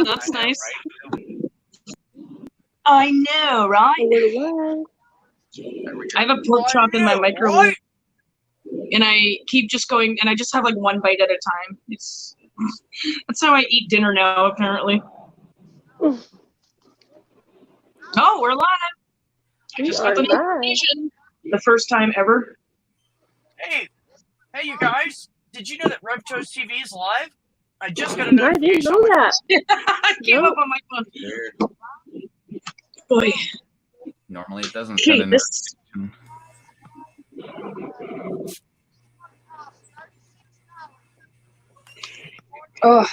that's nice. I know, right? I have a pork chop in my microwave, and I keep just going, and I just have like one bite at a time. That's how I eat dinner now, apparently. Oh, we're live. I just got the notification. The first time ever. Hey, you guys! Did you know that RevToast TV is live? I just got a notification. I didn't know that. I came up on my phone. Boy. Normally it doesn't send a notification. Oh,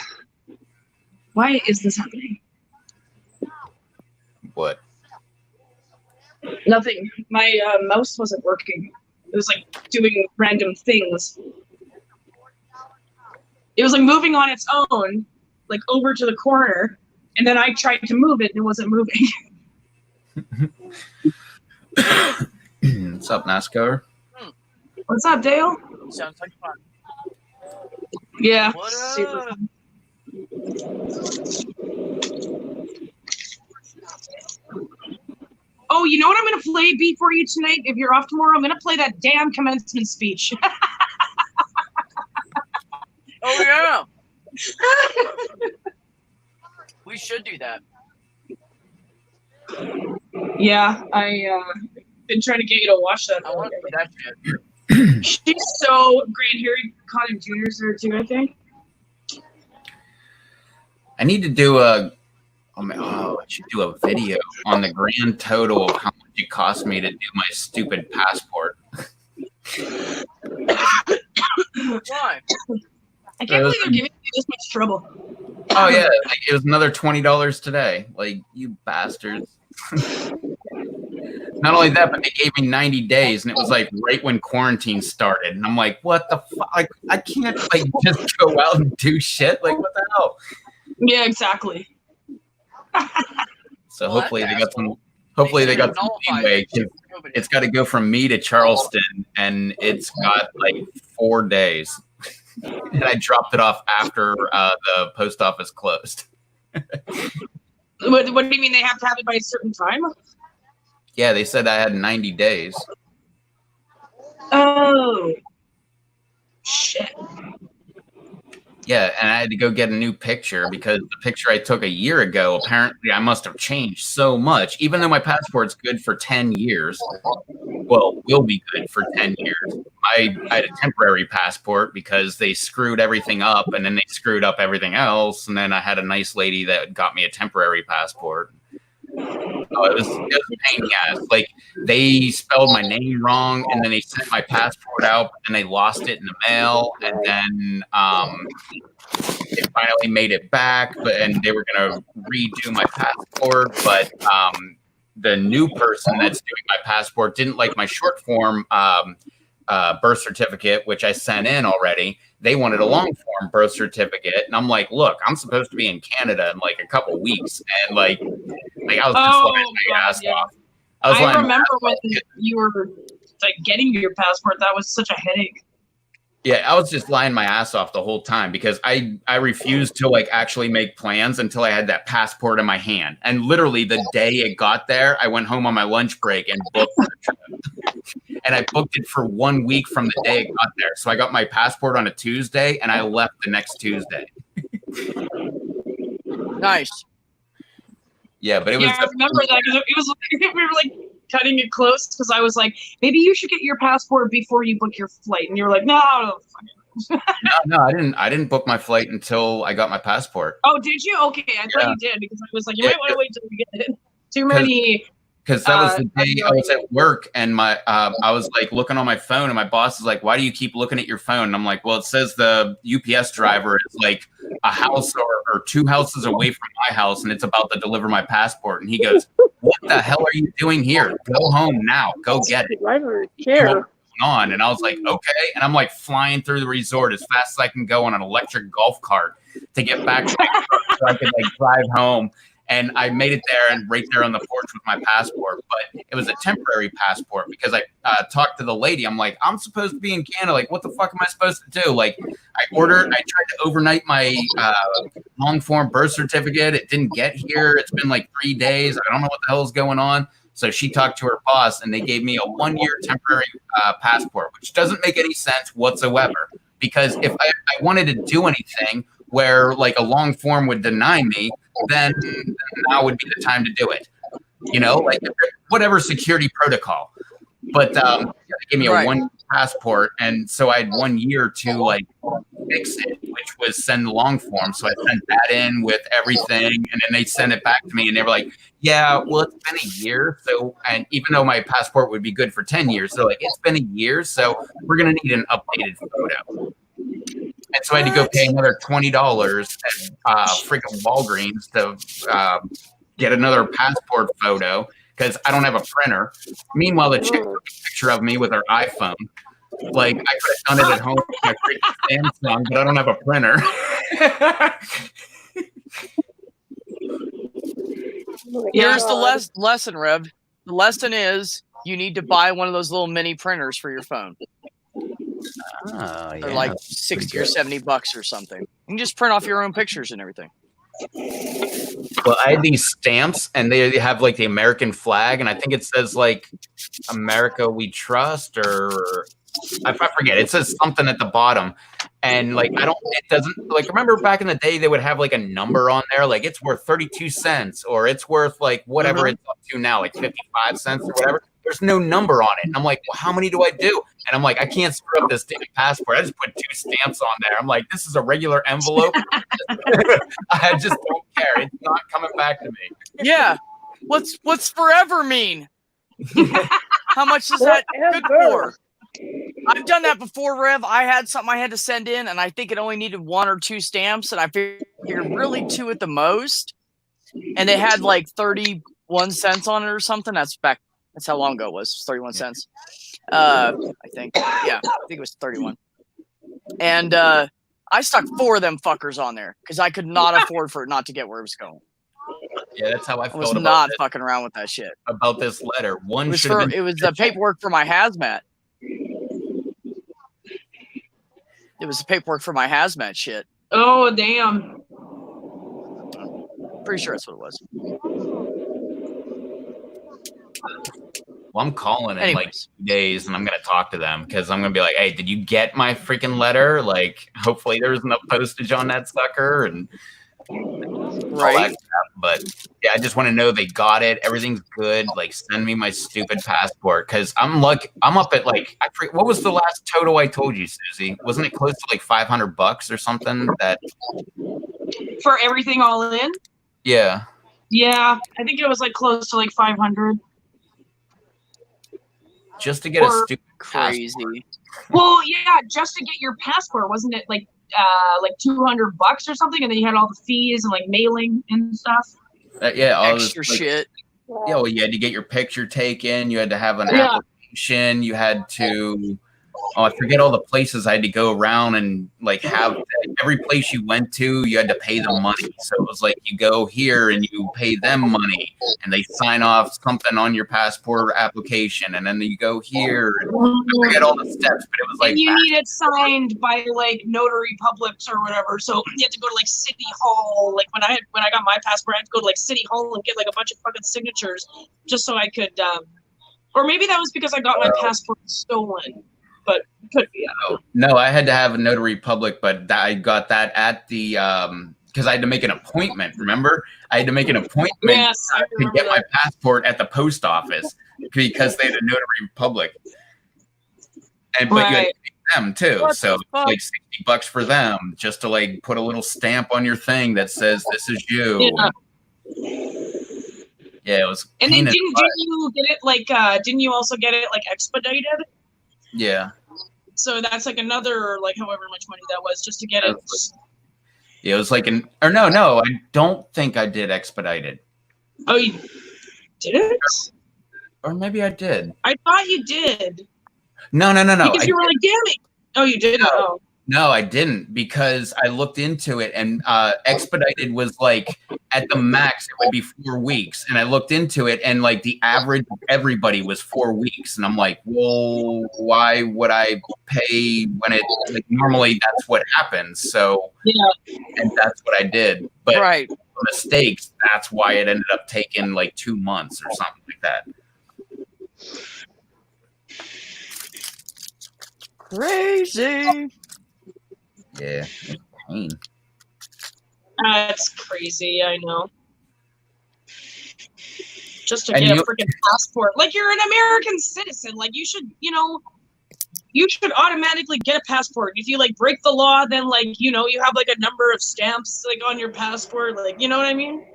why is this happening? What? Nothing. My mouse wasn't working. It was like doing random things. It was like moving on its own, like over to the corner, and then I tried to move it and it wasn't moving. What's up, NASCAR? What's up, Dale? Sounds like fun. Yeah, What super up? fun. Oh, you know what I'm going to play B for you tonight? If you're off tomorrow, I'm going to play that damn commencement speech. Oh, yeah. We should do that. Yeah, I been trying to get you to watch that. I want to play that shit. She's so great. Harry Connick Jr.'s there too, I think. I need to do I should do a video on the grand total of how much it cost me to do my stupid passport. Why? I can't believe they're giving you this much trouble. Oh yeah, like, it was another $20 today. Like, you bastards. Not only that, but they gave me 90 days, and it was like right when quarantine started. And I'm like, what the fuck? Like, I can't like just go out and do shit. Like, what the hell? Yeah, exactly. So Well, hopefully that's they got some. asshole. Hopefully they got They some should've leeway. nullified 'Cause it. it's got to go from me to Charleston, and it's got like 4 days. And I dropped it off after the post office closed. What do you mean they have to have it by a certain time? Yeah, they said I had 90 days. Oh, shit. Yeah, and I had to go get a new picture because the picture I took a year ago, apparently I must have changed so much. Even though my passport's good for 10 years, well, will be good for 10 years. I had a temporary passport because they screwed everything up, and then they screwed up everything else, and then I had a nice lady that got me a temporary passport. Oh, it was a pain in the ass. Like, they spelled my name wrong, and then they sent my passport out, and they lost it in the mail, and then they finally made it back, and they were gonna redo my passport, but the new person that's doing my passport didn't like my short form birth certificate, which I sent in already. They wanted a long form birth certificate, and I'm like, look, I'm supposed to be in Canada in like a couple weeks, and like I was just lying my ass off. I remember when you were like getting your passport. That was such a headache. Yeah, I was just lying my ass off the whole time because I refused to like actually make plans until I had that passport in my hand. And literally the day it got there, I went home on my lunch break and booked the trip. And I booked it for 1 week from the day it got there. So I got my passport on a Tuesday and I left the next Tuesday. Nice. Yeah, but it was. Yeah, I remember that because it was we were like cutting it close because I was like, maybe you should get your passport before you book your flight, and you were like, no. No, I didn't book my flight until I got my passport. Oh, did you? Okay, I thought you did because I was like, you might want to wait till you get it. Too many. Because that was the day I was at work, and my I was like looking on my phone, and my boss is like, "Why do you keep looking at your phone?" And I'm like, "Well, it says the UPS driver is like a house or 2 houses away from my house, and it's about to deliver my passport." And he goes, "What the hell are you doing here? Go home now. Go get it." On, and I was like, "Okay." And I'm like flying through the resort as fast as I can go on an electric golf cart to get back to my car so I could like drive home. And I made it there and right there on the porch with my passport, but it was a temporary passport because I talked to the lady. I'm like, I'm supposed to be in Canada. Like, what the fuck am I supposed to do? Like, I tried to overnight my long form birth certificate. It didn't get here. It's been like 3 days. I don't know what the hell is going on. So she talked to her boss and they gave me a 1-year temporary passport, which doesn't make any sense whatsoever. Because if I wanted to do anything where like a long form would deny me, then now would be the time to do it. You know, like whatever security protocol. But they gave me a 1-year passport, and so I had 1 year to like fix it, which was send the long form. So I sent that in with everything, and then they sent it back to me, and they were like, "Yeah, well, it's been a year." So, and even though my passport would be good for 10 years, they're like, "It's been a year, so we're gonna need an updated photo." And so I had to go pay another $20 at freaking Walgreens to get another passport photo because I don't have a printer. Meanwhile, the chick took a picture of me with her iPhone. Like, I could have done it at home with my freaking Samsung, but I don't have a printer. Here's the lesson, Rev. The lesson is you need to buy one of those little mini printers for your phone. They're like 60 or $70 or something. You can just print off your own pictures and everything. Well, I had these stamps, and they have like the American flag, and I think it says like "America We Trust," or I forget. It says something at the bottom, and like it doesn't like. Remember back in the day, they would have like a number on there, like it's worth 32 cents, or it's worth like whatever it's up to now, like 55 cents or whatever. There's no number on it. And I'm like, well, how many do I do? And I'm like, I can't screw up this damn passport. I just put 2 stamps on there. I'm like, this is a regular envelope. I just don't care. It's not coming back to me. Yeah. What's forever mean? How much is that good for? I've done that before, Rev. I had something I had to send in, and I think it only needed 1 or 2 stamps, and I figured really 2 at the most. And it had like 31 cents on it or something. That's how long ago it was. 31 cents. I think. Yeah, I think it was 31. And I stuck 4 of them fuckers on there because I could not afford for it not to get where it was going. Yeah, that's how I felt. I was not fucking around with that shit. About this letter. It was the paperwork for my hazmat. It was the paperwork for my hazmat shit. Oh, damn. Pretty sure that's what it was. Well, I'm calling in like 2 days, and I'm going to talk to them because I'm going to be like, hey, did you get my freaking letter? Like, hopefully there was enough postage on that sucker and all that stuff. But yeah, I just want to know they got it. Everything's good. Like, send me my stupid passport because I'm up at like, what was the last total I told you, Susie? Wasn't it close to like $500 or something? That for everything all in? Yeah. Yeah, I think it was like close to like 500. Just to get a stupid crazy passport. Well, yeah, just to get your passport, wasn't it like $200 or something? And then you had all the fees and like mailing and stuff. Yeah, all extra this, like, shit. Yeah, well, you had to get your picture taken. You had to have an application. You had to. Oh, I forget all the places I had to go around and like have every place you went to, you had to pay them money. So it was like you go here and you pay them money and they sign off something on your passport application. And then you go here. And I forget all the steps, but it was like. And you need it signed by like notary publics or whatever. So you had to go to like City Hall. Like when I got my passport, I had to go to like City Hall and get like a bunch of fucking signatures just so I could. Or maybe that was because I got my passport stolen. But could be. No, I had to have a notary public, but I got that at the because I had to make an appointment. Remember, I had to make an appointment to get my passport at the post office because they had a notary public, and but you had to pay them too. So like $60 for them just to like put a little stamp on your thing that says this is you. Yeah, it was. And then didn't you get it like? Didn't you also get it like expedited? Yeah. So that's like another like however much money that was just to get it. Yeah, it was like no, I don't think I did expedited. Oh, you did? Or maybe I did. I thought you did. No. Because you were like, damn it. Oh, you did? No. Oh. No, I didn't, because I looked into it, and expedited was like at the max it would be 4 weeks, and I looked into it, and like the average of everybody was 4 weeks, and I'm like, well, why would I pay when it like normally that's what happens? So and that's what I did, but Right. for mistakes, that's why it ended up taking like 2 months or something like that. Crazy. Yeah, it's a pain. That's crazy. I know. Just to And get a you- freaking passport, like you're an American citizen, like you should, you should automatically get a passport. If you like break the law, then like you have like a number of stamps like on your passport, like you know what I mean?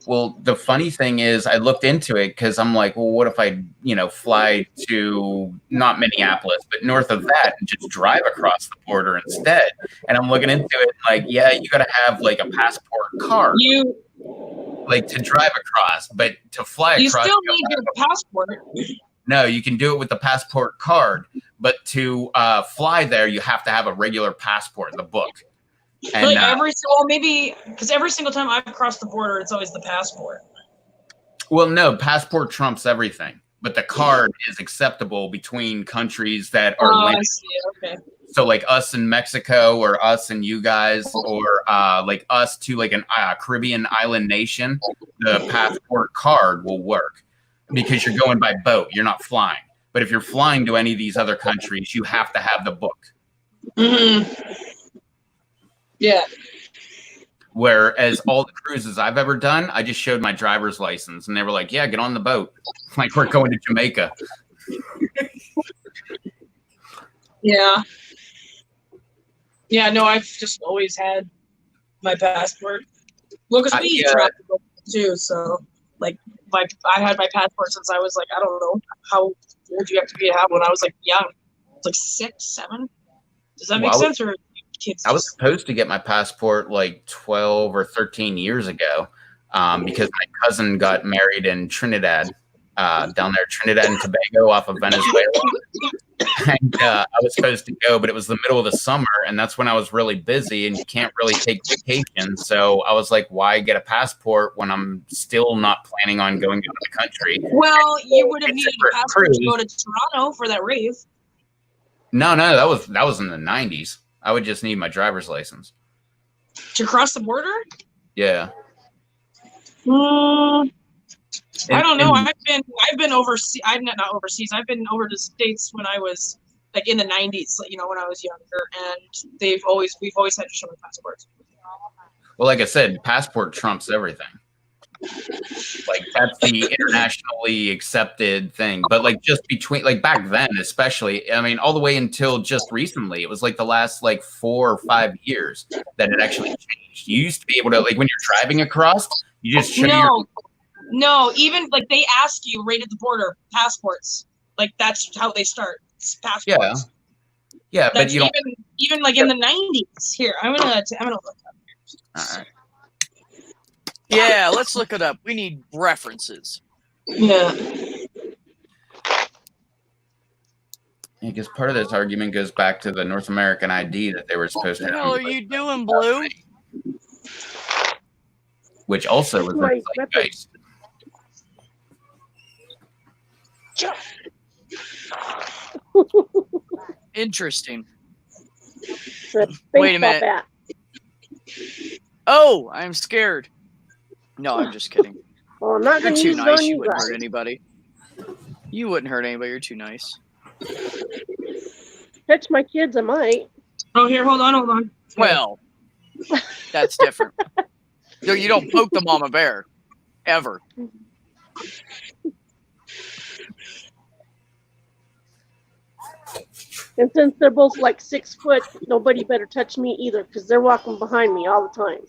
Well, the funny thing is, I looked into it because I'm like, well, what if I, fly to not Minneapolis, but north of that and just drive across the border instead? And I'm looking into it like, yeah, you got to have like a passport card, like to drive across, but to fly You across. still need your passport. No, you can do it with the passport card, but to fly there, you have to have a regular passport, the book. And Like maybe because every single time I've crossed the border, it's always the passport. well, no, passport trumps everything, but the card is acceptable between countries that are I linked. see. Okay. So like us in Mexico, or us and you guys, or like us to like an Caribbean island nation, the passport card will work because you're going by boat. You're not flying. But if you're flying to any of these other countries, you have to have the book. Mm-hmm. Yeah. Whereas all the cruises I've ever done, I just showed my driver's license, and they were like, "Yeah, get on the boat." Like we're going to Jamaica. Yeah. Yeah, no, I've just always had my passport. Well, because we travel too, so like I had my passport since I was like, I don't know how old you have to be to have one. I was like young. It's like 6, 7. Does that make sense? Or kids? I was supposed to get my passport like 12 or 13 years ago, because my cousin got married in Trinidad, down there, Trinidad and Tobago off of Venezuela. And I was supposed to go, but it was the middle of the summer, and that's when I was really busy, and you can't really take vacation. So I was like, why get a passport when I'm still not planning on going out of the country? Well, you would have needed a passport to go to Toronto for that rave. No, that was in the 90s. I would just need my driver's license. To cross the border? Yeah. I don't know. I've been overseas. I'm not overseas. I've been over to the States when I was like in the 90s, when I was younger, and we've always had to show my passports. Well, like I said, passport trumps everything. Like that's the internationally accepted thing. But like just between like back then, especially, I mean, all the way until just recently, it was like the last like 4 or 5 years that it actually changed. You used to be able to, like, when you're driving across, you just show No, even like they ask you right at the border, passports. Like that's how they start. Passports. Yeah, that's but you don't even like in the 90s. Here, I'm gonna look up. all right. Yeah, let's look it up. We need references. Yeah. Because part of this argument goes back to the North American ID that they were supposed to What the have. hell are you doing, Blue? Which also was Right, the zeitgeist. Interesting. Wait a minute. Oh, I'm scared. No, I'm just kidding. Well, I'm not You're going to too use it nice. on You you wouldn't guys. hurt anybody. You wouldn't hurt anybody. You're too nice. Touch my kids, I might. Oh, here, hold on. Well, that's different. No, you don't poke the mama bear. Ever. And since they're both like 6 foot, nobody better touch me either, because they're walking behind me all the time.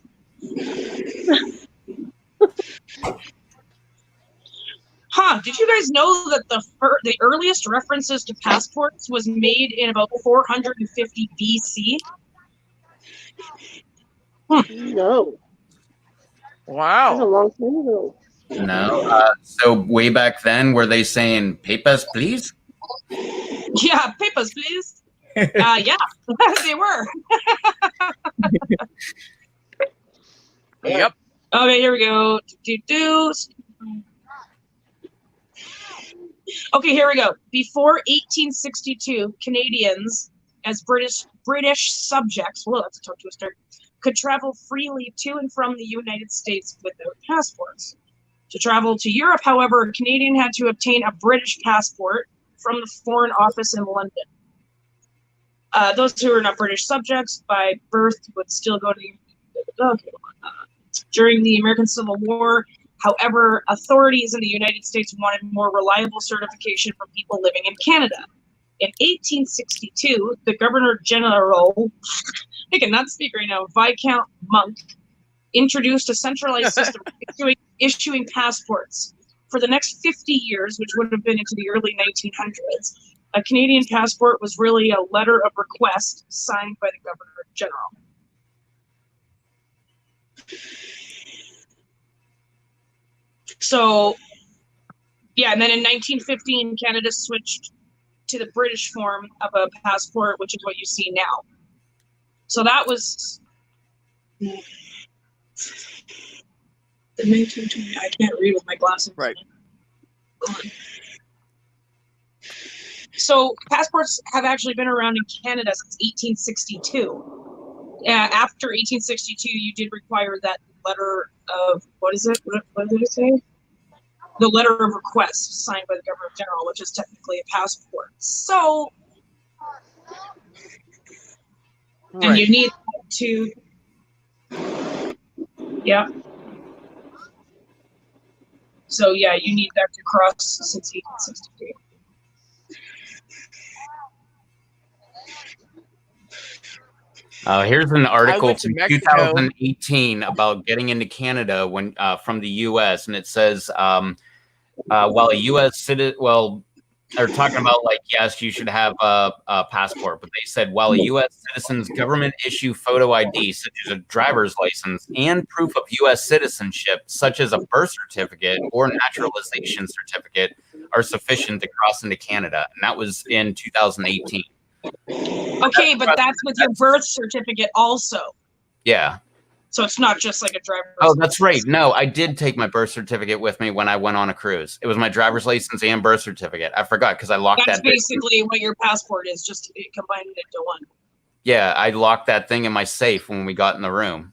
Huh? Did you guys know that the earliest references to passports was made in about 450 BC? No. That's a Wow. long time ago. No. So way back then, were they saying papers, please? Yeah, papers, please. Yeah, they were. Yep. Okay, here we go. Okay, here we go. Before 1862, Canadians, as British subjects, well, that's a tongue twister, could travel freely to and from the United States without passports. To travel to Europe, however, a Canadian had to obtain a British passport from the Foreign Office in London. Those who are not British subjects by birth would still go to during the American Civil War. However, authorities in the United States wanted more reliable certification for people living in Canada. In 1862, the Governor General, I cannot speak right now, Viscount Monk, introduced a centralized system of issuing passports. For the next 50 years, which would have been into the early 1900s, a Canadian passport was really a letter of request signed by the Governor General. So, yeah, and then in 1915, Canada switched to the British form of a passport, which is what you see now. So that was the 1920. I can't read with my glasses. Right. So passports have actually been around in Canada since 1862. After 1862, you did require that letter of, what is it? What did it say? The letter of request signed by the Governor General, which is technically a passport. So, Right. and you need to, yeah. So yeah, you need that to cross since 1862. Here's an article went to from Mexico. 2018 about getting into Canada when from the U.S. and it says while a U.S. citizen, well, they're talking about like yes, you should have a passport, but they said while a U.S. citizen's government issue photo ID such as a driver's license and proof of U.S. citizenship such as a birth certificate or naturalization certificate are sufficient to cross into Canada, and that was in 2018. Okay, but that's with your birth certificate also. Yeah. So it's not just like a driver's Oh, that's right. No, I did take my birth certificate with me when I went on a cruise. It was my driver's license and birth certificate. I forgot because I locked That's that. basically what your passport is, just combined into one. Yeah, I locked that thing in my safe when we got in the room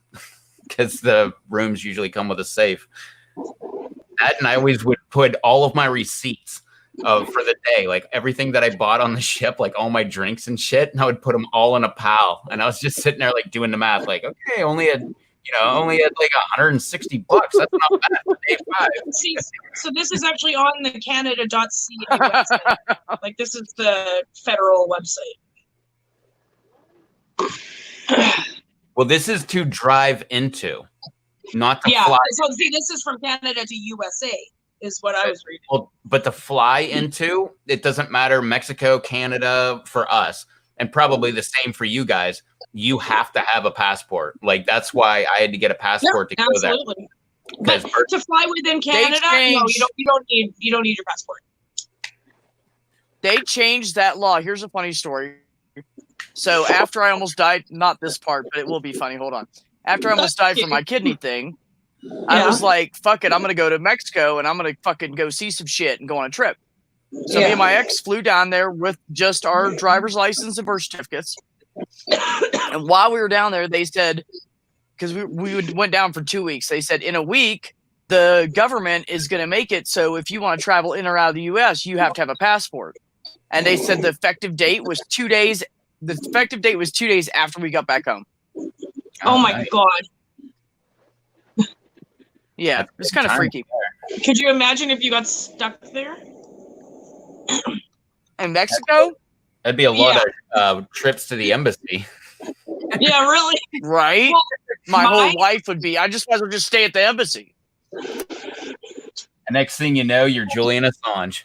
because the rooms usually come with a safe. That, and I always would put all of my receipts for the day, like everything that I bought on the ship, like all my drinks and shit, and I would put them all in a pal. And I was just sitting there like doing the math, like, okay, only had like $160. That's not bad for day 5. See, so this is actually on the Canada.ca website. Like this is the federal website. Well, this is to drive into, not to Yeah. fly. So see, this is from Canada to USA. Is what I was reading. Well, but to fly into, it doesn't matter. Mexico, Canada, for us, and probably the same for you guys. You have to have a passport. Like that's why I had to get a passport to go there. Absolutely. But to fly within Canada, no, you don't need your passport. They changed that law. Here's a funny story. So after I almost died, not this part, but it will be funny. Hold on. After I almost died from my kidney thing, I was like, fuck it, I'm going to go to Mexico and I'm going to fucking go see some shit and go on a trip. So me and my ex flew down there with just our driver's license and birth certificates. And while we were down there, they said, because we went down for 2 weeks, they said in a week, the government is going to make it so if you want to travel in or out of the U.S., you have to have a passport. And they said the effective date was 2 days. The effective date was 2 days after we got back home. Oh my God. Yeah, it's kind of freaky. Could you imagine if you got stuck there? In Mexico? That'd be a lot of trips to the embassy. Yeah, really? Right? Well, my whole life would be, I just might as well just stay at the embassy. The next thing you know, you're Julian Assange.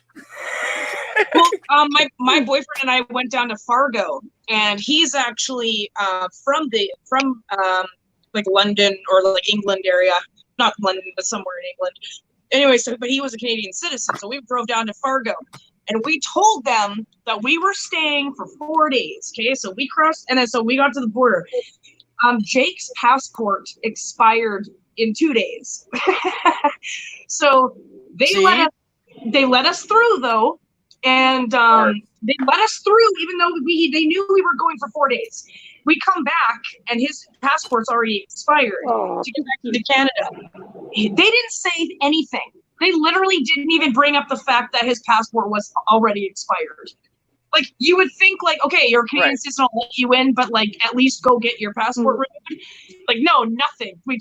Well, my boyfriend and I went down to Fargo, and he's actually from like London or like England area. Not London, but somewhere in England. Anyway, but he was a Canadian citizen, so we drove down to Fargo. and we told them that we were staying for 4 days. Okay, so we crossed, and then so we got to the border. Jake's passport expired in 2 days. So they let us through though, and they let us through even though they knew we were going for 4 days. We come back and his passport's already expired to get back to Canada. They didn't say anything. They literally didn't even bring up the fact that his passport was already expired. Like, you would think, like, okay, your Canadian system will let you in, but, like, at least go get your passport renewed. Like, no, nothing. We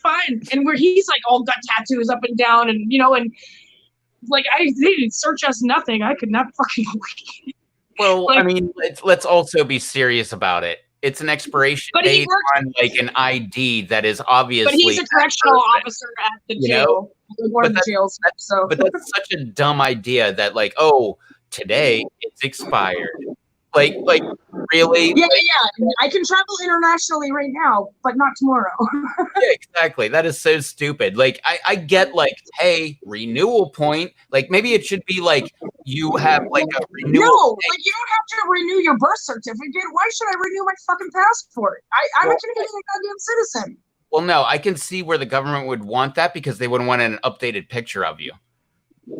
fine. And he's, like, all got tattoos up and down, and, you know, and, like, they didn't search us, nothing. I could not fucking believe. Well, like, I mean, let's also be serious about it. It's an expiration date on, like, an ID that is obviously. But he's a correctional officer at the jail. One of the jails. So. But that's such a dumb idea that, like, oh, today it's expired. Like really? Yeah, yeah. I can travel internationally right now, but not tomorrow. Yeah, exactly. That is so stupid. Like, I get, like, hey, renewal point. Like, maybe it should be like you have like a renewal. No, like, you don't have to renew your birth certificate. Why should I renew my fucking passport? I'm a Canadian goddamn citizen. Well, no, I can see where the government would want that because they would want an updated picture of you.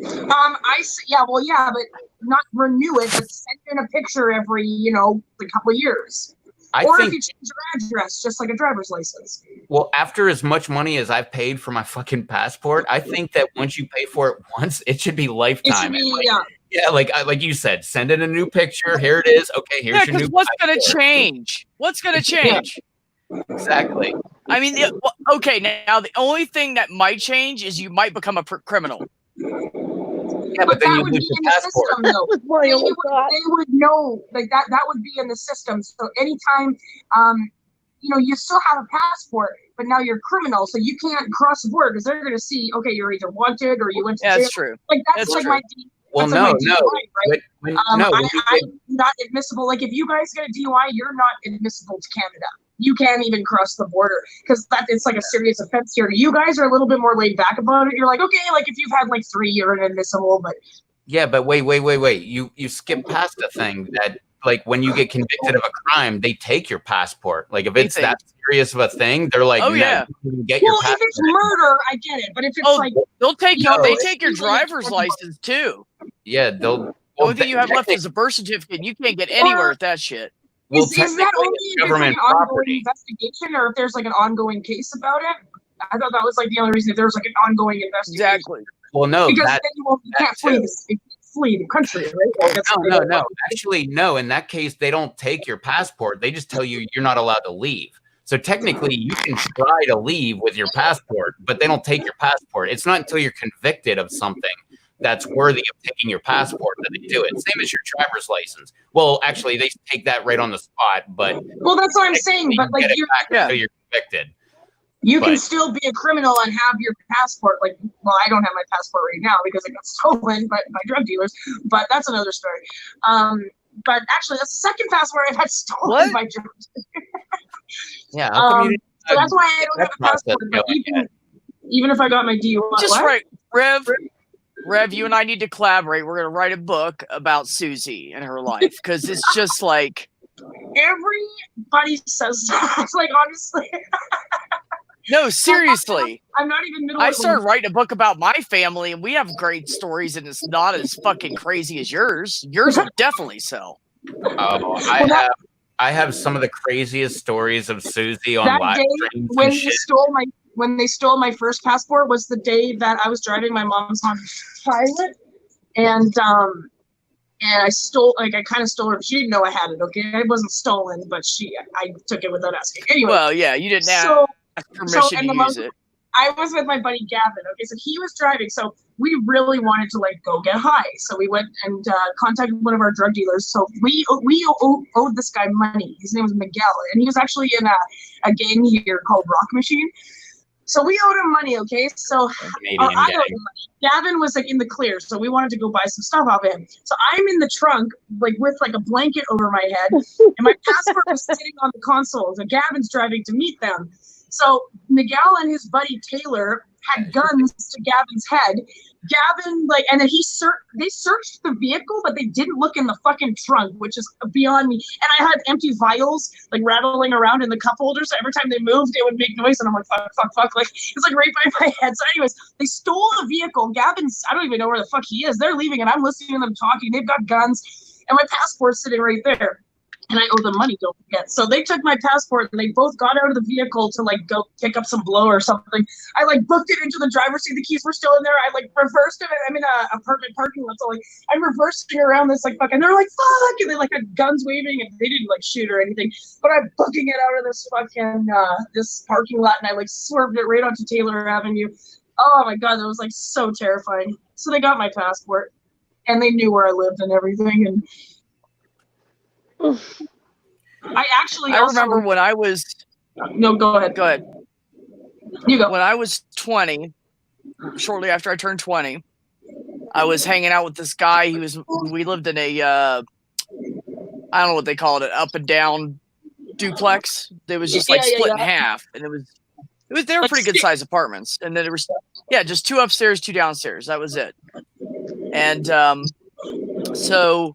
I see. Yeah, well, yeah, but not renew it, but send in a picture every, a couple of years. Or if you change your address, just like a driver's license. Well, after as much money as I've paid for my fucking passport, I think that once you pay for it once, it should be lifetime. It should be, yeah, like you said, send in a new picture. Here it is. Okay, here's your new. What's going to change? What's going to change? Exactly. I mean, okay, now the only thing that might change is you might become a criminal. Yeah, but then you lose your passport. System, they would know, like, that would be in the system. So anytime, you still have a passport, but now you're criminal, so you can't cross the border because they're going to see, okay, you're either wanted or you went to jail. That's true. Like, that's like true. my well, no, like no, DUI, right? I'm not admissible. Like, if you guys get a DUI, you're not admissible to Canada. You can't even cross the border because it's like a serious offense here. You guys are a little bit more laid back about it. You're like, okay, like if you've had like 3, you're inadmissible, but yeah, but wait. You skip past the thing that, like, when you get convicted of a crime, they take your passport. Like, if it's that serious of a thing, they're like, oh yeah, get your passport. If it's murder, I get it, but if it's like they'll take they take your driver's license too. Yeah, they'll. The only thing you have left is a birth certificate. And you can't get anywhere with that shit. Well, is that only if there's like an ongoing investigation or if there's like an ongoing case about it? I thought that was like the only reason if there was like an ongoing investigation. Exactly. Well, no, because then you can't flee the country, right? No. Actually, no. In that case, they don't take your passport. They just tell you you're not allowed to leave. So technically, you can try to leave with your passport, but they don't take your passport. It's not until you're convicted of something that's worthy of taking your passport that they do it. Same as your driver's license. Well, actually, they take that right on the spot, but that's what I'm saying. But like you're convicted. You can still be a criminal and have your passport. Like, well, I don't have my passport right now because it got stolen by drug dealers, but that's another story. But actually, that's the second passport I've had stolen by drug dealers. Yeah. So that's why I don't have a passport. But even if I got my DUI, just right, Rev, you and I need to collaborate. We're going to write a book about Susie and her life because it's just like everybody says that. Like, honestly. No, seriously. I'm not even middle. I started writing a book about my family, and we have great stories, and it's not as fucking crazy as yours. Yours will definitely sell. Oh, I have some of the craziest stories of Susie on live streams when they stole my first passport was the day that I was driving my mom's Honda Pilot, and I stole, like, I kind of stole her. She didn't know I had it. Okay, it wasn't stolen, but I took it without asking. Anyway, well, yeah, you didn't have permission to use it. I was with my buddy Gavin. Okay, so he was driving, so we really wanted to like go get high. So we went and contacted one of our drug dealers. So we owed this guy money. His name was Miguel, and he was actually in a gang here called Rock Machine. So we owed him money, okay? So I owed him money. Gavin was like in the clear, so we wanted to go buy some stuff off him. So I'm in the trunk, like with like a blanket over my head, and my passport was sitting on the console. So Gavin's driving to meet them. So Miguel and his buddy Taylor had guns to Gavin's head. Gavin, like, and then they searched the vehicle, but they didn't look in the fucking trunk, which is beyond me. And I had empty vials, like, rattling around in the cup holders. So every time they moved, it would make noise. And I'm like, fuck. Like, it's like right by my head. So anyways, they stole the vehicle. Gavin's, I don't even know where the fuck he is. They're leaving, and I'm listening to them talking. They've got guns, and my passport's sitting right there. And I owe them money, don't forget. So they took my passport, and they both got out of the vehicle to, like, go pick up some blow or something. I, like, booked it into the driver's seat. The keys were still in there. I, like, reversed it. I'm in a apartment parking lot. So, like, I'm reversing around this, like, fucking, they're like, fuck! And they, like, had guns waving, and they didn't, like, shoot or anything. But I'm booking it out of this fucking, this parking lot, and I, like, swerved it right onto Taylor Avenue. Oh, my God, that was, like, so terrifying. So they got my passport, and they knew where I lived and everything, and I remember when I was. No, go ahead. Go ahead. You go. When I was 20, shortly after I turned 20, I was hanging out with this guy. We lived in a, I don't know what they call it, an up and down duplex. It was just like split in half, and they were pretty good sized apartments. And then there was, just 2 upstairs, 2 downstairs. That was it. And so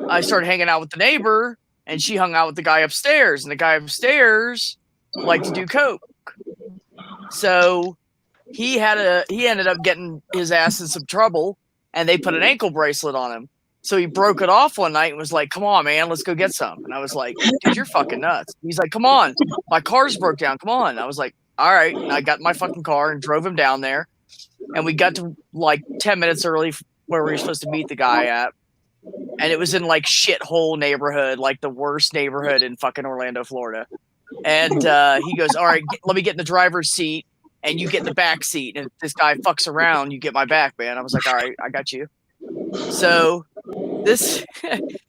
I started hanging out with the neighbor, and she hung out with the guy upstairs, and the guy upstairs liked to do coke. So he ended up getting his ass in some trouble, and they put an ankle bracelet on him. So he broke it off one night and was like, "Come on, man, let's go get some." And I was like, "Dude, you're fucking nuts." He's like, "Come on, my car's broke down. Come on." And I was like, "All right." And I got in my fucking car and drove him down there, and we got to like 10 minutes early where we were supposed to meet the guy at. And it was in like shithole neighborhood, like the worst neighborhood in fucking Orlando, Florida. And he goes, "All right, let me get in the driver's seat, and you get in the back seat. And if this guy fucks around, you get my back, man." I was like, "All right, I got you." So this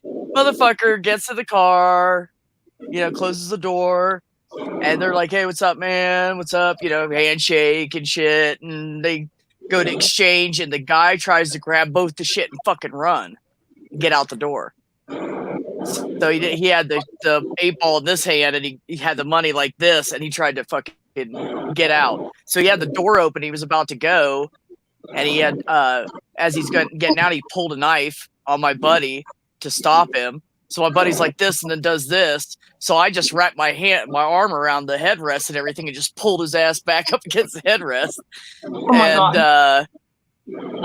motherfucker gets to the car, closes the door, and they're like, "Hey, what's up, man? What's up?" Handshake and shit. And they go to exchange, and the guy tries to grab both the shit and fucking run. Get out the door. So he had the 8-ball in this hand, and he had the money like this, and he tried to fucking get out. So he had the door open. He was about to go, and he had as he's getting out, he pulled a knife on my buddy to stop him. So my buddy's like this, and then does this. So I just wrapped my arm around the headrest and everything, and just pulled his ass back up against the headrest. Oh my God.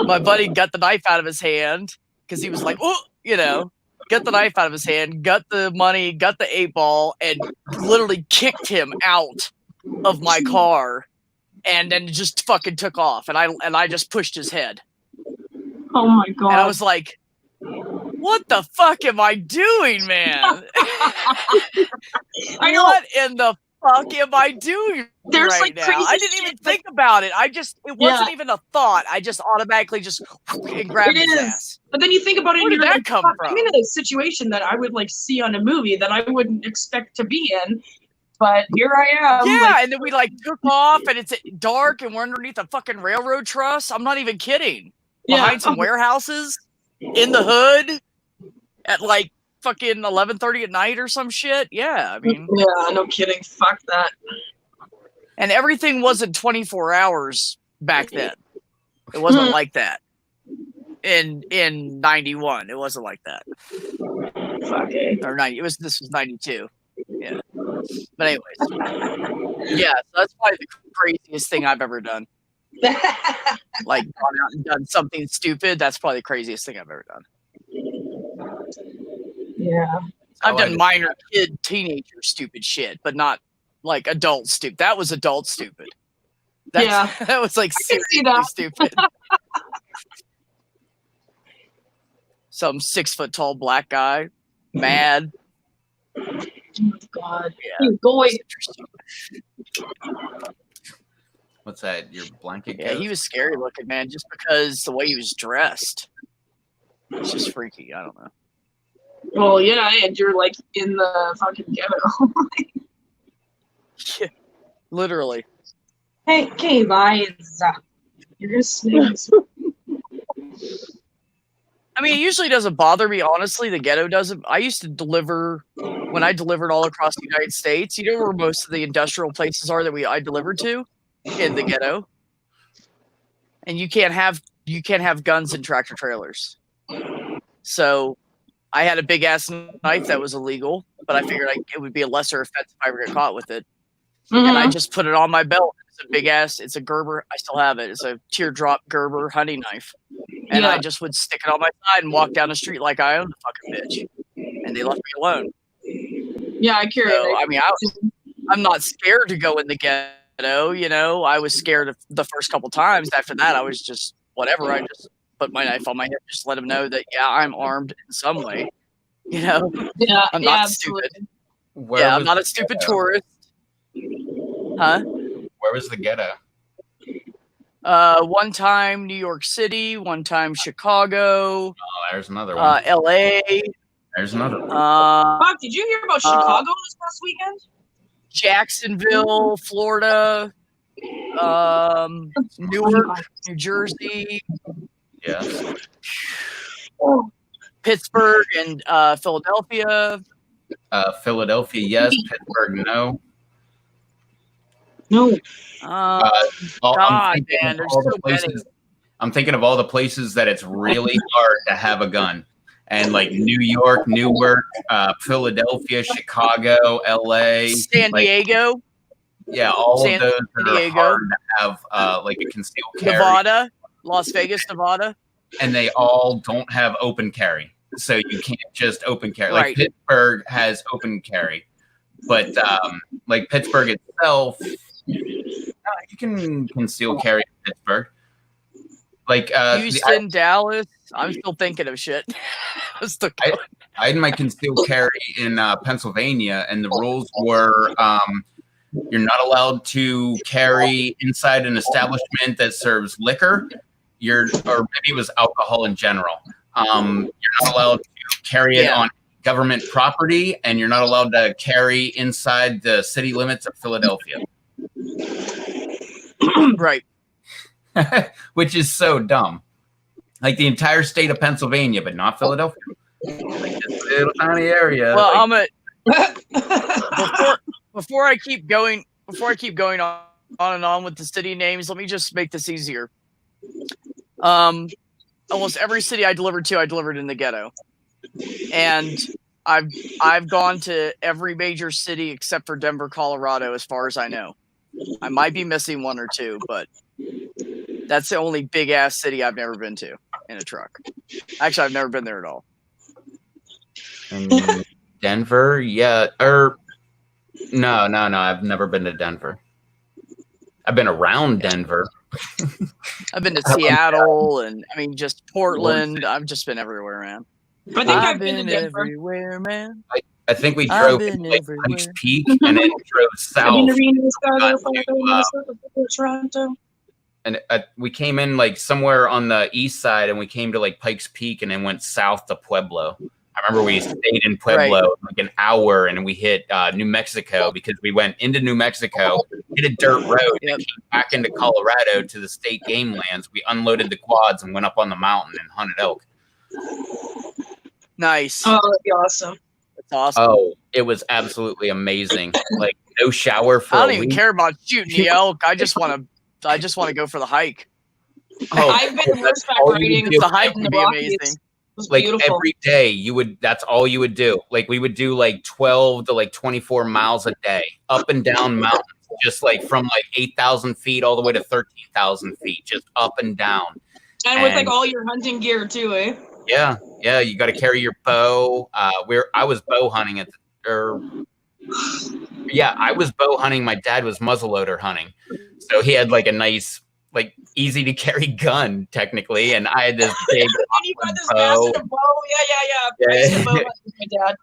My buddy got the knife out of his hand. Because he was like, "Oh, got the knife out of his hand, got the money, got the 8-ball, and literally kicked him out of my car, and then just fucking took off." And I just pushed his head. Oh my God! And I was like, "What the fuck am I doing, man? I know. What in the fuck am I doing There's right like now?" crazy I didn't even shit, think about it. It wasn't even a thought. I just automatically just grabbed his ass. But then you think about it, Where and did you're that like, come "Fuck, from?" I'm in a situation that I would like see on a movie that I wouldn't expect to be in, but here I am." Yeah, and then we like took off, and it's dark, and we're underneath a fucking railroad truss. I'm not even kidding. Behind some warehouses in the hood at like fucking 11:30 at night or some shit. Yeah, I mean, yeah, no kidding. Fuck that. And everything wasn't 24 hours back then. It wasn't like that. In 91, it wasn't like that. Fuck it. Or 90. This was 92. Yeah. But anyways, yeah. So that's probably the craziest thing I've ever done. Like gone out and done something stupid. That's probably the craziest thing I've ever done. Yeah. I've done minor kid, teenager stupid shit, but not like adult stupid. That was adult stupid. That was like seriously stupid. Some 6 foot tall black guy, mad. Oh my God. Yeah. Go What's that? Your blanket? Yeah, he was scary looking, man, just because the way he was dressed. It's just freaky. I don't know. Well, yeah, and you're like in the fucking ghetto. Yeah, literally. Hey, guys. You're gonna sneeze. I mean, it usually doesn't bother me, honestly. The ghetto doesn't. I used to deliver when I delivered all across the United States. You know where most of the industrial places are that I delivered to? In the ghetto. And you can't have guns in tractor trailers. So I had a big ass knife that was illegal, but I figured it would be a lesser offense if I ever get caught with it. And I just put it on my belt. It's a big ass. It's a Gerber. I still have it. It's a teardrop Gerber hunting knife. And I just would stick it on my side and walk down the street like I owned the fucking bitch. And they left me alone. Yeah, I carry So, it. I mean, I'm not scared to go in the ghetto. You know, I was scared of the first couple times. After that, I was just whatever. I just put my knife on my hip, just let them know that I'm armed in some way. You know, Yeah, I'm not absolutely. stupid. Where I'm was not a the stupid ghetto? tourist. Huh? Where was the ghetto? One time New York City, one time Chicago, Oh, there's another one. LA. There's another one. Fuck, did you hear about Chicago this past weekend? Jacksonville, Florida, Newark, New Jersey, Yes. Pittsburgh, and Philadelphia. Philadelphia, yes. Pittsburgh, no. No. God, man, there's so many. I'm thinking of all the places that it's really hard to have a gun. And like New York, Newark, Philadelphia, Chicago, LA, San Diego, yeah, all San of those that are Diego. hard to have like a concealed carry. Nevada, Las Vegas, Nevada. And they all don't have open carry. So you can't just open carry. Like Right. Pittsburgh has open carry. But like Pittsburgh itself, you can conceal carry in Pittsburgh. Like Houston, Dallas. I'm still thinking of shit. I had my concealed carry in Pennsylvania, and the rules were you're not allowed to carry inside an establishment that serves liquor. Or maybe it was alcohol in general. You're not allowed to carry it on government property, and you're not allowed to carry inside the city limits of Philadelphia. Right. Which is so dumb. Like the entire state of Pennsylvania, but not Philadelphia. Like this little tiny area. Well, like, before I keep going on and on with the city names, let me just make this easier. Almost every city I delivered in the ghetto, and I've gone to every major city except for Denver, Colorado, as far as I know. I might be missing one or two, but that's the only big ass city I've never been to in a truck. Actually, I've never been there at all. in Denver, yeah, or no. I've never been to Denver. I've been around Denver. I've been to Seattle and just Portland. I've just been everywhere, man. I think I've been to Denver. everywhere, man. I think we I've drove been to like everywhere. Pikes Peak and then drove south. Toronto. And we came in like somewhere on the east side, and we came to like Pikes Peak, and then went south to Pueblo. I remember we stayed in Pueblo like an hour, and we hit New Mexico because we went into New Mexico, hit a dirt road, and came back into Colorado to the state game lands. We unloaded the quads and went up on the mountain and hunted elk. Nice. Oh, that'd be awesome. That's awesome. Oh, it was absolutely amazing. Like no shower for I don't a even week. care about shooting the elk. I just want to go for the hike. Oh, I've been horseback all you riding do. The hike in would the be Rockies. amazing. It was Like beautiful. every day that's all you would do. Like we would do like 12 to like 24 miles a day up and down mountains, just like from like 8,000 feet all the way to 13,000 feet, just up and down. And with like all your hunting gear too, eh? Yeah. You got to carry your bow. I was bow hunting I was bow hunting. My dad was muzzleloader hunting, so he had like a nice, like easy to carry gun technically, and I had this big And you got this bow. massive bow. Yeah. I used to bow hunt with my dad.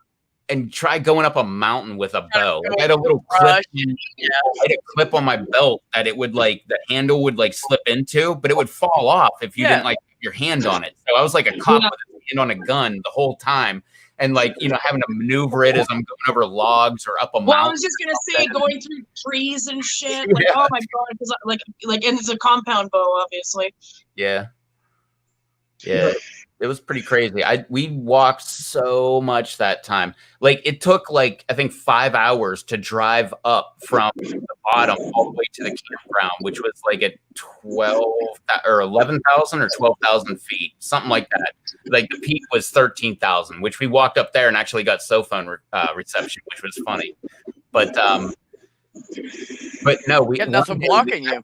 And try going up a mountain with a bow. I had a little clip. I had a clip on my belt that it would like the handle would like slip into, but it would fall off if you didn't like put your hand on it. So I was like a cop with a hand on a gun the whole time, and like having to maneuver it as I'm going over logs or up a Well, I mountain. was just gonna say going through trees and shit. Like, oh my god, because like, and it's a compound bow, obviously. Yeah. It was pretty crazy. We walked so much that time. Like it took like I think 5 hours to drive up from the bottom all the way to the campground, which was like at 12 or 11,000 or 12,000 feet, something like that. Like the peak was 13,000, which we walked up there and actually got cell phone reception, which was funny. But no, we got nothing blocking you.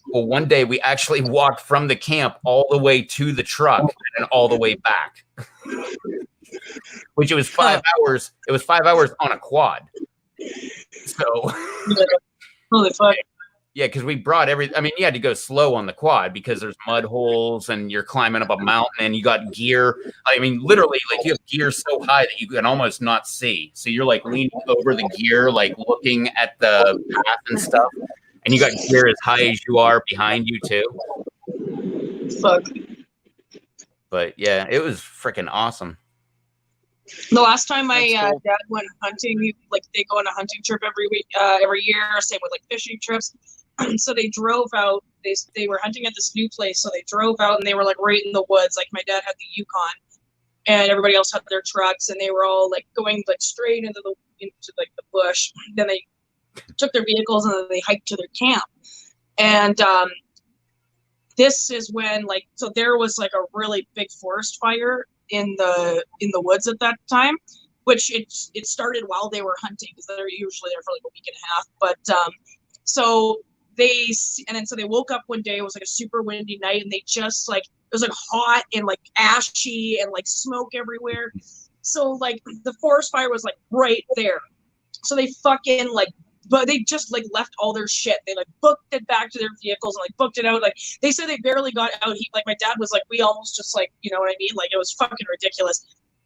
Well, one day we actually walked from the camp all the way to the truck and all the way back, which it was 5 hours. It was 5 hours on a quad. So, holy fuck. Yeah, because we brought I mean, you had to go slow on the quad because there's mud holes and you're climbing up a mountain and you got gear. I mean, literally, like you have gear so high that you can almost not see. So you're like leaning over the gear, like looking at the path and stuff. And you got gear as high as you are behind you too. Fuck. But yeah, it was freaking awesome. The last time my Cool. dad went hunting, like they go on a hunting trip every year. Same with like fishing trips. So they drove out. They were hunting at this new place. So they drove out and they were like right in the woods. Like my dad had the Yukon, and everybody else had their trucks, and they were all like going like straight into like the bush. Then they took their vehicles and then they hiked to their camp. And this is when so there was like a really big forest fire in the woods at that time, which it started while they were hunting because they're usually there for like a week and a half. But so they woke up one day. It was like a super windy night, and they just like it was like hot and like ashy and like smoke everywhere. So like the forest fire was like right there. So they fucking but they just like left all their shit. They like booked it back to their vehicles and like booked it out. Like they said they barely got out. Like my dad was like, we almost just like, you know what I mean? Like it was fucking ridiculous.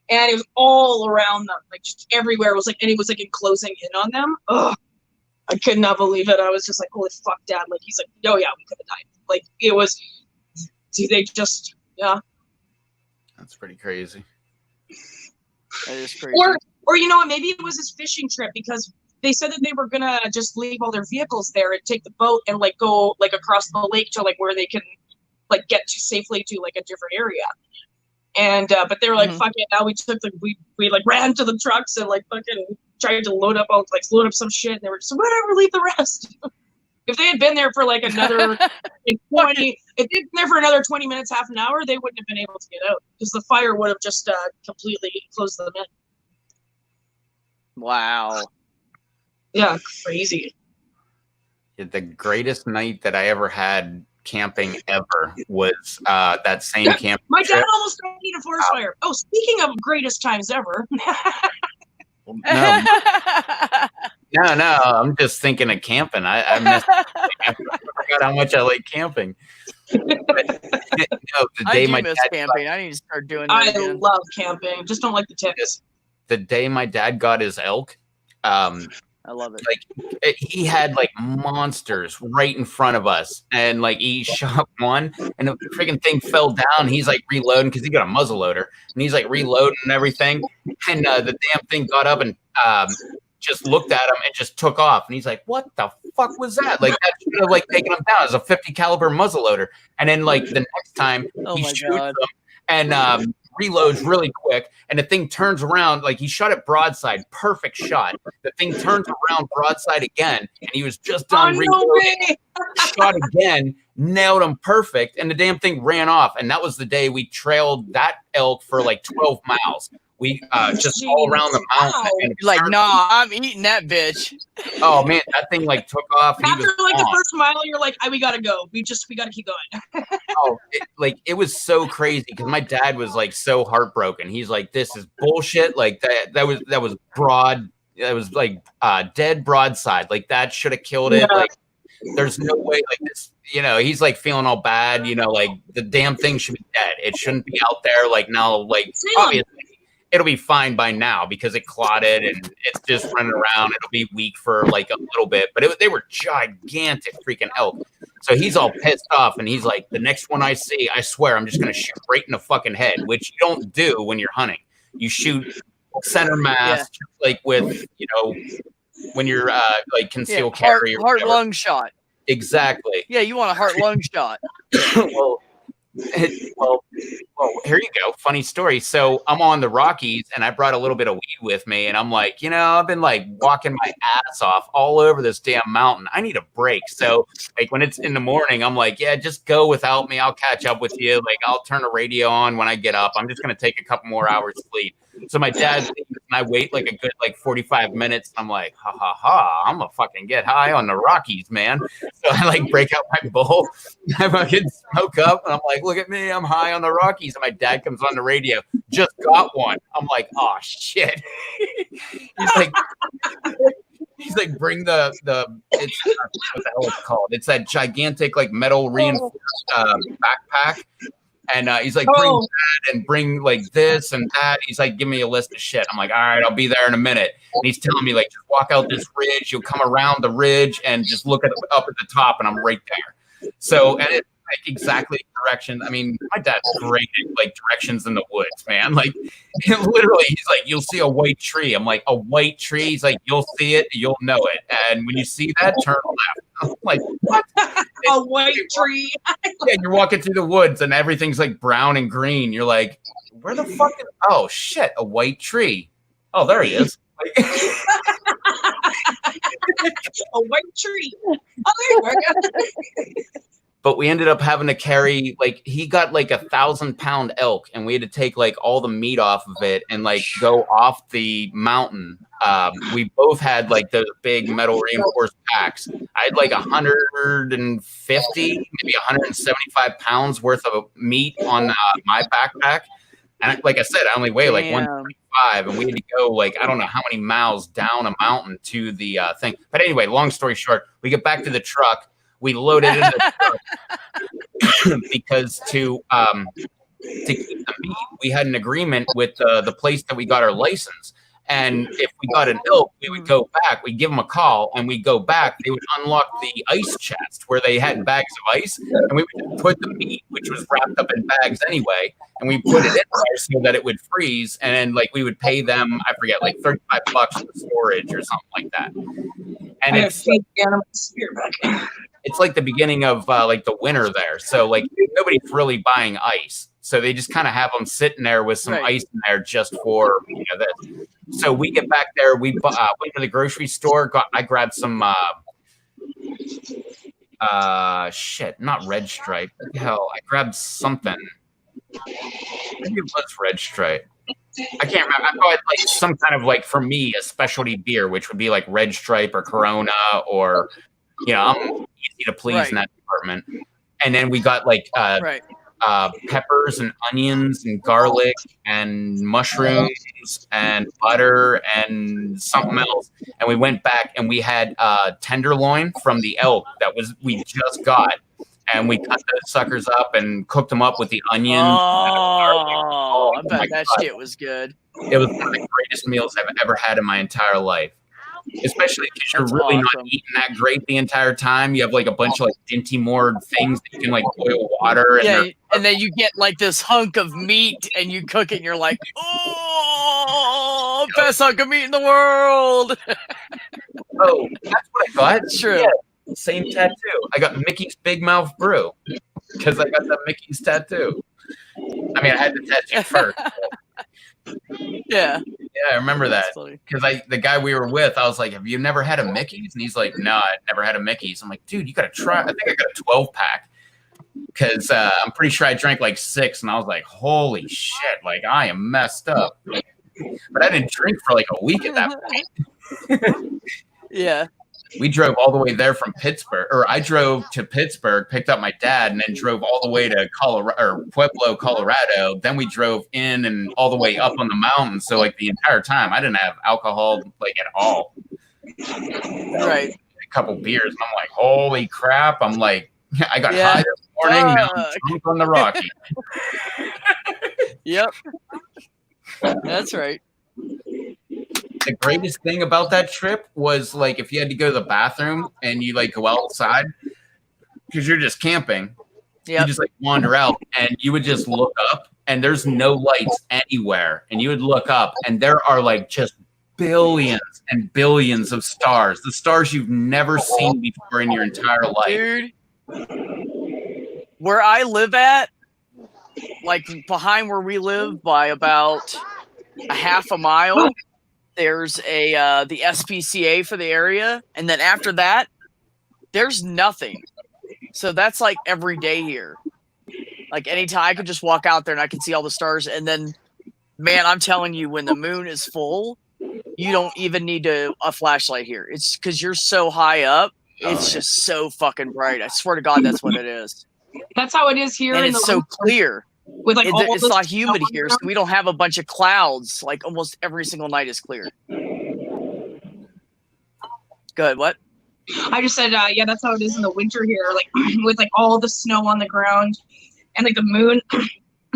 And it was all around them, like just everywhere. It was like, and it was like enclosing in on them. Ugh. I could not believe it. I was just like, holy fuck, Dad. Like he's like, oh yeah, we could have died. Like it was, they just, yeah. That's pretty crazy. That is crazy. Or you know what, maybe it was his fishing trip because they said that they were gonna just leave all their vehicles there and take the boat and like go like across the lake to like where they can like get to safely to like a different area. And but they were like, fuck it, now we took we like ran to the trucks and like fucking tried to load up some shit, and they were just whatever, leave the rest. If they had been there for like another like 20, if they'd been there for another 20 minutes, half an hour, they wouldn't have been able to get out because the fire would have just completely closed them in. Wow. Yeah, crazy. The greatest night that I ever had camping ever was that same camp. My dad almost died in a forest fire. Oh, speaking of greatest times ever. No, I'm just thinking of camping. I forgot how much I like camping. But, the day I miss camping. I need to start doing that I again. love camping. Just don't like the tips. The day my dad got his elk, I love it. like he had like monsters right in front of us, and like he shot one and the freaking thing fell down. He's like reloading because he got a muzzle loader, and he's like reloading and everything, and the damn thing got up and just looked at him and just took off. And he's like, what the fuck was that? Like that should have like taken him down as a 50 caliber muzzle loader. And then like the next time he shoots them and reloads really quick, and the thing turns around, like he shot it broadside, perfect shot. The thing turns around broadside again, and he was just done reloading. Shot again, nailed him perfect, and the damn thing ran off. And that was the day we trailed that elk for like 12 miles. We just all around the mountain. And You're like, nah, I'm eating that bitch. Oh man, that thing like took off. After like the first mile, you're like, we gotta go. We gotta keep going. It was so crazy because my dad was like so heartbroken. He's like, this is bullshit. Like that was broad. That was like dead broadside. Like that should have killed it. Yeah. Like there's no way like this. You know, he's like feeling all bad. You know, like the damn thing should be dead. It shouldn't be out there. Like now, like obviously. It'll be fine by now because it clotted and it's just running around. It'll be weak for like a little bit, but they were gigantic freaking elk. So he's all pissed off and he's like, the next one I see, I swear I'm just going to shoot right in the fucking head, which you don't do when you're hunting. You shoot center mass, like with, you know, when you're like concealed carry. Heart lung shot. Exactly. Yeah, you want a heart lung shot. Well, Well, here you go. Funny story. So I'm on the Rockies and I brought a little bit of weed with me. And I'm like, I've been like walking my ass off all over this damn mountain. I need a break. So like when it's in the morning, I'm like, yeah, just go without me. I'll catch up with you. Like I'll turn the radio on when I get up. I'm just going to take a couple more hours sleep. So my dad leaves and I wait like a good 45 minutes. I'm like, ha ha ha, I'm gonna fucking get high on the Rockies, man. So I like break out my bowl, I fucking smoke up, and I'm like, look at me, I'm high on the Rockies. And my dad comes on the radio, just got one. I'm like, oh shit. He's like, bring the it's what the hell it's called. It's that gigantic like metal reinforced backpack. And he's like, bring that and bring like this and that. He's like, give me a list of shit. I'm like, all right, I'll be there in a minute. And he's telling me like, just walk out this ridge. You'll come around the ridge and just look up at the top, and I'm right there. So, and it's like exactly directions. I mean, my dad's great at like directions in the woods, man. Like literally, he's like, you'll see a white tree. I'm like, a white tree? He's like, you'll see it, you'll know it. And when you see that, turn left. I'm like, what? A white tree. Yeah, you're walking through the woods and everything's like brown and green. You're like, where the fuck is, oh shit, a white tree. Oh, there he is. A white tree. Oh, there you are. But we ended up having to carry, like, he got like 1,000-pound elk, and we had to take like all the meat off of it and like go off the mountain. We both had like those big metal reinforced packs. I had like 150, maybe 175 pounds worth of meat on my backpack. And like I said, I only weigh like 135, and we had to go like, I don't know how many miles down a mountain to the thing. But anyway, long story short, we get back to the truck. We loaded it in the truck because to keep the meat, we had an agreement with the place that we got our license. And if we got an elk, we would go back. We'd give them a call, and we'd go back. They would unlock the ice chest where they had bags of ice, and we would just put the meat, which was wrapped up in bags anyway, and we put it in there so that it would freeze. And then, like, we would pay them, I forget, like $35 for storage or something like that. And it's the animal spirit back. It's like the beginning of like the winter there, so like nobody's really buying ice. So they just kind of have them sitting there with some ice in there just for this. So we get back there. We went to the grocery store. I grabbed some not Red Stripe. What the hell? I grabbed something. Maybe it was Red Stripe. I can't remember. I bought like some kind of like, for me, a specialty beer, which would be like Red Stripe or Corona, or I'm easy to please in that department. And then we got like peppers and onions and garlic and mushrooms and butter and something else. And we went back and we had tenderloin from the elk we just got. And we cut those suckers up and cooked them up with the onions. Oh, I bet that shit was good. It was one of the greatest meals I've ever had in my entire life. Especially because you're really not eating that great the entire time. You have like a bunch of like Dinty Moore things that you can like boil water. And then you get like this hunk of meat and you cook it and you're like, oh, best hunk of meat in the world. Oh, that's what I got. True. Yeah, same tattoo. I got Mickey's Big Mouth Brew because I got the Mickey's tattoo. I mean, I had the tattoo first. Yeah, I remember that because the guy we were with, I was like, "Have you never had a Mickey's?" And he's like, "No, I've never had a Mickey's." I'm like, "Dude, you gotta try." I think I got a 12-pack because I'm pretty sure I drank like 6, and I was like, "Holy shit! Like I am messed up." But I didn't drink for like a week at that point. Yeah. We drove all the way there from Pittsburgh, or I drove to Pittsburgh, picked up my dad, and then drove all the way to Pueblo, Colorado. Then we drove in and all the way up on the mountain. So like the entire time, I didn't have alcohol like at all. Right. A couple beers, and I'm like, holy crap! I'm like, I got high this morning. Now I'm drunk on the Rocky. Yep. That's right. The greatest thing about that trip was like if you had to go to the bathroom and you like go outside because you're just camping, you just like wander out and you would just look up and there's no lights anywhere, and you would look up and there are like just billions and billions of stars, the stars you've never seen before in your entire life. Dude, where I live at, like behind where we live by about a half a mile, there's the SPCA for the area, and then after that, there's nothing. So that's like every day here. Like anytime I could just walk out there and I can see all the stars. And then, man, I'm telling you, when the moon is full, you don't even need a flashlight here. It's because you're so high up. It's just so fucking bright. I swear to God, that's what it is. That's how it is here. And it's so clear. With like It's not humid here, so we don't have a bunch of clouds. Like almost every single night is clear. Good. What? I just said, yeah, that's how it is in the winter here. Like with like all the snow on the ground, and like the moon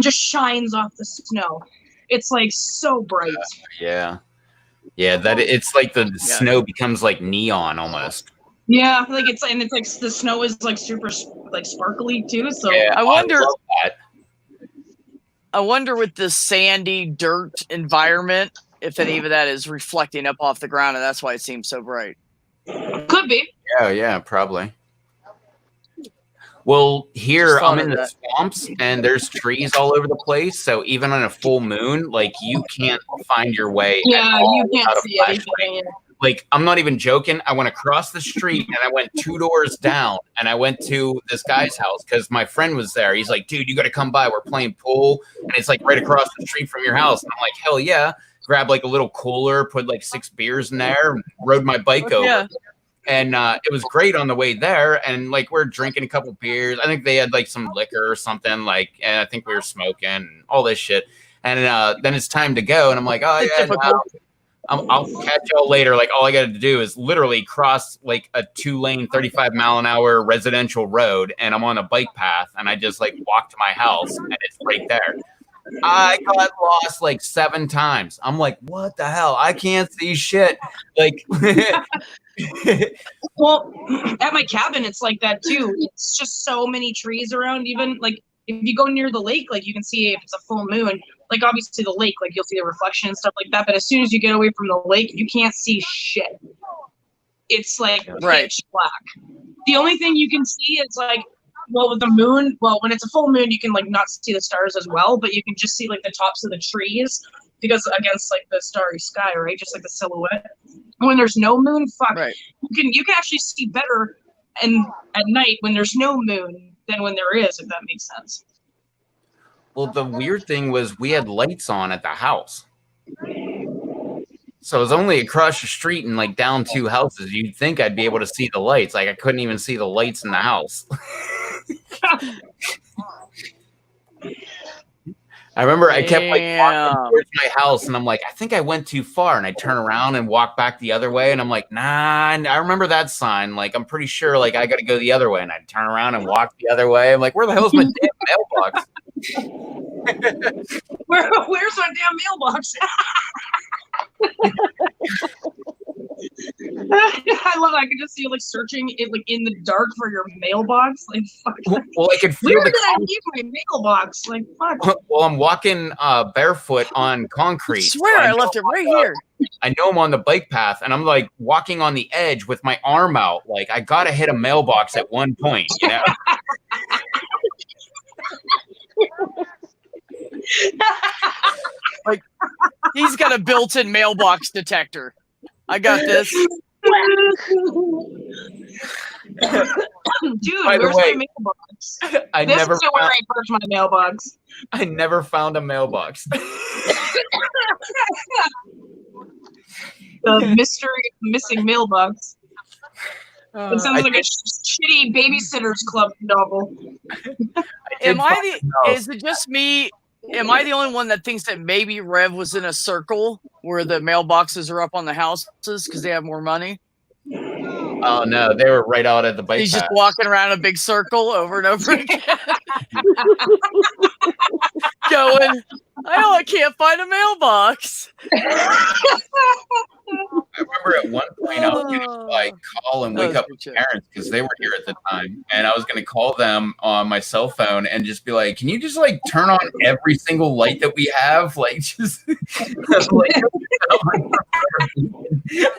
just shines off the snow. It's like so bright. Yeah. That it's like the snow becomes like neon almost. Yeah, like it's like the snow is like super like sparkly too. So yeah, I wonder. love that. I wonder with the sandy dirt environment if any of that is reflecting up off the ground, and that's why it seems so bright. Could be. Yeah, probably. Well, here I'm in the swamps, and there's trees all over the place. So even on a full moon, like you can't find your way. Yeah, you can't see anything. Like, I'm not even joking. I went across the street and I went 2 doors down and I went to this guy's house because my friend was there. He's like, dude, you got to come by. We're playing pool. And it's like right across the street from your house. And I'm like, hell yeah. Grab like a little cooler, put like 6 beers in there, rode my bike over. Yeah. And it was great on the way there. And like, we're drinking a couple beers. I think they had like some liquor or something. Like, and I think we were smoking and all this shit. And then it's time to go. And I'm like, oh, yeah. I'll catch y'all later. Like, all I got to do is literally cross like a 2-lane, 35-mile-an-hour residential road, and I'm on a bike path, and I just like walk to my house, and it's right there. I got lost like 7 times. I'm like, what the hell? I can't see shit. Like, well, at my cabin, it's like that too. It's just so many trees around. Even like if you go near the lake, like you can see if it's a full moon. Like obviously the lake, like you'll see the reflection and stuff like that. But as soon as you get away from the lake, you can't see shit. It's like pitch black. The only thing you can see is like, well, with the moon, well, when it's a full moon, you can like not see the stars as well, but you can just see like the tops of the trees because against like the starry sky, right? Just like the silhouette. When there's no moon, you can actually see better and at night when there's no moon than when there is, if that makes sense. Well, the weird thing was we had lights on at the house. So it was only across the street and like down 2 houses. You'd think I'd be able to see the lights. Like I couldn't even see the lights in the house. I remember I kept like walking towards my house and I'm like, I think I went too far. And I turn around and walk back the other way. And I'm like, nah, I remember that sign. Like, I'm pretty sure like I got to go the other way. And I'd turn around and walk the other way. I'm like, where the hell's my damn mailbox? Where's my damn mailbox? I love that. I can just see you like searching it like in the dark for your mailbox. Like, fuck. Well, I could feel where did I leave my mailbox? Like, fuck. Well, I'm walking barefoot on concrete. I swear I left it right here. I know I'm on the bike path, and I'm like walking on the edge with my arm out. Like I gotta hit a mailbox at one point, you know. Like he's got a built-in mailbox detector. I got this. Dude, where's my mailbox? This is where I purged my mailbox. I never found a mailbox. The mystery of missing mailbox. It sounds like a shitty Babysitter's Club novel. Is it just me? Am I the only one that thinks that maybe Rev was in a circle where the mailboxes are up on the houses because they have more money? Oh no, they were right out at the bike. He's just walking around a big circle over and over again. Going, I can't find a mailbox. I remember at one point I was going to like call and wake up my parents because they were here at the time, and I was going to call them on my cell phone and just be like, "Can you just like turn on every single light that we have? Like, just like,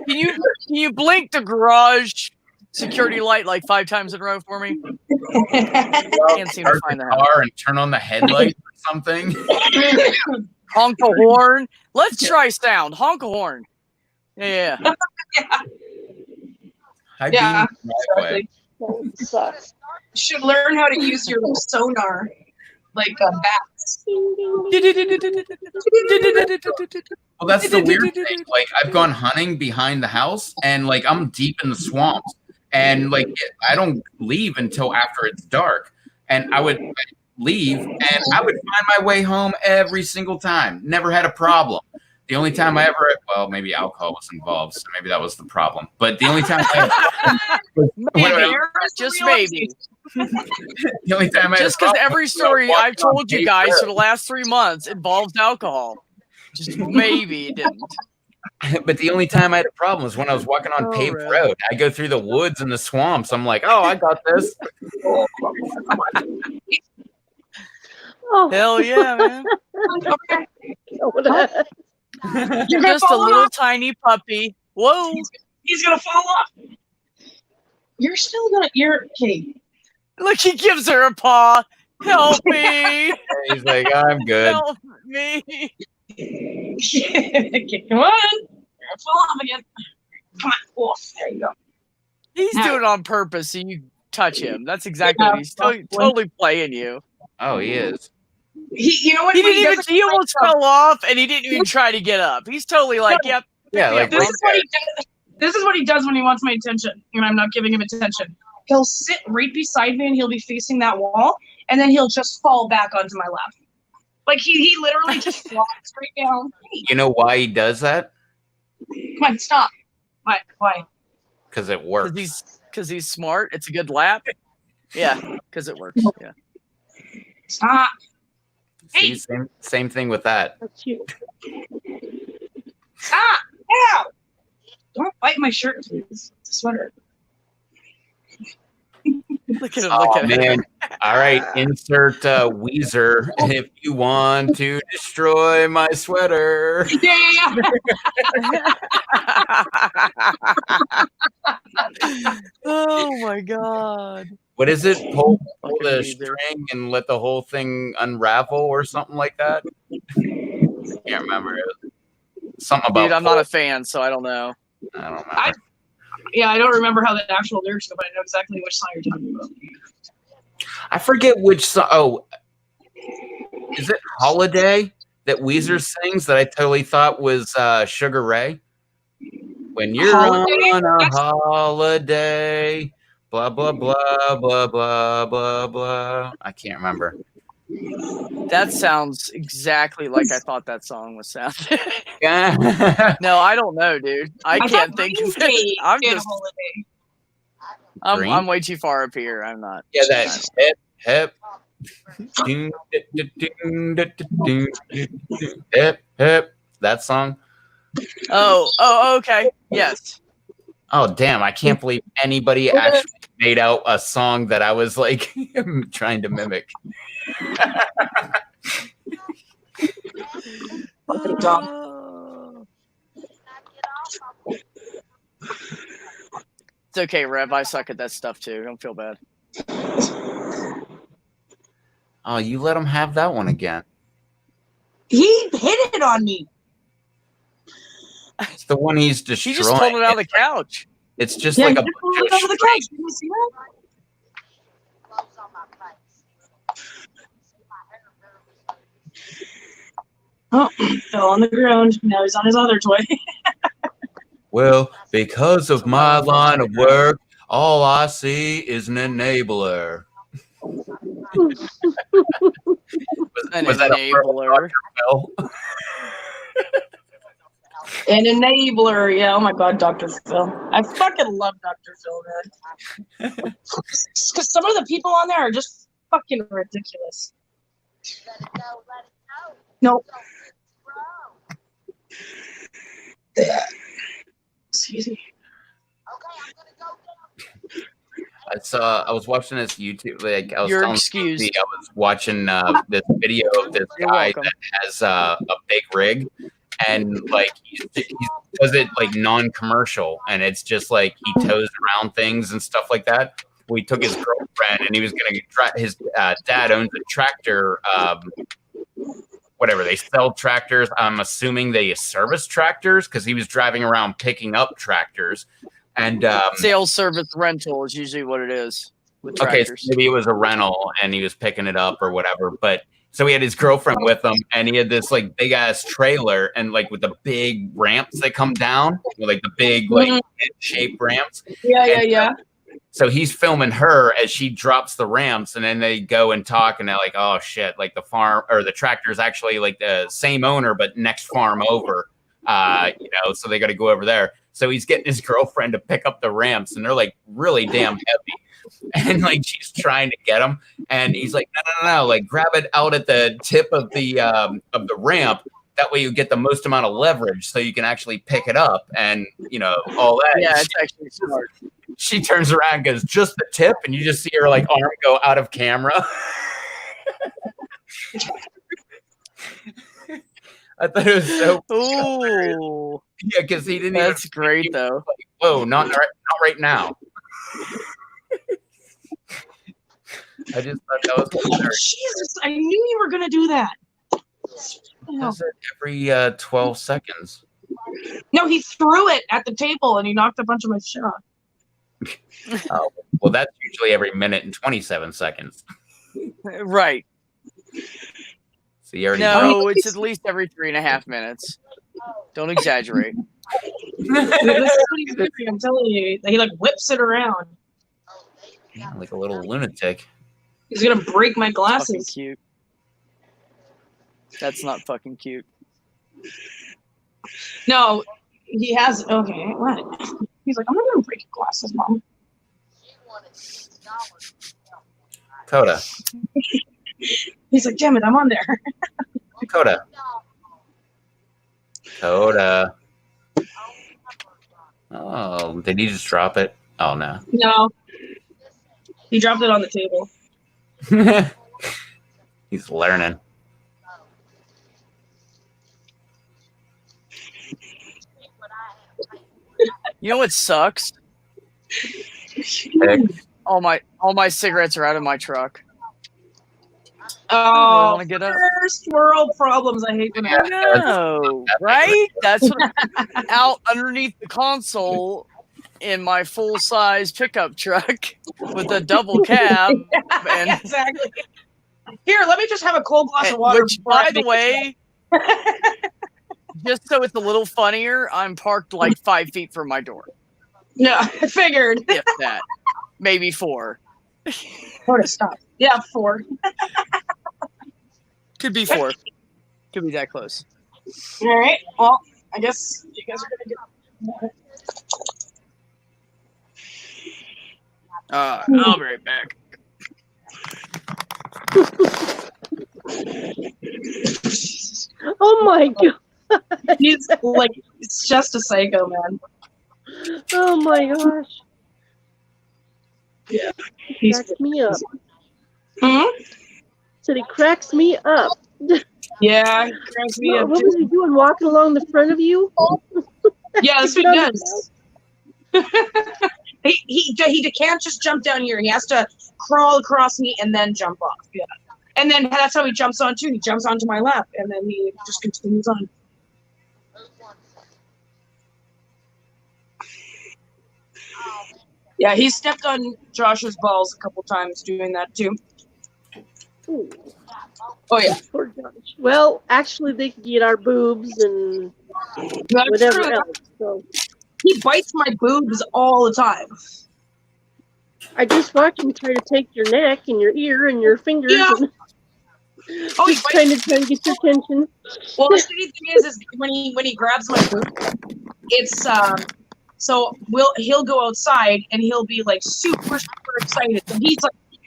can you blink the garage security light like 5 times in a row for me?" Can't seem to find the car and turn on the headlight. For something. Honk a horn. Let's try sound. Honk a horn. Yeah. High Yeah, beam driveway. That sucks. You should learn how to use your sonar, like bats. Well, that's the weird thing. Like, I've gone hunting behind the house, and like I'm deep in the swamps, and like I don't leave until after it's dark. And I would leave, and I would find my way home every single time. Never had a problem. The only time I ever, well, maybe alcohol was involved, so maybe that was the problem. But the only time Just maybe. the only time I Just because every story I've told you guys for the last 3 months involves alcohol. Just maybe it didn't. But the only time I had a problem was when I was walking on paved road. I go through the woods and the swamps. I'm like, oh, I got this. Oh, Hell yeah, man. Okay. You're just a little tiny puppy. Whoa. He's gonna fall off. You're still gonna. You're okay. Look, he gives her a paw. Help me. He's like, I'm good. Help me. Okay, come on. You're gonna fall off again. Come on. Oh, there you go. He's doing it on purpose so you touch him. That's exactly what he's totally playing you. Oh, he is. You know what? He didn't even. He almost fell off, and he didn't even try to get up. He's totally like, "Yep." Yeah, like This is what he does. This is what he does when he wants my attention, and I'm not giving him attention. He'll sit right beside me, and he'll be facing that wall, and then he'll just fall back onto my lap. Like he literally just flops right down. You know why he does that? Come on, stop. Why? Because it works. Because he's smart. It's a good lap. Yeah, because it works. Yeah. Stop. See, Hey. same thing with that. that's cute. Stop. Ow. Don't bite my shirt, please. It's a sweater. Look at him. Oh Look at him. man! All right, insert Weezer if you want to destroy my sweater. Yeah. Oh my god. What is it? Pull Fucking the Weezer. string and let the whole thing unravel or something like that. Can't remember. Something about. Dude, I'm not a fan, so I don't know. I don't remember. Yeah, I don't remember how the actual lyrics go, but I know exactly which song you're talking about. I forget which song. Oh, is it "Holiday" that Weezer sings that I totally thought was Sugar Ray? When you're Holiday? on a holiday, blah blah blah blah blah blah blah. I can't remember. That sounds exactly like I thought that song was sounding. Yeah. No, I don't know, dude. I can't thought think of Green Day it. I'm did just Holiday. Green? I'm way too far up here. I'm not. Yeah, that hip hip hip. That song. Oh, okay. Yes. Oh damn! I can't believe anybody actually made out a song that I was like trying to mimic. Fucking dumb. It's okay, Rev. I suck at that stuff too. Don't feel bad. Oh, you let him have that one again. He hit it on me. It's the one he's destroying. She just pulled it out of the couch. It's just Yeah, like he a just pulled bunch it of over the string. couch. Did you see that? Oh, fell on the ground. Now he's on his other toy. Well, because of my line of work, all I see is an enabler. An Was that a enabler. Phil? An enabler. Yeah, oh my God, Dr. Phil. I fucking love Dr. Phil, man. Because some of the people on there are just fucking ridiculous. Nope. Excuse me. I was watching this YouTube. Like I was You're telling excused. Stevie, I was watching this video of this You're guy welcome. that has a big rig, and like he does it like non-commercial, and it's just like he tows around things and stuff like that. Well, he took his girlfriend, and he was gonna his dad owns a tractor whatever, they sell tractors. I'm assuming they service tractors because he was driving around picking up tractors. And sales service rental is usually what it is with okay, tractors. so maybe it was a rental and he was picking it up or whatever. But so he had his girlfriend with him, and he had this like big ass trailer, and like with the big ramps that come down, with, like the big like shaped ramps. Yeah. So he's filming her as she drops the ramps, and then they go and talk, and they're like, "Oh shit!" Like the farm or the tractor is actually like the same owner, but next farm over. So they got to go over there. So he's getting his girlfriend to pick up the ramps, and they're like really damn heavy. And like she's trying to get him, and he's like, no, like grab it out at the tip of the ramp. That way you get the most amount of leverage, so you can actually pick it up, and all that. Yeah, it's actually smart. She turns around and goes, just the tip, and you just see her like arm go out of camera. I thought it was so. Ooh, Yeah, because he didn't. that's great though. Like, whoa, not right now. I just thought that was hilarious. Jesus, I knew you were gonna do that. Does it every 12 seconds. No, he threw it at the table and he knocked a bunch of my shit off. Oh, well, that's usually every minute and 27 seconds. Right. So you already No, it's at least every 3.5 minutes. Don't exaggerate. Dude, this is what he's doing, I'm telling you. He like whips it around. Yeah, like a little lunatic. He's gonna break my Fucking glasses. cute. That's not fucking cute. No, he has. Okay, what? He's like, I'm not gonna break your glasses, Mom. Coda. He's like, damn it, I'm on there. Coda. Oh, did he just drop it? Oh, no. No, he dropped it on the table. He's learning. You know what sucks? Heck. All my cigarettes are out of my truck. Oh, wanna get up? first world problems. I hate when I that. know, right? That's what out underneath the console in my full size pickup truck with a double cab. And Yeah, exactly. Here, let me just have a cold glass of water. which, before I by the make way, just so it's a little funnier, I'm parked like 5 feet from my door. Yeah, I figured. If that, maybe 4. Where to stop? Yeah, 4. Could be 4. Could be that close. All right. Well, I guess you guys are gonna get. I'll be right back. Oh my god. He's like, it's just a psycho, man. Oh my gosh. He's Cracks me up. Hmm? Said he cracks me up. Yeah, he cracks me up What too. was he doing? Walking along the front of you? Yeah, that's what he does. He can't just jump down here. He has to crawl across me and then jump off. Yeah, and then that's how he jumps on too. He jumps onto my lap and then he just continues on. Yeah, he stepped on Josh's balls a couple times doing that too. Ooh, Oh yeah, poor Josh. Well, actually, they can get our boobs and that's whatever true. else. So He bites my boobs all the time. I just watch him try to take your neck and your ear and your fingers Yeah. and Oh, he just bites. trying to get your attention. Well, the shitty thing is when he grabs my boob, it's so he'll go outside and he'll be like super excited. And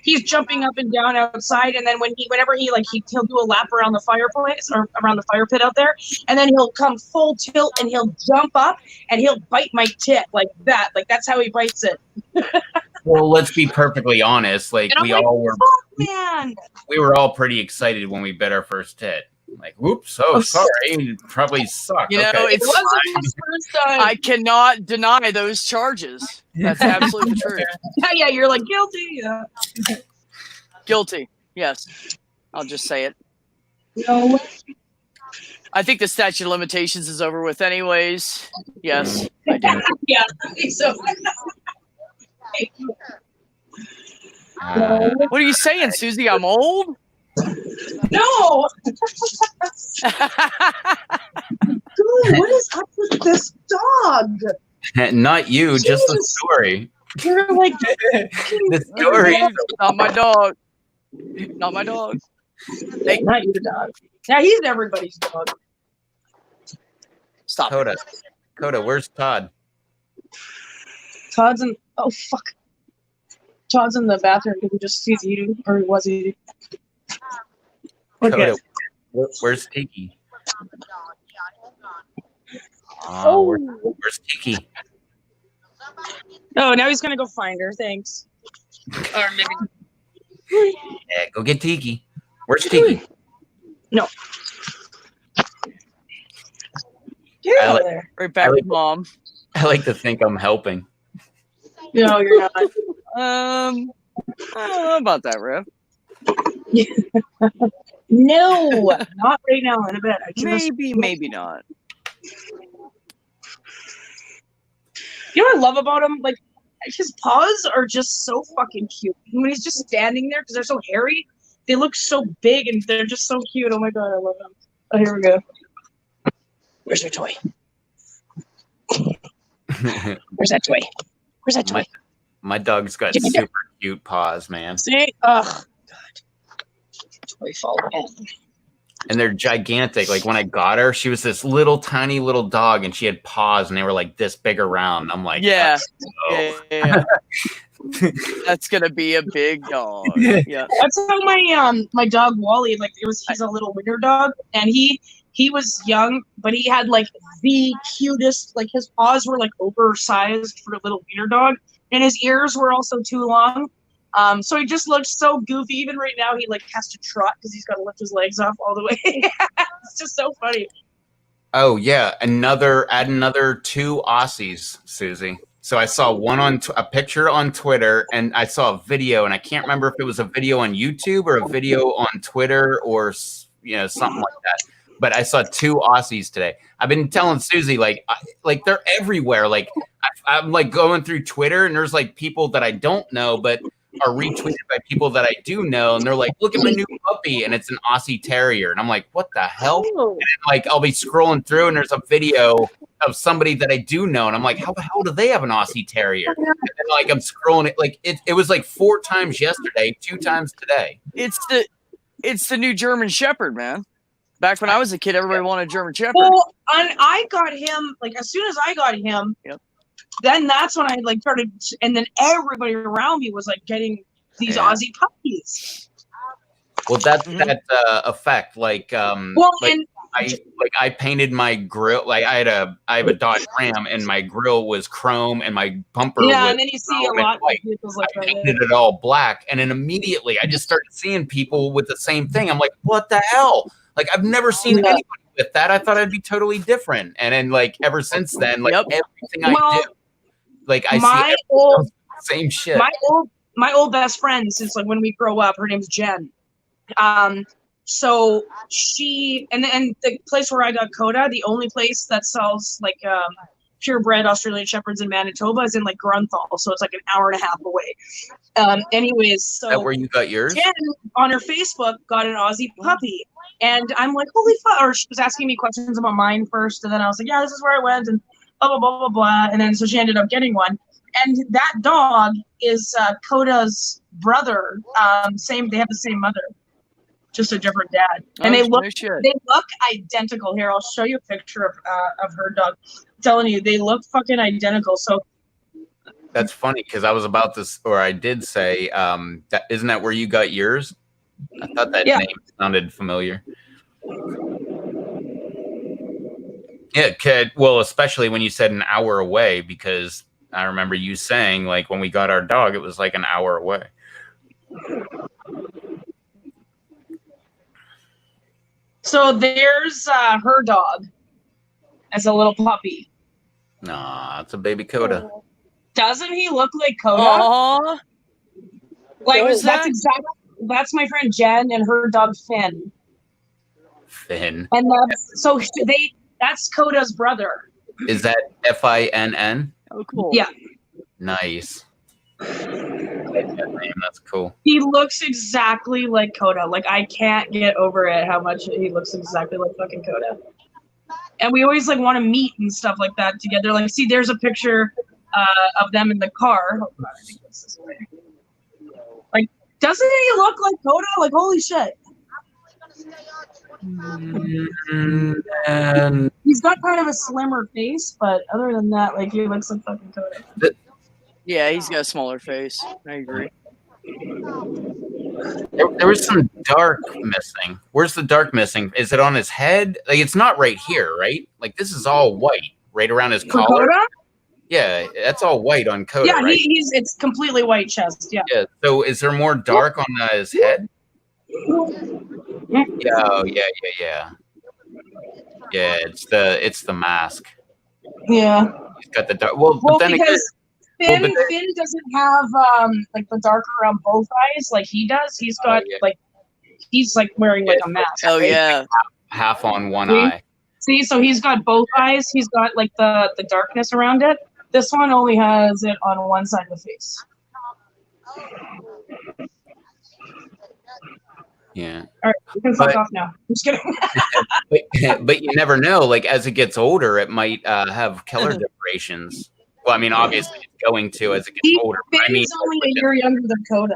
he's jumping up and down outside, and then whenever he'll do a lap around the fireplace or around the fire pit out there, and then he'll come full tilt and he'll jump up and he'll bite my tit like that. Like that's how he bites it. Well, let's be perfectly honest. Like And I'm we like, all were, "Fuck, man." we were all pretty excited when we bit our first tit. Like, whoops! Oh, sorry. It probably sucked. You know, Okay. It wasn't his first time. I cannot deny those charges. That's absolutely the truth. Yeah, you're like guilty. Guilty. Yes. I'll just say it. No. I think the statute of limitations is over with, anyways. Yes, I do. Yeah, I think so. What are you saying, Susie? I'm old? No. Dude, what is up with this dog? Not you, just the Jesus. story. You're like The story. Not my dog. Not my dog. Hey, not you, the dog. Yeah, he's everybody's dog. Stop. Coda, where's Todd? Todd's in. Oh fuck. Todd's in the bathroom because he just sees eating, or he was eating. Okay. Coda, where's Tiki? Oh, Where's Tiki? Oh, now he's gonna go find her. Thanks. Or maybe. Yeah, go get Tiki. Where's Tiki? No. Get I out like- of there. Right back I like- with mom. I like to think I'm helping. No, you're not. I don't know about that, Rev. No, not right now in a bed. I just, Maybe not. you know what I love about him? Like, his paws are just so fucking cute. When he's just standing there, because they're so hairy, they look so big and they're just so cute. Oh my god, I love them. Oh, here we go. Where's your toy? Where's that toy? Where's that toy? My dog's got Give me that. super cute paws, man. See? Ugh. God. Toy fall again. And they're gigantic. Like when I got her, she was this little tiny little dog and she had paws and they were like this big around. I'm like, Yeah. oh. Yeah. That's gonna be a big dog. Yeah. That's how my dog Wally, like he's a little winter dog, and he was young, but he had like the cutest, like his paws were like oversized for a little wiener dog, and his ears were also too long. So he just looked so goofy. Even right now, he like has to trot because he's got to lift his legs off all the way. It's just so funny. Oh yeah, add another 2 Aussies, Susie. So I saw one on a picture on Twitter, and I saw a video, and I can't remember if it was a video on YouTube or a video on Twitter or something like that. But I saw 2 Aussies today. I've been telling Susie like they're everywhere. Like I'm like going through Twitter, and there's like people that I don't know, but are retweeted by people that I do know, and they're like, "Look at my new puppy," and it's an Aussie Terrier, and I'm like, "What the hell?" oh. And like I'll be scrolling through, and there's a video of somebody that I do know, and I'm like, "How the hell do they have an Aussie Terrier?" And then, like I'm scrolling it, like it was like 4 times yesterday, 2 times today. It's the new German Shepherd, man. Back when I was a kid, everybody wanted a German Shepherd. Well, and I got him like as soon as I got him. Yep. Then that's when I like started, and then everybody around me was like getting these Yeah. Aussie puppies. Well, that's Mhm. that effect. Like Well, like, and I painted my grill. Like I have a Dodge Ram, and my grill was chrome, and my bumper yeah, was and then you see a chrome and lot of white. vehicles like I that. painted it all black, and then immediately I just started seeing people with the same thing. I'm like, what the hell? Like I've never seen Yeah. anybody with that. I thought I'd be totally different. And then like ever since then, like Yep. everything I Well, do, like I see my everyone old else with the same shit. my old best friend since like when we grow up, her name's Jen. So she and the place where I got Coda, the only place that sells like purebred Australian Shepherds in Manitoba is in like Grunthal, so it's like an hour and a half away. Anyways, Is that so where you got yours? Jen on her Facebook got an Aussie puppy, and I'm like, holy fuck! Or she was asking me questions about mine first, and then I was like, yeah, this is where I went, and blah blah blah blah blah, and then so she ended up getting one, and that dog is Coda's brother. They have the same mother, just a different dad, and they look No shit. identical. Here, I'll show you a picture of her dog. I'm telling you, they look fucking identical. So That's funny because I was about to, or I did say, that isn't that where you got yours? I thought that Yeah. name sounded familiar. Yeah, kid. Well, especially when you said an hour away, because I remember you saying like when we got our dog, it was like an hour away. so there's her dog as a little puppy. Nah, it's a baby Coda. Doesn't he look like Coda? Aw. Like Who is that's that? exactly that's my friend Jen and her dog Finn. Finn. And that's Coda's brother. Is that Finn? Oh, cool. Yeah. Nice. I like that name. That's cool. He looks exactly like Coda. Like, I can't get over it how much he looks exactly like fucking Coda. And we always like want to meet and stuff like that together. Like, see, there's a picture of them in the car. Oh, God, I think this is way. Like, doesn't he look like Coda? Like, holy shit. And He's got kind of a slimmer face, but other than that, like, he looks like fucking Coda. Yeah, he's got a smaller face. I agree. there was some dark missing. Where's the dark missing? Is it on his head? Like, it's not right here, right? Like, this is all white, right around his For collar. Coda? Yeah, that's all white on Coda, Yeah, right? it's completely white chest. Yeah. Yeah. So, is there more dark on his head? Yeah. Oh, yeah. Yeah, it's the mask. Yeah. He's got the dark. Well, Well, but then because again, Finn doesn't have like the dark around both eyes like he does. He's got he's like wearing like a mask. Oh yeah. half on one See? eye. See, so he's got both eyes. He's got like the darkness around it. This one only has it on one side of the face. Yeah. All right, you can fuck off now. I'm just kidding. but you never know. Like, as it gets older, it might have color decorations. Well, I mean, obviously it's going to as it gets older. But I mean, Finn's only a year younger than Coda.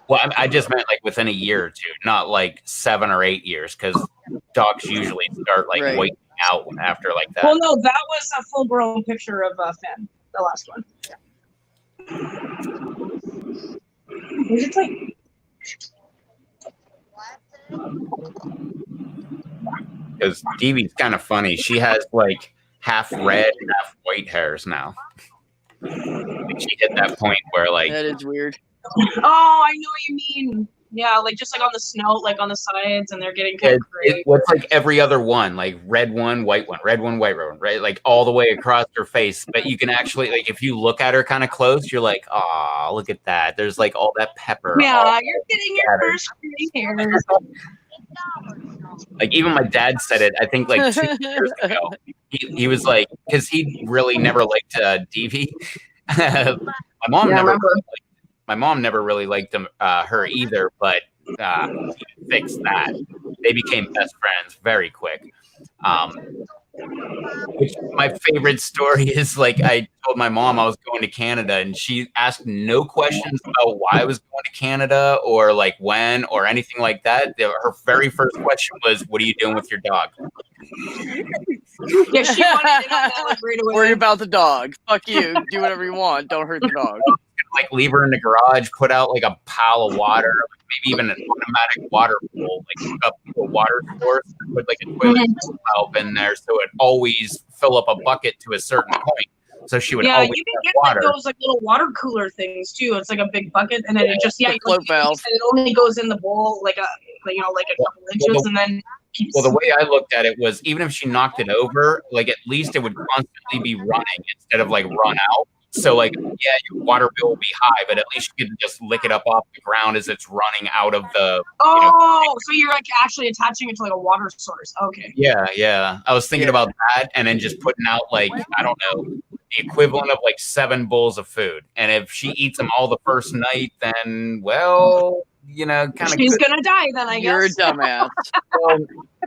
well, I just meant like within a year or two, not like 7 or 8 years, because dogs usually start like Right. whitening out after like that. Well, no, that was a full-grown picture of Finn, the last one. Where's it like? Because Deevee's kind of funny. She has like half red, half white hairs now. Like, she hit that point where like That is weird. Oh, I know what you mean. Yeah, like just like on the snout, like on the sides, and they're getting kind of gray. what's like every other one, like red one, white one, red one, white one, right? Like all the way across her face. But you can actually, like, if you look at her kind of close, you're like, oh, look at that. There's like all that pepper. Yeah, you're getting your first gray hairs. Like, even my dad said it, I think like 2 years ago. He was like, because he really never liked Deevee. My mom never really liked her either, but he fixed that. They became best friends very quick. Which my favorite story is, like, I told my mom I was going to Canada, and she asked no questions about why I was going to Canada or like when or anything like that. Her very first question was, "What are you doing with your dog?" Yeah, she wanted it on that like right away. Worry about the dog. Fuck you. Do whatever you want. Don't hurt the dog. Like, leave her in the garage, put out like a pile of water, like maybe even an automatic water pool, like hook up to a water source, put like a toilet valve in there so it always fill up a bucket to a certain point. So she would Yeah, always you can have get water. like those like little water cooler things too. It's like a big bucket, and then it just The float valve. and it only goes in the bowl like a couple inches, and then keeps. Well, the way I looked at it was, even if she knocked it over, like, at least it would constantly be running instead of like run out. So like, yeah, your water bill will be high, but at least you can just lick it up off the ground as it's running out of the. So you're like actually attaching it to like a water source. Okay. Yeah. I was thinking about that, and then just putting out like, I don't know, the equivalent of like 7 bowls of food. And if she eats them all the first night, then, well, kind of. She's gonna die then, I guess. You're a dumbass.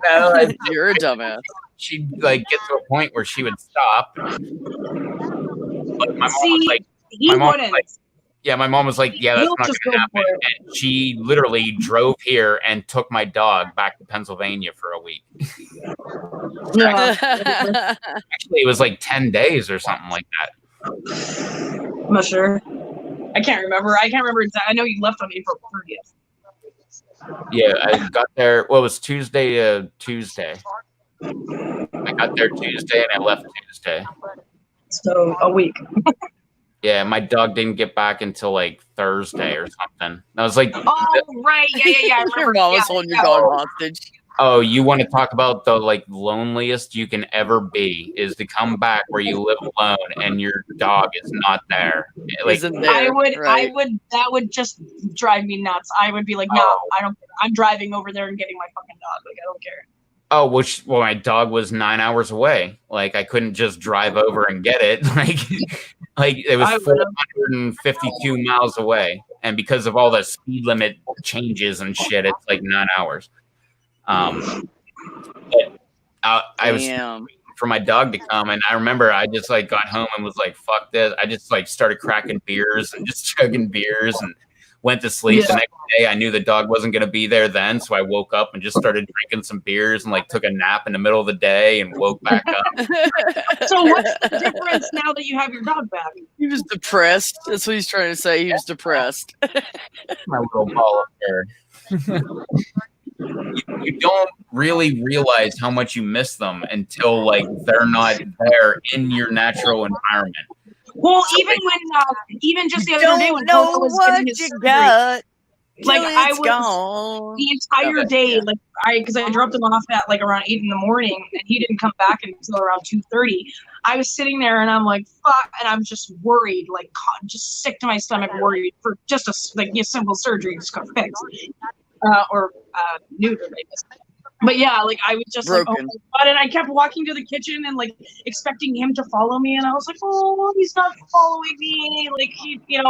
No, You're a dumbass. she'd like get to a point where she would stop. But my mom was like, he wouldn't. my mom was like, yeah, that's He'll not just going to go happen. for it. And she literally drove here and took my dog back to Pennsylvania for a week. Yeah. Actually, it was like 10 days or something like that. I'm not sure. I can't remember. Exactly. I know you left on April 30th. Yeah, I got there. Well, it was Tuesday to Tuesday. I got there Tuesday and I left Tuesday. So a week. Yeah, my dog didn't get back until like Thursday or something. I was like, Oh, right. Yeah. I remember. Your mom was holding your dog hostage. Oh, you want to talk about the like loneliest you can ever be is to come back where you live alone and your dog is not there. Like, Isn't there? I would, right? that would just drive me nuts. I would be like, no, I don't. I'm driving over there and getting my fucking dog. Like, I don't care. oh, well, my dog was 9 hours away. Like, I couldn't just drive over and get it. Like it was 452 miles away, and because of all the speed limit changes and shit, it's like 9 hours. But I was waiting for my dog to come, and I remember I just like got home and was like, "Fuck this!" I just like started cracking beers and just chugging beers and went to sleep. The next day, I knew the dog wasn't going to be there then, so I woke up and just started drinking some beers and like took a nap in the middle of the day and woke back up. So what's the difference now that you have your dog back? He was depressed. That's what he's trying to say. He was depressed. My little ball of hair. You don't really realize how much you miss them until like they're not there in your natural environment. Well, even just the other day when Coco was getting his surgery, like I was gone. the entire day, like because I dropped him off at like around 8 a.m. and he didn't come back until around 2:30. I was sitting there and I'm like, fuck, and I'm just worried, like just sick to my stomach, worried for just a simple surgery just got fixed. Or neutered, I guess. But yeah, like I was just like, oh my God, and I kept walking to the kitchen and like expecting him to follow me, and I was like, oh, he's not following me, like he, and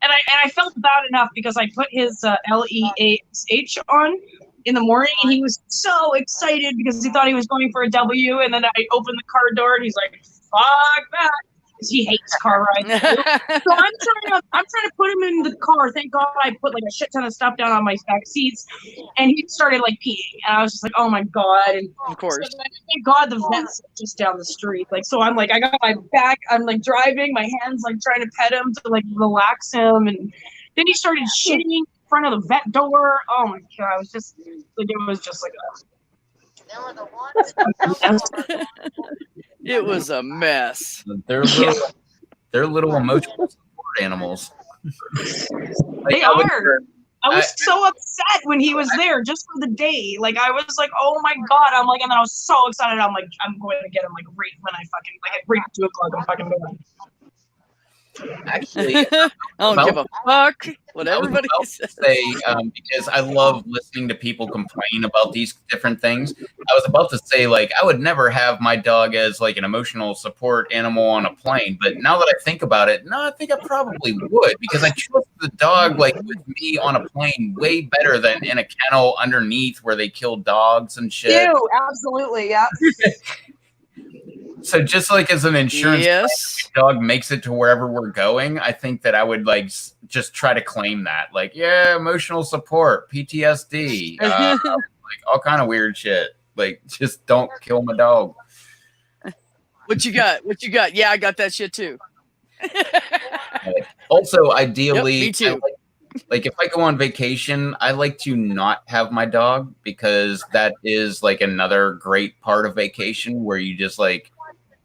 I felt bad enough because I put his LEASH on in the morning, and he was so excited because he thought he was going for a W, and then I opened the car door, and he's like, fuck that. Because he hates car rides. So I'm trying to put him in the car. Thank God I put like a shit ton of stuff down on my back seats, and he started like peeing, and I was just like, oh my God. And of course, so thank God the vet's just down the street. Like, so I'm like, I got my back. I'm like driving, my hands like trying to pet him to like relax him, and then he started shitting in front of the vet door. Oh my God, I was just like, it was just like it was a mess. They're little emotional support animals. They are. I was so upset when he was there just for the day. Like I was like, oh my God. I'm like, and then I was so excited. I'm like, I'm going to get him like right when I fucking like right at 2 o'clock. I'm fucking going. Actually, I don't give a fuck what everybody says. Because I love listening to people complain about these different things. I was about to say, like, I would never have my dog as like an emotional support animal on a plane. But now that I think about it, no, I think I probably would, because I trust the dog like with me on a plane way better than in a kennel underneath where they kill dogs and shit. Ew, absolutely, yeah. So just like as an insurance yes. plan, if my dog makes it to wherever we're going, I think that I would like just try to claim that, like, yeah, emotional support, PTSD, like all kind of weird shit. Like, just don't kill my dog. What you got? What you got? Yeah, I got that shit too. Also, ideally, me too. Like if I go on vacation, I like to not have my dog, because that is like another great part of vacation where you just like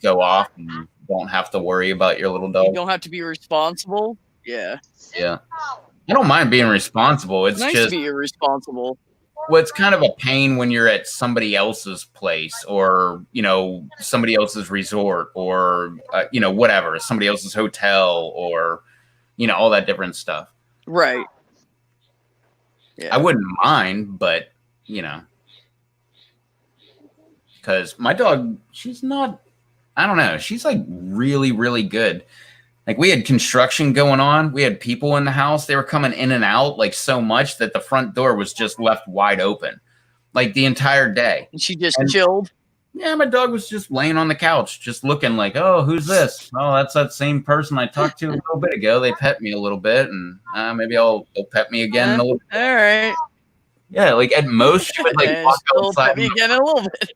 go off and you don't have to worry about your little dog. You don't have to be responsible. Yeah. Yeah. I don't mind being responsible. It's nice just to be irresponsible. Well, it's kind of a pain when you're at somebody else's place, or, somebody else's resort, or, whatever, somebody else's hotel, or, all that different stuff. Right. Yeah. I wouldn't mind, but, because my dog, she's not, I don't know. She's like really, really good. Like we had construction going on. We had people in the house. They were coming in and out like so much that the front door was just left wide open, like the entire day. And she just chilled. Yeah, my dog was just laying on the couch, just looking like, oh, who's this? Oh, that's that same person I talked to a little bit ago. They pet me a little bit, and maybe they'll pet me again in a little bit. All right. Yeah, like at most she would like walk outside. Pet me again in a little bit.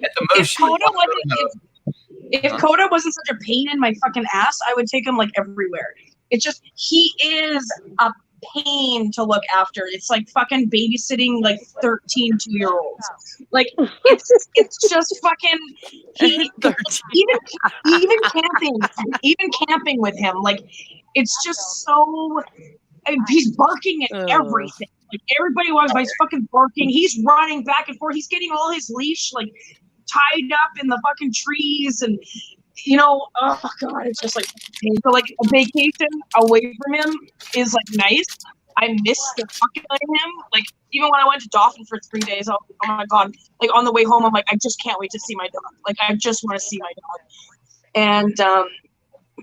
At the most, if Coda wasn't such a pain in my fucking ass, I would take him like everywhere. It's just, he is a pain to look after. It's like fucking babysitting like 13 2-year-olds. Like it's just fucking even camping with him, like it's just so, he's barking at everything. Like everybody walks by, he's fucking barking. He's running back and forth. He's getting all his leash like tied up in the fucking trees, and oh god, it's just like so. Like a vacation away from him is like nice. I miss the fucking out of him. Like even when I went to Dauphin for 3 days, oh my god! Like on the way home, I'm like, I just can't wait to see my dog. Like I just want to see my dog. And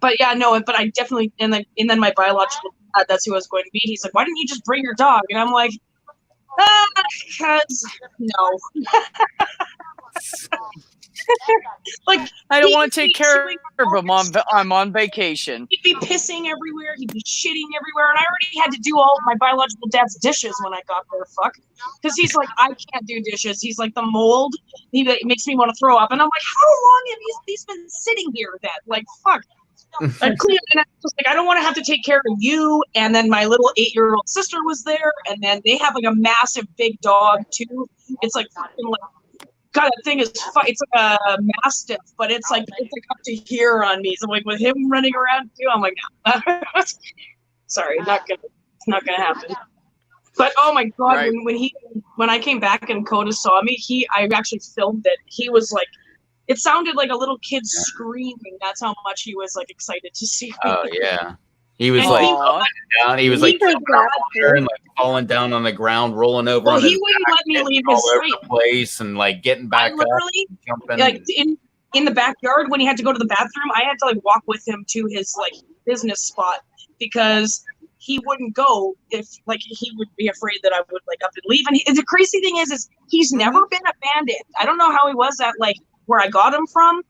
but yeah, no. But I definitely and then my biological dad, that's who I was going to meet. He's like, why didn't you just bring your dog? And I'm like, because no. Like I don't want to take care of him. I'm on vacation. He'd be pissing everywhere. He'd be shitting everywhere. And I already had to do all of my biological dad's dishes when I got there. Fuck. Because he's like, I can't do dishes. He's like, the mold, it makes me want to throw up. And I'm like, how long have these been sitting here then? Like, fuck. And clean, and I was like, I don't want to have to take care of you. And then my little 8-year-old sister was there. And then they have like a massive big dog too. It's like fucking like, God, that thing is it's like a mastiff, but it's like up to here on me. So like with him running around too, I'm like, no. Sorry, it's not gonna happen. But oh my god, right. when I came back and Coda saw me, I actually filmed it. He was like, it sounded like a little kid screaming. That's how much he was like excited to see me. Oh yeah. He was And like he- falling down. He was like and like falling down on the ground, rolling over. Well, on he his wouldn't back, let me getting leave all his over site. the place and like getting I back up, literally jumping. like in the backyard when he had to go to the bathroom, I had to like walk with him to his like business spot because he wouldn't go if like he would be afraid that I would like up and leave. And the crazy thing is he's never been abandoned. I don't know how he was at like where I got him from,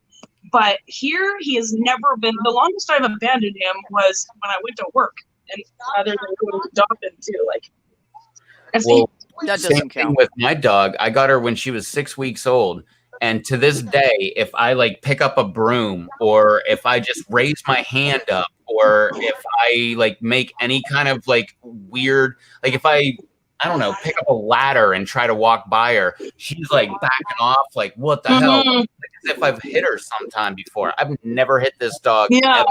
but here he has never been. The longest I've abandoned him was when I went to work, and other than going to Dauphin too, like. Well, That same doesn't thing count. with my dog. I got her when she was 6 weeks old. And to this day, if I like pick up a broom or if I just raise my hand up or if I like make any kind of like weird, like if I don't know, pick up a ladder and try to walk by her, she's like backing off, like, what the hell? Mhm. Like, as if I've hit her sometime before. I've never hit this dog. Yeah. Ever.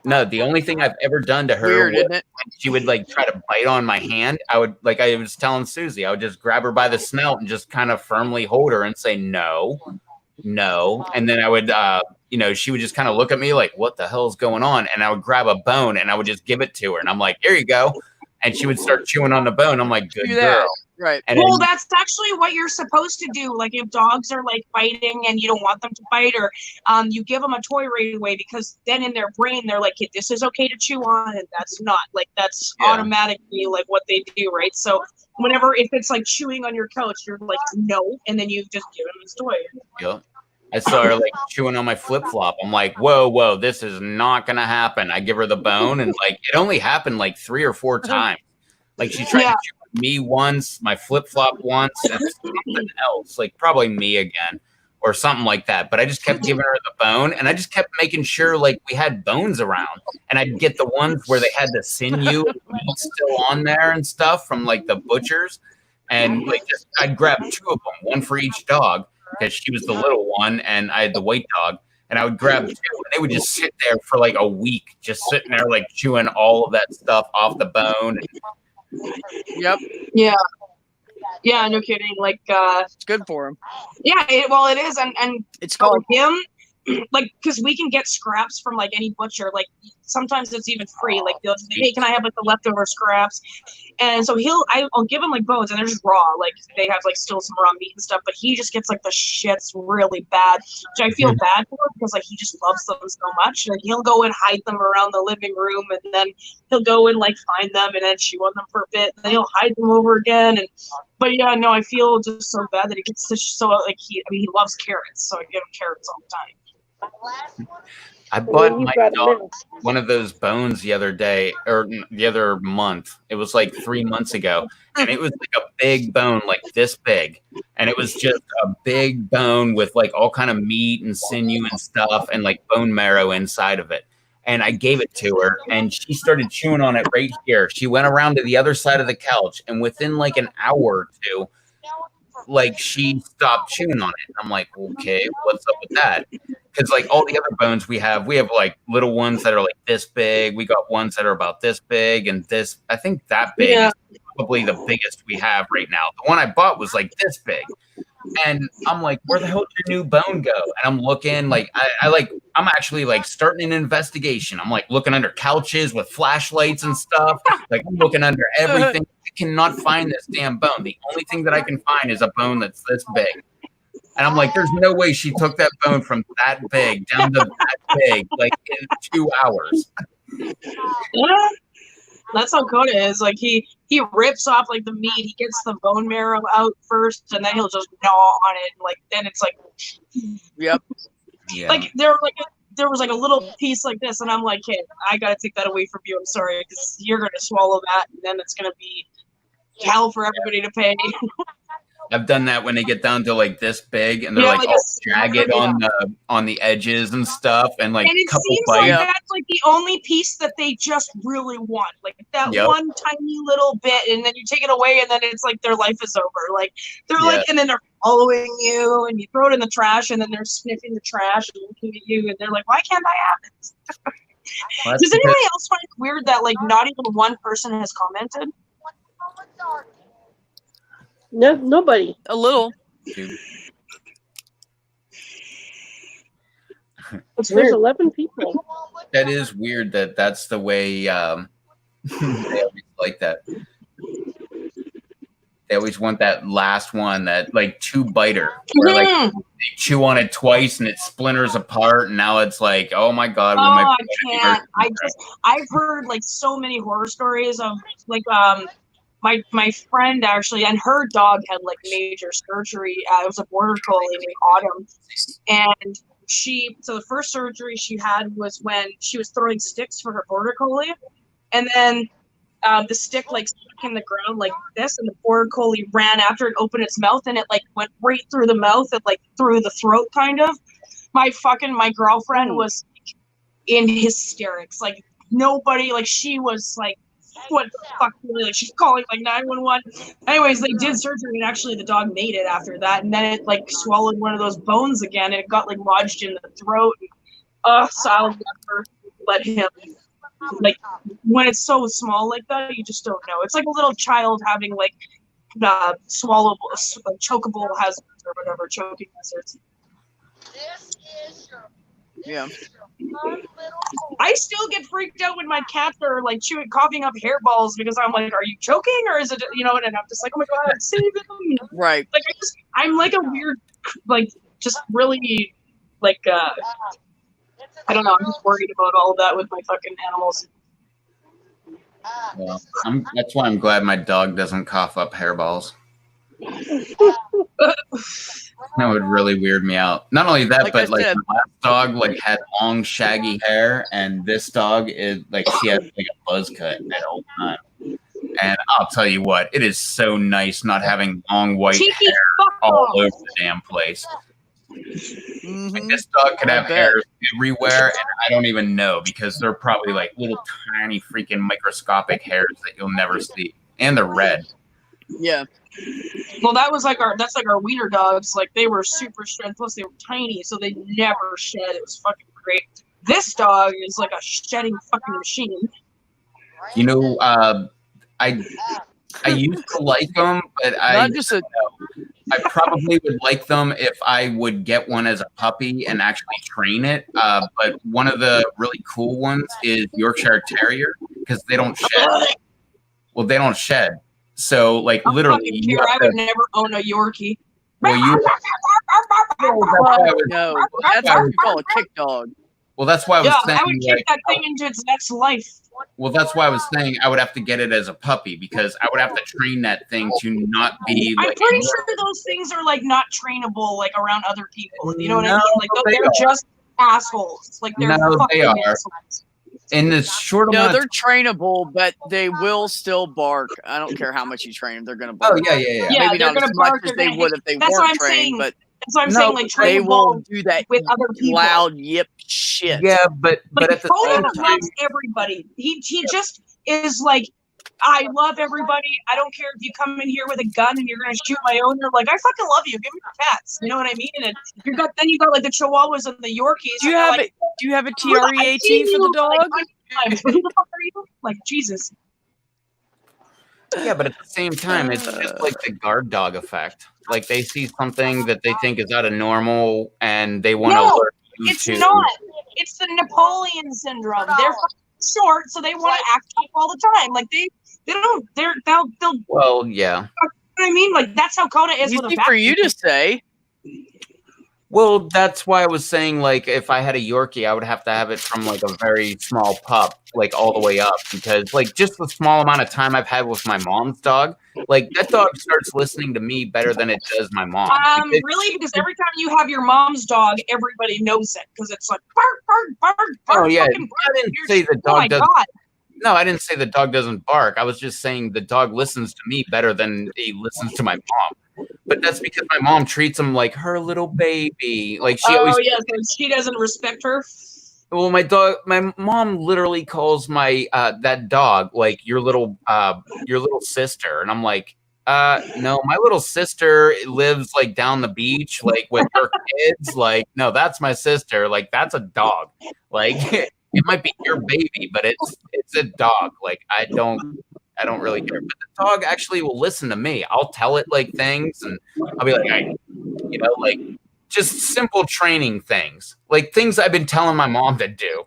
No, the only thing I've ever done to her Weird, was isn't it? when she would like try to bite on my hand. I would, like I was telling Susie, I would just grab her by the snout and just kind of firmly hold her and say no. And then I would she would just kind of look at me like, what the hell is going on? And I would grab a bone and I would just give it to her. And I'm like, here you go. And she would start chewing on the bone. I'm like, good Do that. girl. Right. And Well, then, that's actually what you're supposed to do. Like if dogs are like biting and you don't want them to bite, or you give them a toy right away, because then in their brain they're like, hey, this is okay to chew on, and that's not. Like that's Yeah. automatically like what they do, right? So if it's like chewing on your couch, you're like no, and then you just give them this toy. yeah. I saw her like chewing on my flip flop. I'm like, whoa, this is not gonna happen. I give her the bone, and like it only happened like 3 or 4 times. Like she tried Yeah. to chew on me once, my flip flop once, and something else, like probably me again or something like that. But I just kept giving her the bone, and I just kept making sure like we had bones around, and I'd get the ones where they had the sinew still on there and stuff from like the butchers, and like I'd grab 2 of them, one for each dog, because she was the little one and I had the white dog, and I would grab 2 and they would just sit there for like a week, just sitting there like chewing all of that stuff off the bone. Yep. Yeah, no kidding. Like It's good for him. yeah, it is, and It's called him, like, because we can get scraps from like any butcher. Like sometimes it's even free. Like they'll say, hey, can I have like the leftover scraps? And so I'll give him like bones, and they're just raw. Like they have like still some raw meat and stuff. But he just gets like the shits really bad, which I feel bad for, because like he just loves them so much. Like he'll go and hide them around the living room, and then he'll go and like find them and then chew on them for a bit. And then he'll hide them over again. But yeah, no, I feel just so bad that he gets so like he loves carrots, so I give him carrots all the time. I bought you my brought him dog in. one of those bones the other day, or the other month. It was like 3 months ago, and it was like a big bone, like this big, and it was just a big bone with like all kind of meat and sinew and stuff, and like bone marrow inside of it. And I gave it to her, and she started chewing on it right here. She went around to the other side of the couch, and within like an hour or 2, like she stopped chewing on it. I'm like, okay, what's up with that? Because like all the other bones we have like little ones that are like this big. We got ones that are about this big and this. I think that big Yeah. is probably the biggest we have right now. The one I bought was like this big. And I'm like, where the hell did your new bone go? And I'm looking like I'm actually like starting an investigation. I'm like looking under couches with flashlights and stuff. Like I'm looking under everything. I cannot find this damn bone. The only thing that I can find is a bone that's this big. And I'm like, there's no way she took that bone from that big down to that big, like in 2 hours. Yeah. That's how Coda is. Like he rips off like the meat. He gets the bone marrow out first, and then he'll just gnaw on it. And, like then it's like, Yep. Yeah. like there was like a little piece like this, and I'm like, hey, I gotta take that away from you. I'm sorry, because you're gonna swallow that, and then it's gonna be hell for everybody to pay. I've done that when they get down to like this big and they're Yeah, like like all a jagged sliver, on the edges and stuff, and like And a it couple seems bites. like Yeah. that's like the only piece that they just really want. Like that Yep. one tiny little bit, and then you take it away, and then it's like their life is over. Like they're Yeah. like, and then they're following you, and you throw it in the trash, and then they're sniffing the trash and looking at you, and they're like, why can't I have it? Well, that's Does because- anybody else find it weird that like not even one person has commented? No, nobody. A little. Dude, It's There's weird. 11 people. that is weird that that's the way they always like that. They always want that last one, that like two biter, where like Mhm. they chew on it twice and it splinters apart, and now it's like, oh my god, we Oh, might I be can't. I've heard like so many horror stories of like my friend actually, and her dog had like major surgery. It was a border collie named Autumn, and so the first surgery she had was when she was throwing sticks for her border collie, and then the stick like stuck in the ground like this, and the border collie ran after it, opened its mouth, and it like went right through the mouth and like through the throat kind of. My girlfriend was in hysterics. Like nobody, like she was like, what the fuck? Like she's calling like 911. Anyways, they did surgery, and actually the dog made it after that, and then it like swallowed one of those bones again, and it got like lodged in the throat. So I'll never let him. Like when it's so small like that, you just don't know. It's like a little child having like swallowable, like chokeable hazards or whatever, choking hazards. Yeah. I still get freaked out when my cats are like coughing up hairballs, because I'm like, are you choking or is it, and I'm just like, oh my god, save them. Right. Like I'm like a weird, like just really like I don't know. I'm just worried about all of that with my fucking animals. Well, that's why I'm glad my dog doesn't cough up hairballs. That would really weird me out. Not only that, Like but I like said- my last dog like had long shaggy hair, and this dog is like she has like a buzz cut at all time. And I'll tell you what, it is so nice not having long white Cheeky hair fuck all off. over the damn place. Like Mhm. this dog could I have bet. hairs everywhere, and I don't even know, because they're probably like little tiny freaking microscopic hairs that you'll never see, and they're red. Yeah. Well, that's like our wiener dogs. Like they were super shred, plus they were tiny, so they never shed. It was fucking great. This dog is like a shedding fucking machine. You know, I used to like them, but Not just a I probably would like them if I would get one as a puppy and actually train it. But one of the really cool ones is Yorkshire Terrier, because they don't shed. Well, they don't shed. So, like, I literally, fucking you care. I have would to, never own a Yorkie. well, you. no. That's what we call a kick dog. Well, that's why I was Yeah, saying. I would kick Like, that thing into its next life. well, that's why I was saying I would have to get it as a puppy, because I would have to train that thing to not be I'm like. pretty sure those things are like not trainable like around other people. You know what I No, mean? Like they they're are. just assholes. Like they're No, they fucking are. assholes. In this short No, amount. they're trainable, but they will still bark. I don't care how much you train them; they're going to Oh bark. yeah. Yeah, Maybe they're not gonna as much bark, as they're they gonna would if they That's what weren't I'm trained, saying. but That's what I'm No, saying. Like they will trainable do that with other people. loud yip shit. Yeah, but Like at the Frodo same time, loves everybody. He just is like I love everybody. I don't care if you come in here with a gun and you're gonna shoot my owner. Like, I fucking love you. Give me your cats. You know what I mean? And then you got like the Chihuahuas and the Yorkies. Do you and have like, it? Do you have a I've seen TREAT for the you, dog? like, 100 times, but who the fuck are you? Like, Jesus. Yeah, but at the same time, it's just like the guard dog effect. Like they see something that they think is out of normal, and they want to No, alert you It's to. not. It's the Napoleon syndrome. They're fucking short, so they want to act up all the time. Like they don't. They'll. You know Well, yeah. what I mean? Like that's how Kona is with a Easy for you to say. Well, that's why I was saying, like, if I had a Yorkie, I would have to have it from like a very small pup, like all the way up, because like just the small amount of time I've had with my mom's dog, like that dog starts listening to me better than it does my mom. Because- Really? Because every time you have your mom's dog, everybody knows it because it's like bark, bark, bark, bark. Oh yeah, fucking I bark. didn't say the Oh my dog doesn't. god! No, I didn't say the dog doesn't bark. I was just saying the dog listens to me better than he listens to my mom. But that's because my mom treats him like her little baby. Like she always. Oh yeah, so she doesn't respect her. Well, my mom literally calls my that dog like your little sister, and I'm like, no, my little sister lives like down the beach, like with her kids. Like, no, that's my sister. Like, that's a dog. Like, it might be your baby, but it's a dog. Like, I don't really care. But the dog actually will listen to me. I'll tell it like things, and I'll be like, like just simple training things, like things I've been telling my mom to do,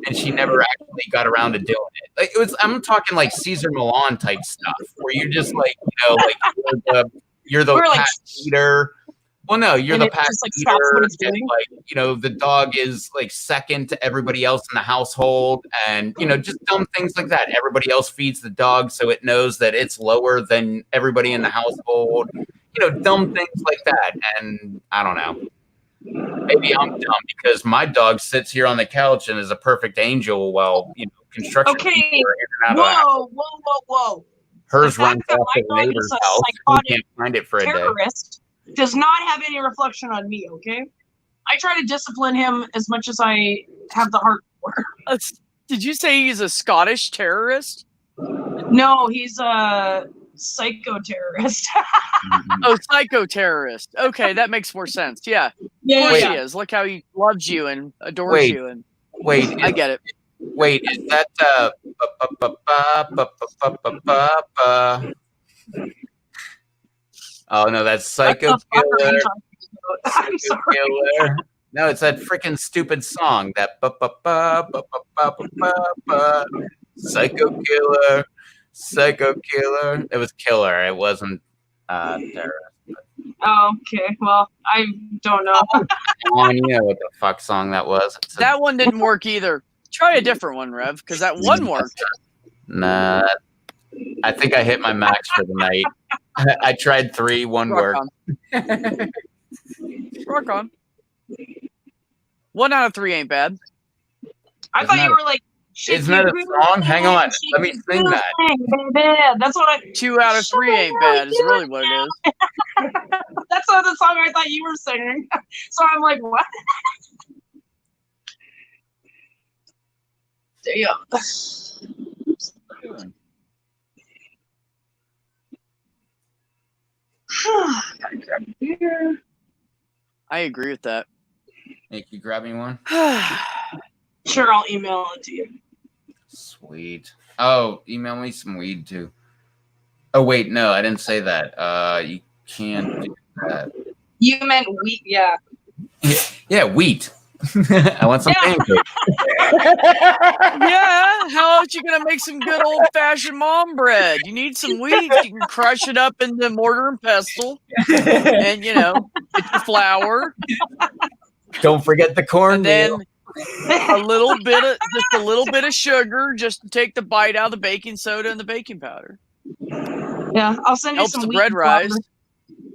and she never actually got around to doing it. Like I'm talking like Caesar Milan type stuff, where you're just like, like you're the We're like- pack leader. Well, no, you're And the it pack just, like, stops leader, what it's and doing? like the dog is like second to everybody else in the household, and just dumb things like that. Everybody else feeds the dog, so it knows that it's lower than everybody in the household. Dumb things like that. And I don't know. Maybe I'm dumb because my dog sits here on the couch and is a perfect angel while construction Okay. people are in and out of the house. Whoa! Hers The runs fact that off my to the dog neighbor's is a house. We psychotic can't find it for a day. Terrorist does not have any reflection on me. Okay, I try to discipline him as much as I have the heart for. Did you say he's a Scottish terrorist? No, he's a psycho terrorist. Oh, psycho terrorist. Okay, that makes more sense. Yeah, of yeah, course yeah. he is. Look how he loves you and adores Wait. you, and Wait, I get it. wait, is that Oh no, that's Psycho What the fuck are Killer. you talking about? I'm Psycho sorry. Killer. No, it's that freaking stupid song. That Psycho Killer, Psycho Killer. It was Killer. It wasn't terrorist. Oh, okay. Well, I don't know. You know what the fuck song that was? It's a- That one didn't work either. Try a different one, Rev, because that one worked. Nah, I think I hit my max for the night. I tried 3, one Rock worked. on. Rock on. 1 out of 3 ain't bad. I Isn't thought that- you were like. Isn't that a song? Hang on, let me sing that. Baby. That's what I. 2 out of 3 ain't bad is really what it is. That's the song I thought you were singing. So I'm like, what? Damn. Gotta grab a beer. I agree with that. Hey, can you grab me one? Sure, I'll email it to you. Sweet. Oh, email me some weed too. Oh wait, no, I didn't say that. You can't do that. You meant wheat, yeah. Yeah, wheat. I want some Yeah. pancakes. Yeah, how else you gonna make some good old fashioned mom bread? You need some wheat. You can crush it up into mortar and pestle, and get your flour, Don't forget the corn. and then a little bit of sugar, just to take the bite out of the baking soda and the baking powder. Yeah, I'll send you Helps some the wheat bread and flour. rise.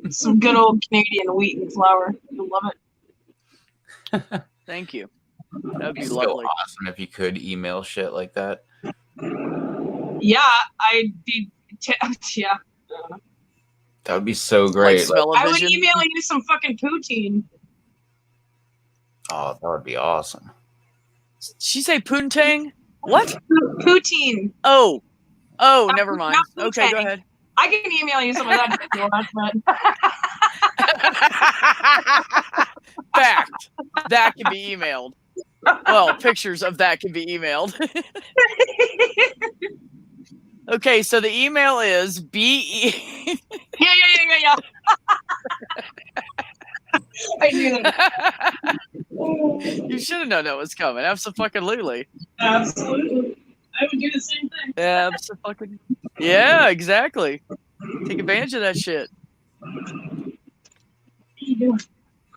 Some good old Canadian wheat and flour. You'll love it. Thank you. That'd be It'd be so lovely. awesome if you could email shit like that. Yeah, I'd be. Yeah. That would be so Like great. Like, smell-o-vision. I would email you some fucking poutine. oh, that would be awesome. She say poontang? What? Poutine. Oh, Oh, never mind. not Okay, go Wu-Tang. ahead. I can email you some of that if you want, but Fact. That can be emailed. Well, pictures of that can be emailed. Okay, so the email is yeah. I knew that. You should have known that was coming. Absolutely. Absolutely. I would do the same thing. Absolutely. Yeah, exactly. Take advantage of that shit.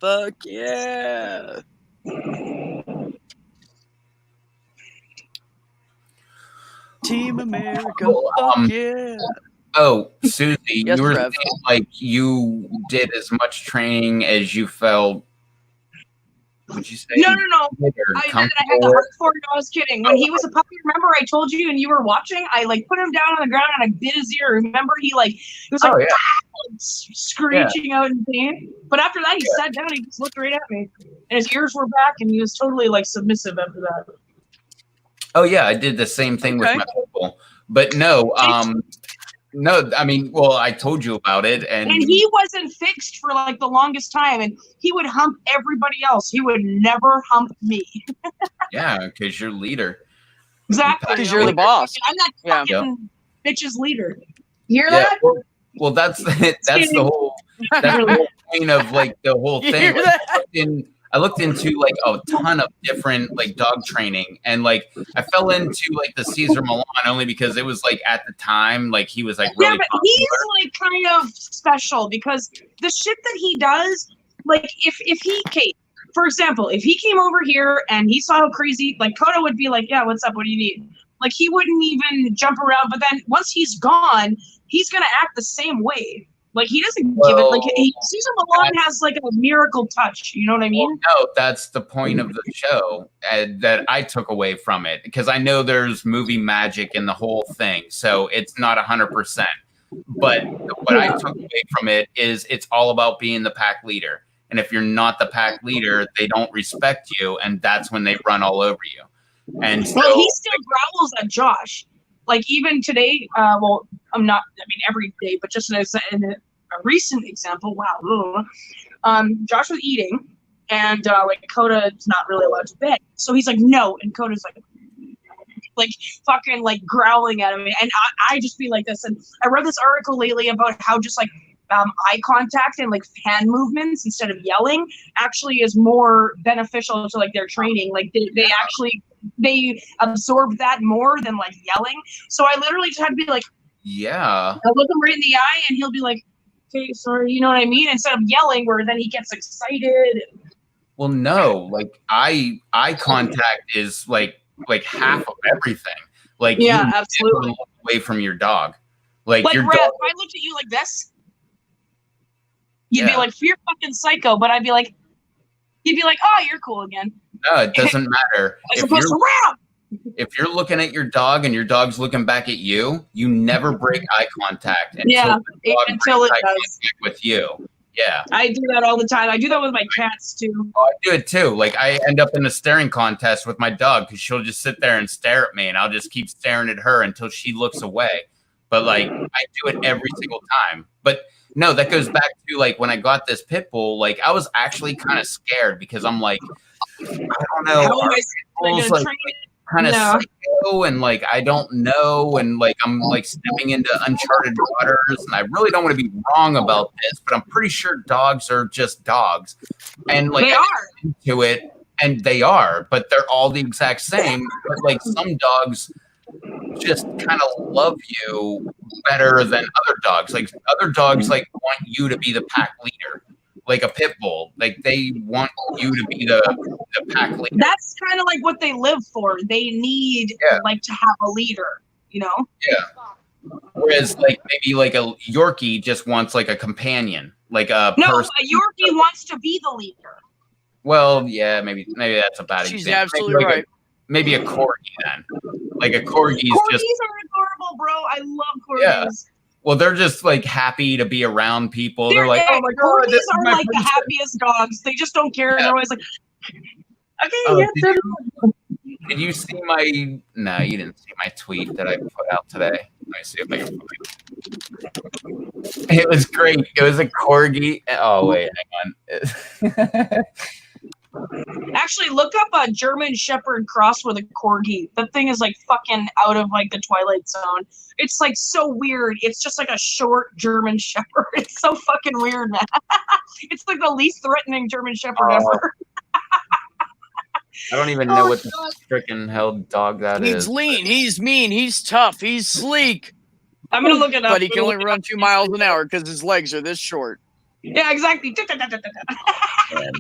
Fuck yeah. Team America. Fuck yeah. Oh, Susie, Yes, you were Rev. saying like you did as much training as you felt. Would you say? No. or I had comfortable the with? heart for it. I was kidding. When he was a puppy, remember I told you and you were watching? I like put him down on the ground and I bit his ear. Remember he was like Oh yeah. screeching out in pain. But after that, he sat down. He just looked right at me, and his ears were back, and he was totally like submissive after that. Oh yeah, I did the same thing with Okay. my people. But no, no, I mean, well, I told you about it, and And he wasn't fixed for like the longest time, and he would hump everybody else. He would never hump me. yeah, because you're leader. Exactly. Because you're the boss. I'm that Yeah. fucking bitch's leader. You hear Yeah, that? well, that's the whole point of like the whole You thing. hear Like, that? I looked into like a ton of different like dog training, and like I fell into like the Caesar Milan only because it was like at the time like he was like really Yeah, but popular. he's like kind of special because the shit that he does, like if he came, for example, if he came over here and he saw how crazy, like Koda would be like, yeah, what's up? What do you need? Like he wouldn't even jump around. But then once he's gone, he's gonna act the same way. Like he doesn't give it. Like Caesar Milan has like a miracle touch. You know what I mean? Well, no, that's the point of the show that I took away from it, because I know there's movie magic in the whole thing, so it's not 100%. But what I took away from it is it's all about being the pack leader, and if you're not the pack leader, they don't respect you, and that's when they run all over you. And so, Well, he still growls at Josh. Like even today, well, I'm not. I mean, every day, but just in a recent example. Wow. Josh was eating, and like Koda's not really allowed to beg, so he's like, no, and Koda's like fucking like growling at him, and I just be like this. And I read this article lately about how just like eye contact and like hand movements instead of yelling actually is more beneficial to like their training. Like they absorb that more than like yelling. So I literally just had to be like, yeah, I look him right in the eye and he'll be like, okay, sorry, you know what I mean? Instead of yelling where then he gets excited. well, no, like eye contact is like half of everything. Like Yeah, you absolutely. never look away from your dog. Like Like your Rev, dog. if I looked at you like this, you'd be Yeah. like, you're fucking psycho, but you'd be like, oh, you're cool again. No, it doesn't matter. As opposed to Rev. If you're looking at your dog and your dog's looking back at you, you never break eye contact until Yeah, the dog until breaks it eye does. contact with you. Yeah, I do that all the time. I do that with my cats too. I do it too. Like I end up in a staring contest with my dog because she'll just sit there and stare at me, and I'll just keep staring at her until she looks away. But like I do it every single time. But no, that goes back to like when I got this pit bull. Like I was actually kind of scared because I'm like, I don't know. How am are I pit bulls, gonna like, train it? kind of No. psycho, and like I don't know, and like I'm like stepping into uncharted waters, and I really don't want to be wrong about this, but I'm pretty sure dogs are just dogs, and like They I are. get into it, and they are, but they're all the exact same. But like some dogs just kind of love you better than other dogs. Like other dogs like want you to be the pack leader. Like a pit bull, like they want you to be the pack leader. That's kind of like what they live for. They need like to have a leader, you know? Whereas like maybe like a Yorkie just wants like a companion, like a No, person. a Yorkie wants to be the leader. Well, yeah, maybe that's a bad She's example. absolutely Maybe like right. maybe a corgi then. Like a corgi's Corgis just are adorable, bro. I love corgis. Yeah. well, they're just like happy to be around people. They're like, oh my god, corgis this is are my like the princess. happiest dogs. They just don't care. Yeah. They're always like, okay, Oh, yeah, did you see my? No, you didn't see my tweet that I put out today. me see if I can find it. It was great. It was a corgi. Oh wait, hang on. Actually, look up a German Shepherd crossed with a corgi. That thing is like fucking out of like the Twilight Zone. It's like so weird. It's just like a short German Shepherd. It's so fucking weird, man. It's like the least threatening German Shepherd ever. I don't even know what the freaking hell dog that is. He's lean. He's mean. He's tough. He's sleek. I'm gonna look it up. But he can only run 2 miles an hour because his legs are this short. Yeah, exactly. Man,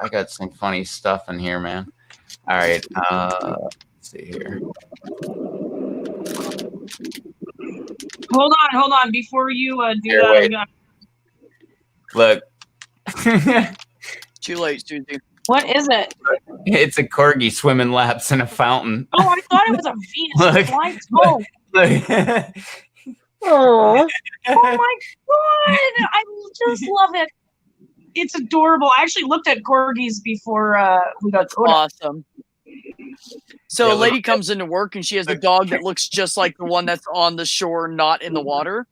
I got some funny stuff in here, man. All right, let's see here. Hold on. Before you do Here, that, wait. I'm gonna... Look, Too late, Susie. What is it? it's a corgi swimming laps in a fountain. Oh, I thought it was a Venus Look. flytrap. Look. Oh, Oh my god! I just love it. It's adorable. I actually looked at corgis before we got Coda. Awesome. So Yeah, a lady look. comes into work and she has a dog that looks just like the one that's on the shore, not in the water.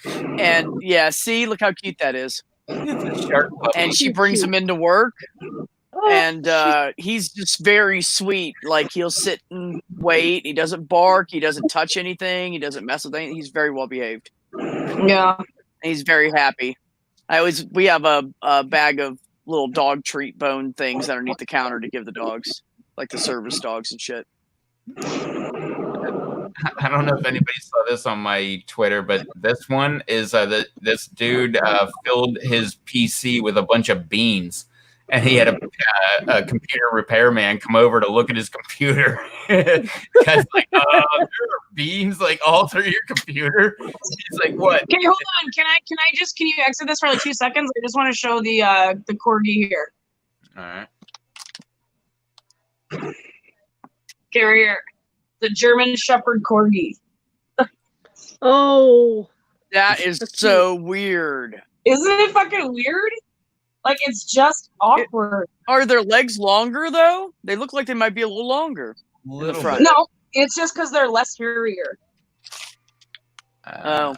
And yeah, see, look how cute that is. Shark puppy. And she brings him into work, oh, and he's just very sweet. Like he'll sit and wait. He doesn't bark. He doesn't touch anything. He doesn't mess with anything. He's very well behaved. Yeah. And he's very happy. We have a bag of little dog treat bone things underneath the counter to give the dogs, like the service dogs and shit. I don't know if anybody saw this on my Twitter, but this one is that this dude filled his PC with a bunch of beans, and he had a computer repairman come over to look at his computer. Guy's like, there are beans like all through your computer. He's like, what? Okay, hold on. Can you exit this for like 2 seconds? I just want to show the corgi here. All right. Okay, right here. The German Shepherd corgi. oh, That is so weird. Isn't it fucking weird? Like it's just awkward. Are their legs longer though? They look like they might be a little longer. Little front. bit. No, it's just because they're less hairier. Oh,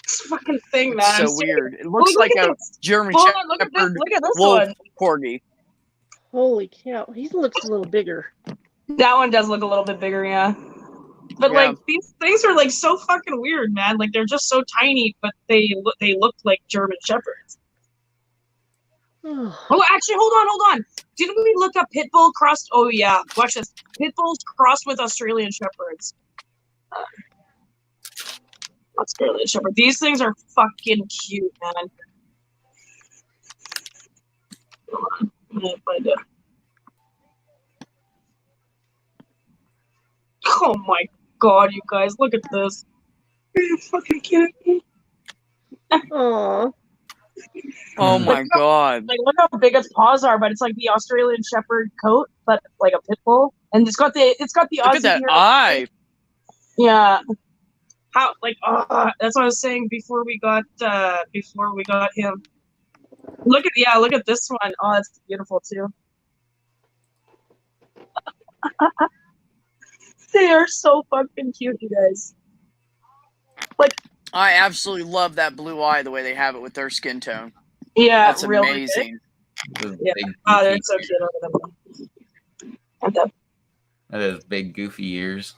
This fucking thing, man. so weird. It looks Look like at a this. German Hold on, look at this. Shepherd Look at this wolf one. corgi. holy cow! He looks a little bigger. That one does look a little bit bigger, yeah. But Yeah. like these things are like so fucking weird, man. Like they're just so tiny, but they look like German Shepherds. Oh, Oh, actually, hold on. Didn't we look up Pitbull crossed? Oh yeah, watch this. Pitbulls crossed with Australian Shepherds. Australian Shepherd. These things are fucking cute, man. Hold on. I'm gonna find it. Oh my god, you guys, look at this. Are you fucking kidding me? aw. Oh my god. Like, look how big its paws are, but it's like the Australian Shepherd coat, but like a pit bull, and it's got the Look Aussie at that hair. eye. Yeah. How like that's what I was saying before we got him. Look at this one. Oh, it's beautiful too. They are so fucking cute, you guys. I absolutely love that blue eye, the way they have it with their skin tone. Yeah, That's really amazing. Those Yeah. big, Oh, they're goofy- so cute over them. And the- those big goofy ears.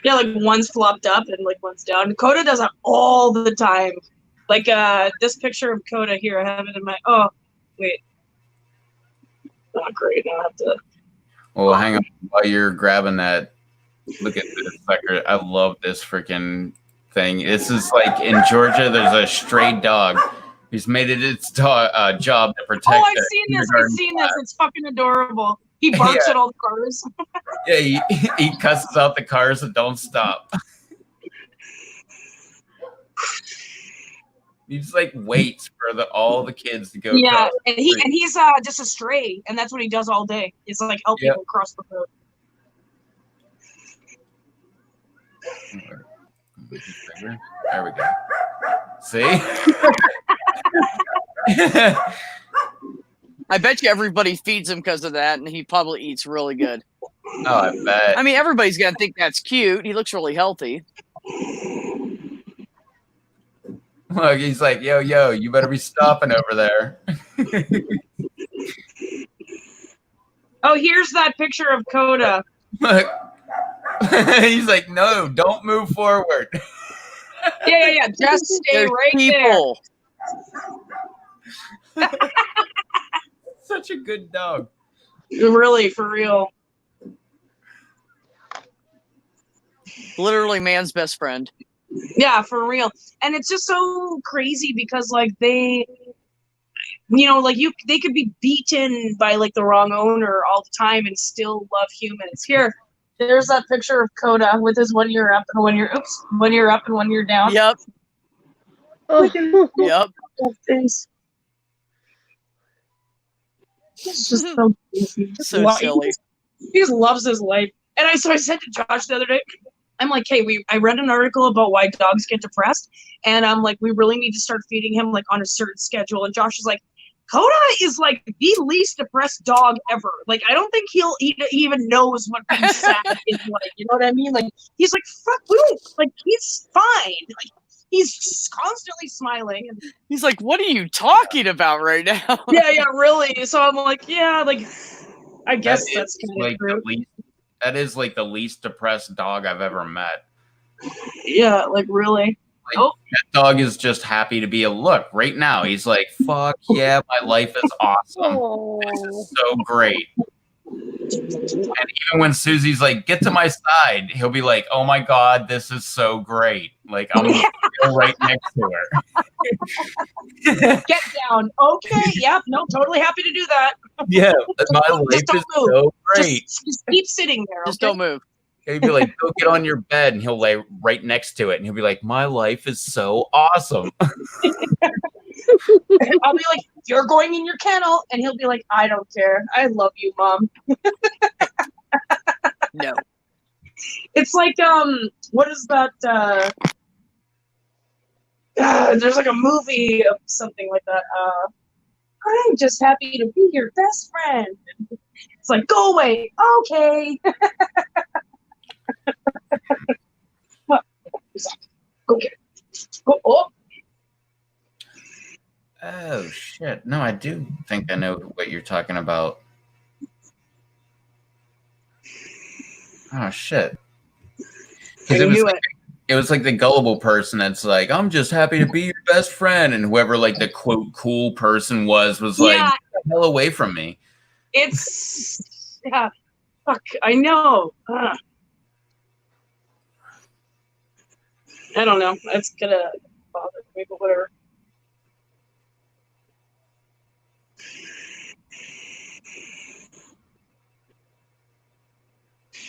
Yeah, like one's flopped up and like one's down. Coda does it all the time. Like this picture of Coda here, I have it in my wait. Not great. I have to Well, hang on while you're grabbing that. Look at this sucker. I love this freaking thing. This is like in Georgia. There's a stray dog who's made it its job to protect. Oh, I've the seen this. I've kindergarten seen class. this. It's fucking adorable. He barks Yeah. at all the cars. Yeah, he cusses out the cars that don't stop. He just like waits for all the kids to go. Yeah, across the and street. he's just a stray, and that's what he does all day. Is like help Yep. people cross the road. There we go. See? I bet you everybody feeds him because of that, and he probably eats really good. Oh, I bet. I mean, everybody's gonna think that's cute. He looks really healthy. Look, he's like, yo, you better be stopping over there. Oh, here's that picture of Coda. Look. He's like, no, don't move forward. Yeah. Just stay There's right people. Such a good dog. there. Really, for real. Literally man's best friend. Yeah, for real. And it's just so crazy because like they, you know, like they could be beaten by like the wrong owner all the time and still love humans. There's that picture of Coda with his 1 year up and 1 year up and 1 year down. Yep. Yep. It's just so crazy. So silly. He just loves his life. And so I said to Josh the other day, I'm like, hey, I read an article about why dogs get depressed, and I'm like, we really need to start feeding him like on a certain schedule. And Josh is like, Coda is like the least depressed dog ever. Like, I don't think he even knows what being sad is like. You know what I mean? Like, he's like, fuck, like he's fine. Like, he's just constantly smiling. And He's like, what are you talking about right now? yeah, really. So I'm like, yeah, like, I guess that's kind of like true. that is like the least depressed dog I've ever met. Yeah, like really. That dog is just happy to be look right now. He's like, fuck yeah, my life is awesome. This is so great. And even when Susie's like, get to my side, he'll be like, oh my God, this is so great. Like, I'm gonna go right next to her. Get down. Okay. Yep. No, totally happy to do that. Yeah, my life is so great. Just keep sitting there. Just okay? don't move. He'll be like, go get on your bed, and he'll lay right next to it, and he'll be like, my life is so awesome. I'll be like, you're going in your kennel, and he'll be like, I don't care. I love you, Mom. No. It's like, what is that? There's like a movie of something like that. I'm just happy to be your best friend. It's like, go away. Okay. What? Go get it. Go. Oh. Oh shit! No, I do think I know what you're talking about. Oh shit! I knew it. It was like the gullible person that's like, I'm just happy to be your best friend, and whoever like the quote cool person was like, Yeah. get the hell away from me. It's yeah. Fuck. I know. Ugh. I don't know. It's gonna bother me, but whatever.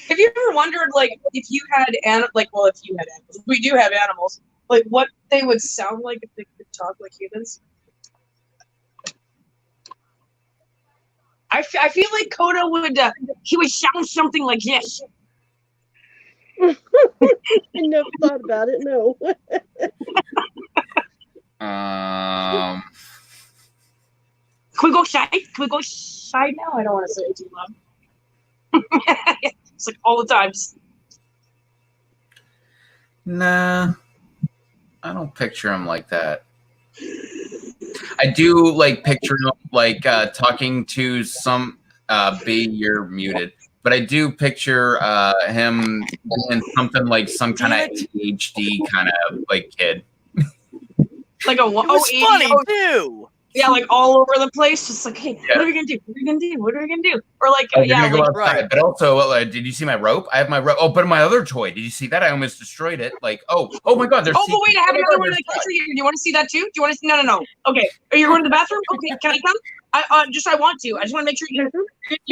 Have you ever wondered, like, if you had if you had animals, we do have animals, like, what they would sound like if they could talk like humans? I feel like Coda would, he would sound something like this. I never thought about it, no. Can we go side? Can we go side now? I don't want to say it too loud. It's like all the times. Nah, I don't picture him like that. I do like picture him like talking to some B. You're muted, but I do picture him in something like some kind of ADHD kind of like kid. Like a It was funny too. yeah, like all over the place. Just like, hey, what are we gonna do? What are we gonna do? What are we gonna do? Or like, Oh, yeah, go like outside. right. But also, did you see my rope? I have my rope. Oh, but my other toy. Did you see that? I almost destroyed it. Like, oh my God! There's. oh, but wait, I have another one in the country here. Do you want to see that too? Do you want to see? No. Okay, are you going to the bathroom? Okay, can I come? I want to. I just want to make sure you're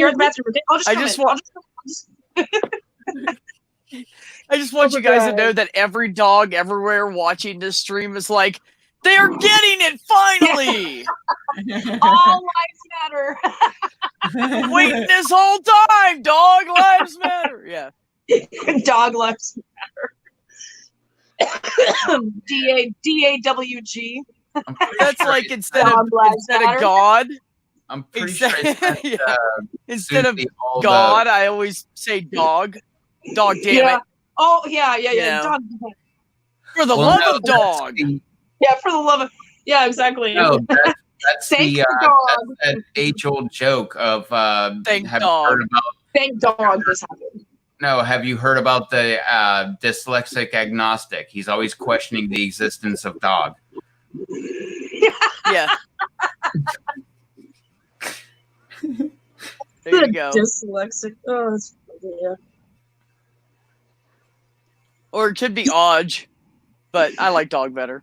at the bathroom. Okay, I'll just I come just in. want- I just want you guys to know that every dog everywhere watching this stream is like, they're getting it finally. All lives matter. Waiting this whole time. Dog lives matter. Yeah. Dog lives matter. DAWG. That's like instead Dog lives of matter. God. I'm pretty sure. I sent, Yeah. Instead of Susie all God, I always say dog. Dog, damn Yeah. it. Oh yeah. You know. Dog. For the Well, love no, of dog. Yeah, for the love of. Yeah, exactly. No, that's Thank the dog. that's that age-old joke of Thank have dog. you heard about Thank dog this happened. no, have you heard about the dyslexic agnostic? He's always questioning the existence of dog. Yeah. There you go. Dyslexic. Oh, that's yeah. Or it could be Odge, but I like dog better.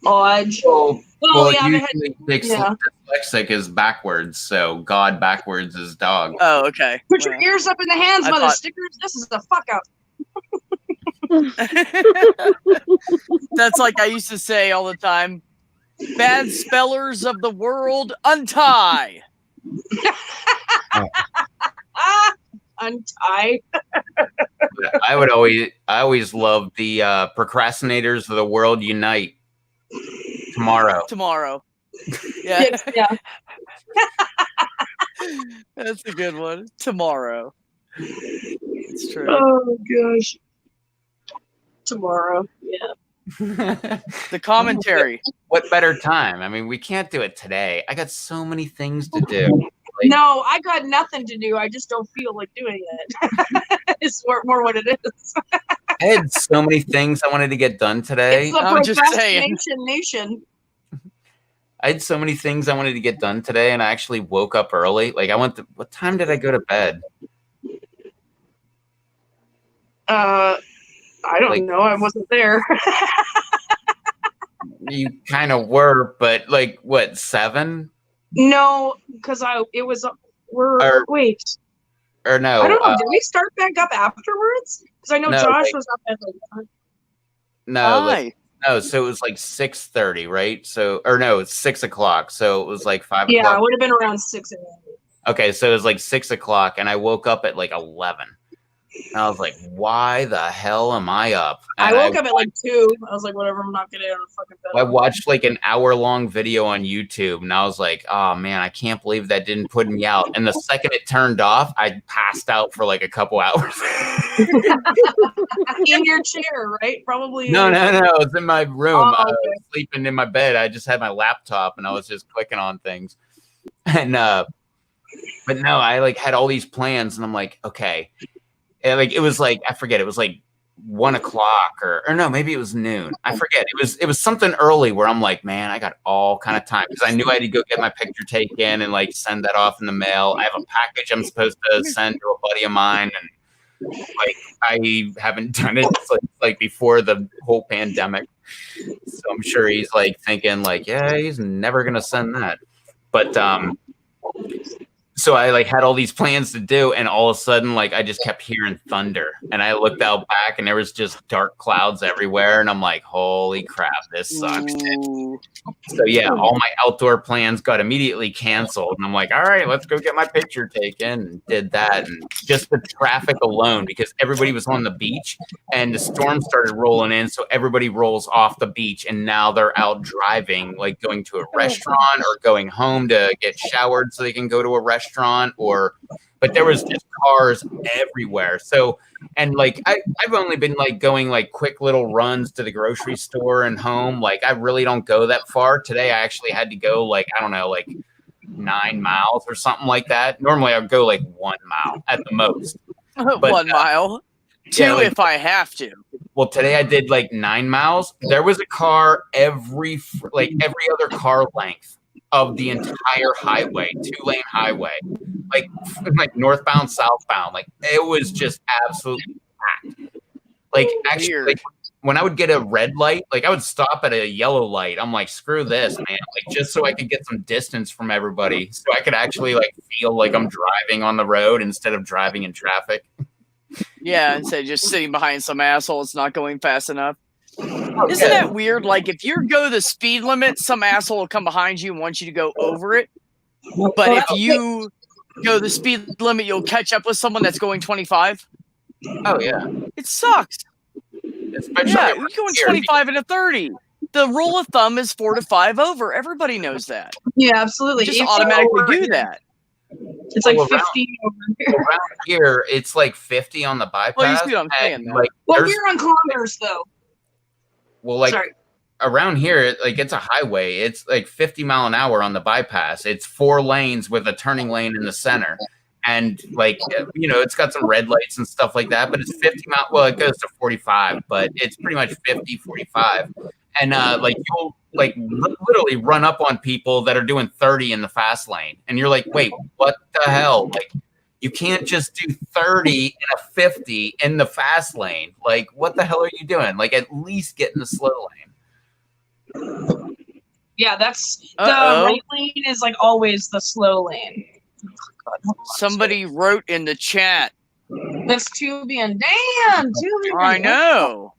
Odge. Well, Oh, yeah, they had, usually yeah. dyslexic is backwards, so God backwards is dog. Oh, okay. Put your ears up in the hands, I mother thought- stickers. This is the fuck up. That's like I used to say all the time. Bad spellers of the world, untie. Ah, untie. I always love the procrastinators of the world unite tomorrow. Tomorrow. Yeah, Yeah. that's a good one. Tomorrow. It's true. Oh gosh. Tomorrow. Yeah. The commentary. What better time? I mean, we can't do it today. I got so many things to do. No, I got nothing to do. I just don't feel like doing it. It's more what it is. I had so many things I wanted to get done today. It's the I'm just saying. procrastination nation. I had so many things I wanted to get done today, and I actually woke up early. Like what time did I go to bed? I don't Like- know. I wasn't there. You kind of were, but like what, 7? No, because Or- wait. Or no? I don't know. Did we start back up afterwards? Because I know No, Josh like- was up at like. no, Hi. no. So it was like 6:30, right? So or no, it's 6:00. So it was like 5 Yeah, it o'clock. would have been around 6 a.m. Okay, so it was like 6:00, and I woke up at like 11. And I was like, "Why the hell am I up?" I And woke up at like 2. I was like, whatever. I'm not getting out of the fucking bed. I watched like an hour-long video on YouTube, and I was like, "Oh man, I can't believe that didn't put me out." And the second it turned off, I passed out for like a couple hours. In your chair, right? Probably. No, it was in my room. Oh, I was okay. sleeping in my bed. I just had my laptop, and I was just clicking on things. And but no, I like had all these plans, and I'm like, okay. And like it was like I forget, it was like 1 o'clock or no, maybe it was noon. I forget. It was something early where I'm like, man, I got all kind of time because I knew I had to go get my picture taken and like send that off in the mail. I have a package I'm supposed to send to a buddy of mine, and like I haven't done it since like before the whole pandemic. So I'm sure he's like thinking like, yeah, he's never gonna send that. But so I like had all these plans to do, and all of a sudden, like I just kept hearing thunder, and I looked out back, and there was just dark clouds everywhere, and I'm like, "Holy crap, this sucks!" Ooh. So yeah, all my outdoor plans got immediately canceled, and I'm like, "All right, let's go get my picture taken." And did that, and just the traffic alone, because everybody was on the beach, and the storm started rolling in, so everybody rolls off the beach, and now they're out driving, like going to a restaurant or going home to get showered so they can go to a restaurant, but there was just cars everywhere. So, and like I've only been like going like quick little runs to the grocery store and home. Like I really don't go that far. Today I actually had to go like, I don't know, like 9 miles or something like that. Normally I'd go like 1 mile at the most. But, 1 mile. 2 yeah, like- if I have to. Well, today I did like 9 miles. There was a car every other car length of the entire highway, 2-lane highway, like northbound, southbound. Like it was just absolutely packed. Like actually, Weird. like, when I would get a red light, like I would stop at a yellow light. I'm like, screw this, man. Like just so I could get some distance from everybody, so I could actually like feel like I'm driving on the road instead of driving in traffic. Yeah, instead of just sitting behind some asshole that's not going fast enough. Oh, Isn't yeah. that weird? Like if you go the speed limit, some asshole will come behind you and want you to go over it. But if you go the speed limit, you'll catch up with someone that's going 25. Oh yeah, It sucks. especially Yeah, around you're going here. 25 and a 30. The rule of thumb is 4 to 5 over. Everybody knows that. Yeah, absolutely. Just If automatically you're do over- that. It's like Well, around- 15 over here. Around here, it's like 50 on the bypass. Well, you see what I'm saying, and, though. like, Well, there's- we're on Commerce though. Well, like Sorry. around here, like it's a highway. It's like 50 mph on the bypass. It's 4 lanes with a turning lane in the center. And like, it's got some red lights and stuff like that, but it's 50 mile. Well, it goes to 45, but it's pretty much 50, 45. And like you'll like literally run up on people that are doing 30 in the fast lane. And you're like, wait, what the hell? Like, you can't just do 30 and a 50 in the fast lane. Like, what the hell are you doing? Like, at least get in the slow lane. Yeah, that's the right lane is like always the slow lane. God, Somebody wrote in the chat. That's Tubian. Damn, Tubian. I know.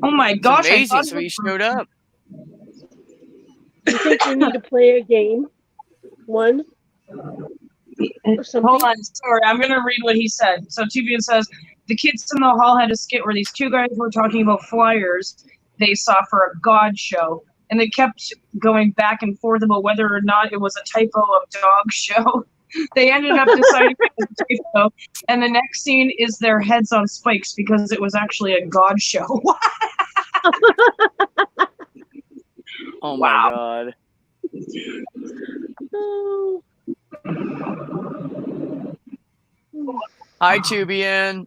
Oh my It's gosh! amazing. So he showed up. You think we need to play a game? One? Or something? Hold on, sorry, I'm gonna read what he said. So Tubian says the kids in the hall had a skit where these 2 guys were talking about flyers they saw for a God show, and they kept going back and forth about whether or not it was a typo of dog show. They ended up deciding it was a typo, and the next scene is their heads on spikes because it was actually a God show. Oh my Wow. God. Oh, Hi, Tubian.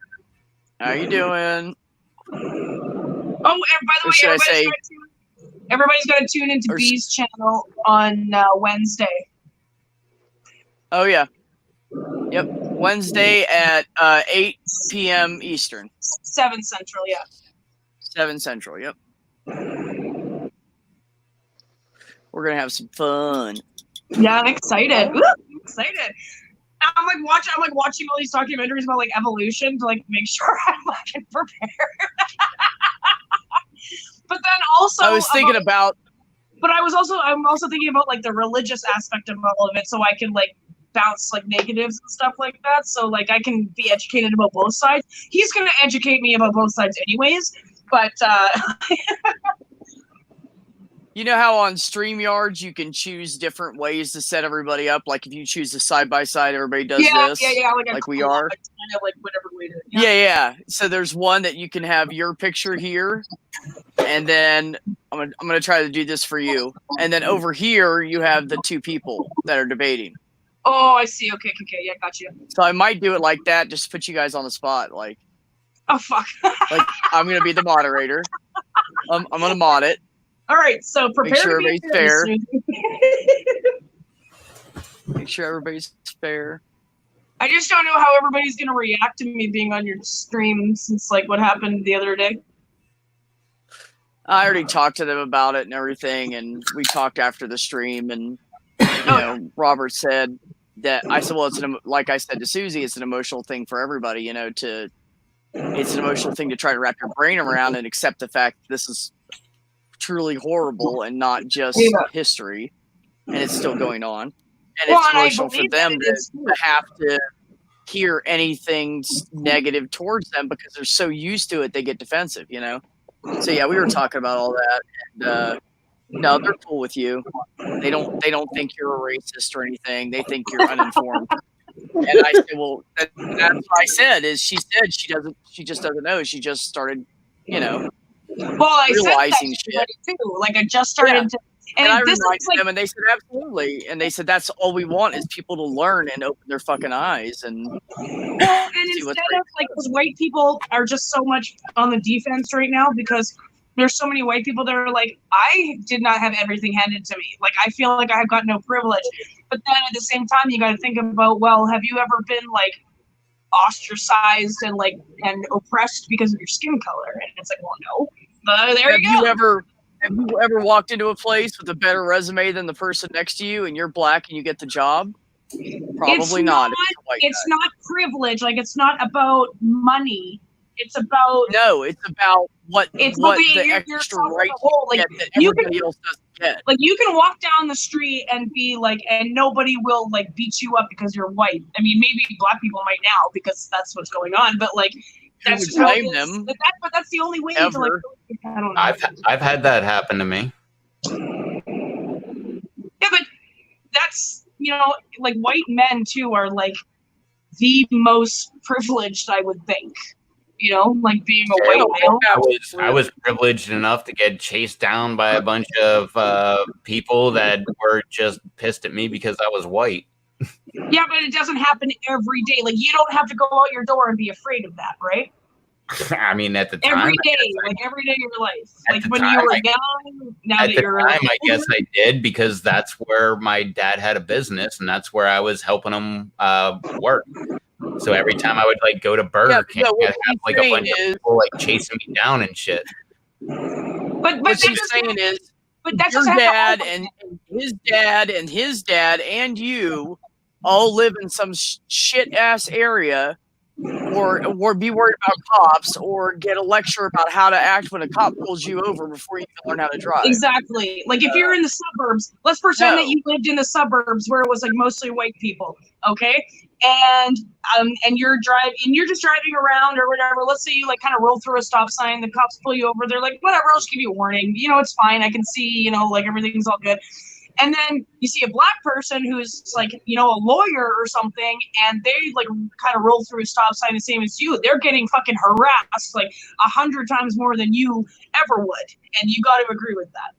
How you doing? Oh, and by the Or way, should I say- everybody's got to tune into Or- B's channel on Wednesday. Oh yeah. Yep. Wednesday at 8 p.m. Eastern. 7 Central, yeah. 7 Central. Yep. We're gonna have some fun. Yeah, I'm excited. Woo, I'm excited. I'm like watching all these documentaries about like evolution to like make sure I'm like prepared. But then also I was thinking about. But I'm also thinking about like the religious aspect of all of it, so I can like bounce like negatives and stuff like that. So like I can be educated about both sides. He's gonna educate me about both sides anyways. But You know how on StreamYards you can choose different ways to set everybody up? Like if you choose the side by side, everybody does this. yeah, Like we are. kind of like whatever we do. Yeah. So there's one that you can have your picture here, and then I'm gonna try to do this for you. And then over here you have the 2 people that are debating. Oh, I see. Okay, yeah, got you. So I might do it like that, just to put you guys on the spot. Like Oh fuck. I'm gonna be the moderator. I'm gonna mod it. All right, so prepare Make sure to be everybody's fair. Make sure everybody's fair. I just don't know how everybody's gonna react to me being on your stream since like what happened the other day. I already talked to them about it and everything, and we talked after the stream, and you know, Robert said that I said, well, like I said to Susie, it's an emotional thing for everybody, you know, it's an emotional thing to try to wrap your brain around and accept the fact that this is truly horrible and not just history, and it's still going on. And it's emotional for them to have to hear anything negative towards them because they're so used to it, they get defensive, you know? So yeah, we were talking about all that, and no, they're cool with you. They don't think you're a racist or anything. They think you're uninformed. And I said, well, that's what I said. Is she said she just doesn't know. She just started, you know, well, I realizing said shit. too. Like I just started to, and I this reminded is like, them, and they said absolutely. And they said that's all we want is people to learn and open their fucking eyes. And well, and instead of like, because white people are just so much on the defense right now because there's so many white people that are like, I did not have everything handed to me. Like I feel like I have got no privilege. But then at the same time, you got to think about, well, have you ever been like ostracized and like and oppressed because of your skin color? And it's like, well, no. But there you go. Have you ever walked into a place with a better resume than the person next to you, and you're black and you get the job? Probably not. It's not privilege. Like it's not about money. It's about it's about what the extra right like, that everybody else doesn't get. Like you can walk down the street and be like, and nobody will like beat you up because you're white. I mean, maybe black people might now because that's what's going on. But like, that's just blame them. But that's the only way Ever. to like. I don't know. I've had that happen to me. Yeah, but that's like white men too are like the most privileged, I would think. you know, like being a white male. I was privileged enough to get chased down by a bunch of people that were just pissed at me because I was white. Yeah, but it doesn't happen every day. Like, you don't have to go out your door and be afraid of that, right? I mean, at the time, every day of your life. Like when you were young, now that you're I guess I did, because that's where my dad had a business, and that's where I was helping him work. So every time I would like go to Burger King, I'd have like a bunch of people like chasing me down and shit. But what she's saying is, but that's your dad and his dad and his dad and you all live in some shit ass area, or be worried about cops, or get a lecture about how to act when a cop pulls you over before you can learn how to drive. Exactly. Like if you're in the suburbs, let's pretend that you lived in the suburbs where it was like mostly white people, okay? And you're just driving around or whatever. Let's say you like kind of roll through a stop sign, the cops pull you over, they're like, whatever, I'll just give you a warning. You know, it's fine. I can see, you know, like everything's all good. And then you see a black person who's like, you know, a lawyer or something, and they like kind of roll through a stop sign the same as you. They're getting fucking harassed like 100 times more than you ever would. And you got to agree with that.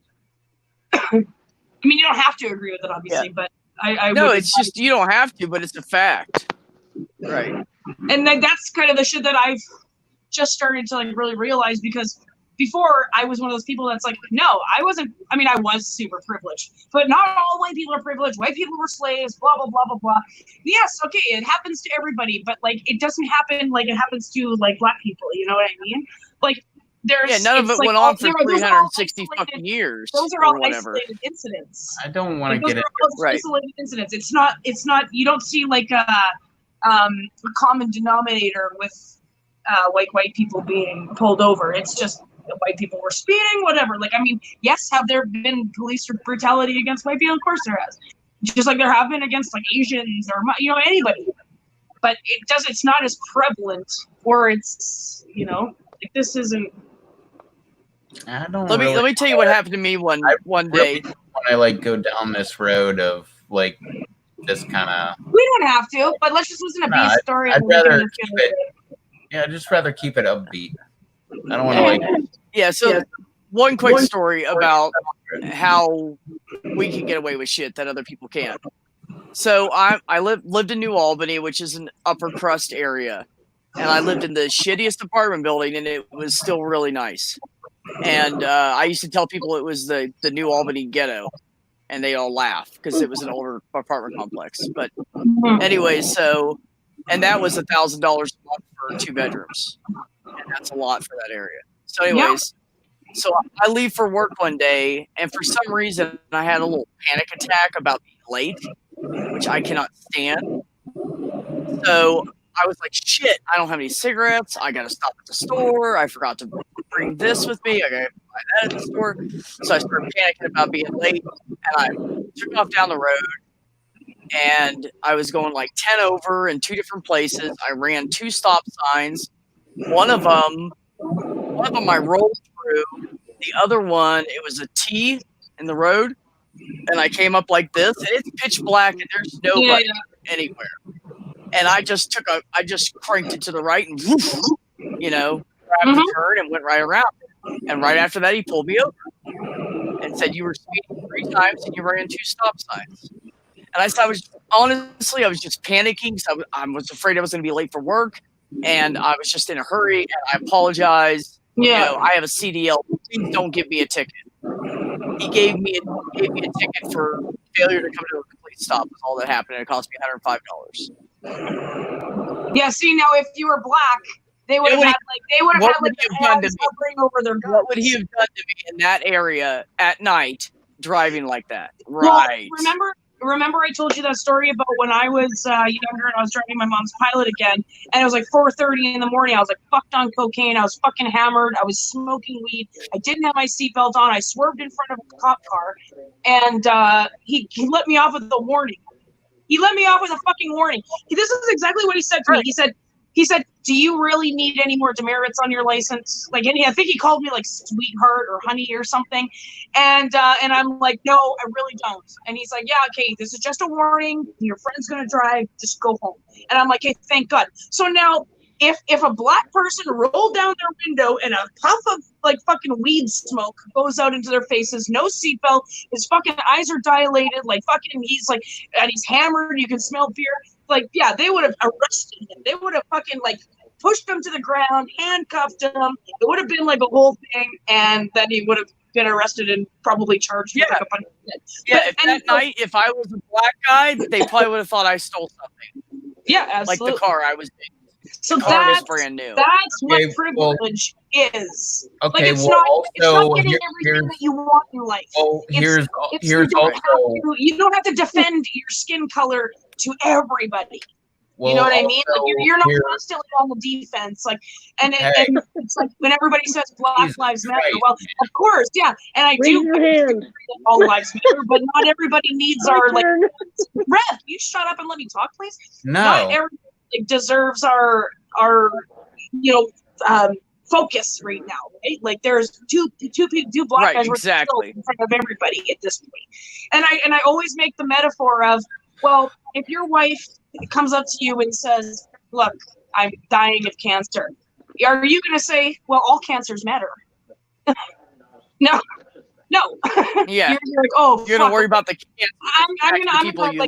I mean, you don't have to agree with it, obviously, but I no, it's just, you don't have to, but it's a fact. Right. And then that's kind of the shit that I've just started to like really realize, because before I was one of those people that's like, no, I wasn't. I mean, I was super privileged, but not all white people are privileged. White people were slaves, blah, blah, blah, blah, blah. Yes, okay, it happens to everybody, but like, it doesn't happen like it happens to like black people. You know what I mean? Like, there's none of it went on for 360 fucking years. Those are all isolated incidents. I don't want to get it right. Isolated incidents. It's not. You don't see like a common denominator with white people being pulled over. It's just white people were speeding, whatever. Like, I mean, yes, have there been police brutality against white people? Of course there has. Just like there have been against like Asians or, you know, anybody. But it's not as prevalent, or it's, you know, like this isn't. I don't. Let me tell you what happened to me one day. When I like go down this road of like this kind of. We don't have to, but let's just listen to B's story. I'd rather keep it. Yeah, I'd just rather keep it upbeat. I don't want to like. Yeah, so one quick story about how we can get away with shit that other people can't. So I lived in New Albany, which is an upper crust area, and I lived in the shittiest apartment building, and it was still really nice. And I used to tell people it was the New Albany ghetto, and they all laugh because it was an older apartment complex. But anyway, and that was $1,000 a month for 2 bedrooms, and that's a lot for that area. So anyways, so I leave for work one day, and for some reason I had a little panic attack about being late, which I cannot stand. So I was like, shit, I don't have any cigarettes. I got to stop at the store. I forgot to bring this with me. I got to buy that at the store. So I started panicking about being late, and I took off down the road, and I was going like 10 over in 2 different places. I ran 2 stop signs. One of them I rolled through. The other one, it was a T in the road, and I came up like this, and it's pitch black, and there's nobody anywhere. And I just cranked it to the right and woof, you know, grabbed the turn and went right around. And right after that, he pulled me over and said, "You were speeding 3 times and you ran 2 stop signs." And I was just panicking because I was afraid I was going to be late for work, and I was just in a hurry. And I apologize. Yeah, you know, I have a CDL. Please don't give me a ticket. He gave me a ticket for failure to come to a complete stop. Was all that happened, and it cost me $105. Yeah. See, now if you were black, they would have had like hands hovering over their guns. What would he have done to me in that area at night, driving like that? Right. Well, remember I told you that story about when I was younger and I was driving my mom's Pilot again, and it was like 4:30 in the morning. I was like fucked on cocaine. I was fucking hammered. I was smoking weed. I didn't have my seatbelt on. I swerved in front of a cop car, and he let me off with a warning. He let me off with a fucking warning. This is exactly what he said to me. He said, "Do you really need any more demerits on your license?" Like, and I think he called me like sweetheart or honey or something. And I'm like, "No, I really don't." And he's like, "Yeah, okay, this is just a warning. Your friend's gonna drive. Just go home." And I'm like, "Hey, thank God." So now if a black person rolled down their window and a puff of like fucking weed smoke goes out into their faces, no seatbelt, his fucking eyes are dilated, like fucking he's like, and he's hammered, you can smell beer. Like, yeah, they would have arrested him. They would have fucking like pushed him to the ground, handcuffed him. It would have been like a whole thing, and then he would have been arrested and probably charged with like a bunch of shit. Yeah, if I was a black guy, they probably would have thought I stole something. Yeah, absolutely. Like the car I was in. So the car was brand new. That's what privilege is. Okay, like it's well, it's not getting everything that you want in life. Well, here's you don't have to defend your skin color to everybody. You know what I mean? Like you're not constantly on the defense. Like, and it's like when everybody says Black Lives Matter. Well, of course, yeah. And I do all lives matter, but not everybody needs our like. Rev, you shut up and let me talk, please. No. Not everybody deserves our focus right now, right? Like there's two black guys exactly in front of everybody at this point. And I always make the metaphor of, well, if your wife comes up to you and says, look, I'm dying of cancer, are you going to say, well, all cancers matter? No. Yeah. You're like, oh, you're gonna worry about the cancer. I'm gonna like my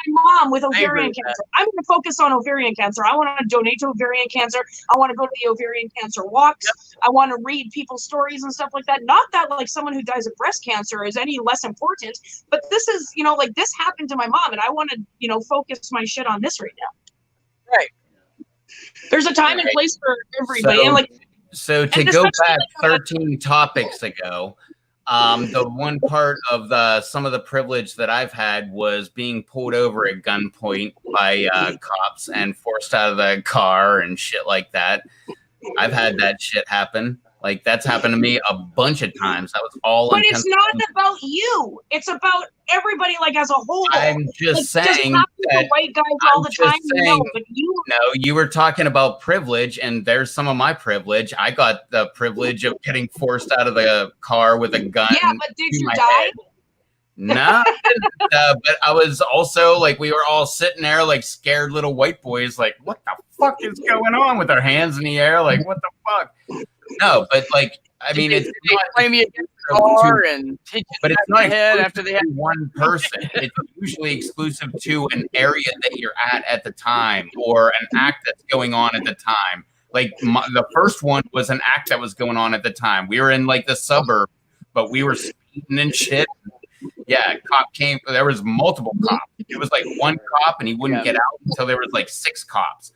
mom with ovarian cancer. I'm gonna focus on ovarian cancer. I want to donate to ovarian cancer. I want to go to the ovarian cancer walks. Yep. I want to read people's stories and stuff like that. Not that like someone who dies of breast cancer is any less important, but this is, like this happened to my mom, and I want to, focus my shit on this right now. Right. There's a time and place for everybody. So to go back 13 topics ago. The one part of some of the privilege that I've had was being pulled over at gunpoint by cops and forced out of the car and shit like that. I've had that shit happen. Like that's happened to me a bunch of times. That was all. But it's not about you. It's about everybody, like as a whole. I'm just saying that white guys all the time. No, you were talking about privilege, and there's some of my privilege. I got the privilege of getting forced out of the car with a gun. Yeah, but did you die? No, but I was also like, we were all sitting there like scared little white boys, like, what the fuck is going on, with our hands in the air, like, what the fuck? No, but like, I mean, it's blame me against the car and but it's not head after they have one person. It's usually exclusive to an area that you're at the time, or an act that's going on at the time. Like the first one was an act that was going on at the time. We were in like the suburb, but we were speeding and shit. Yeah, cop came. There was multiple cops. It was like one cop, and he wouldn't get out until there was like 6 cops.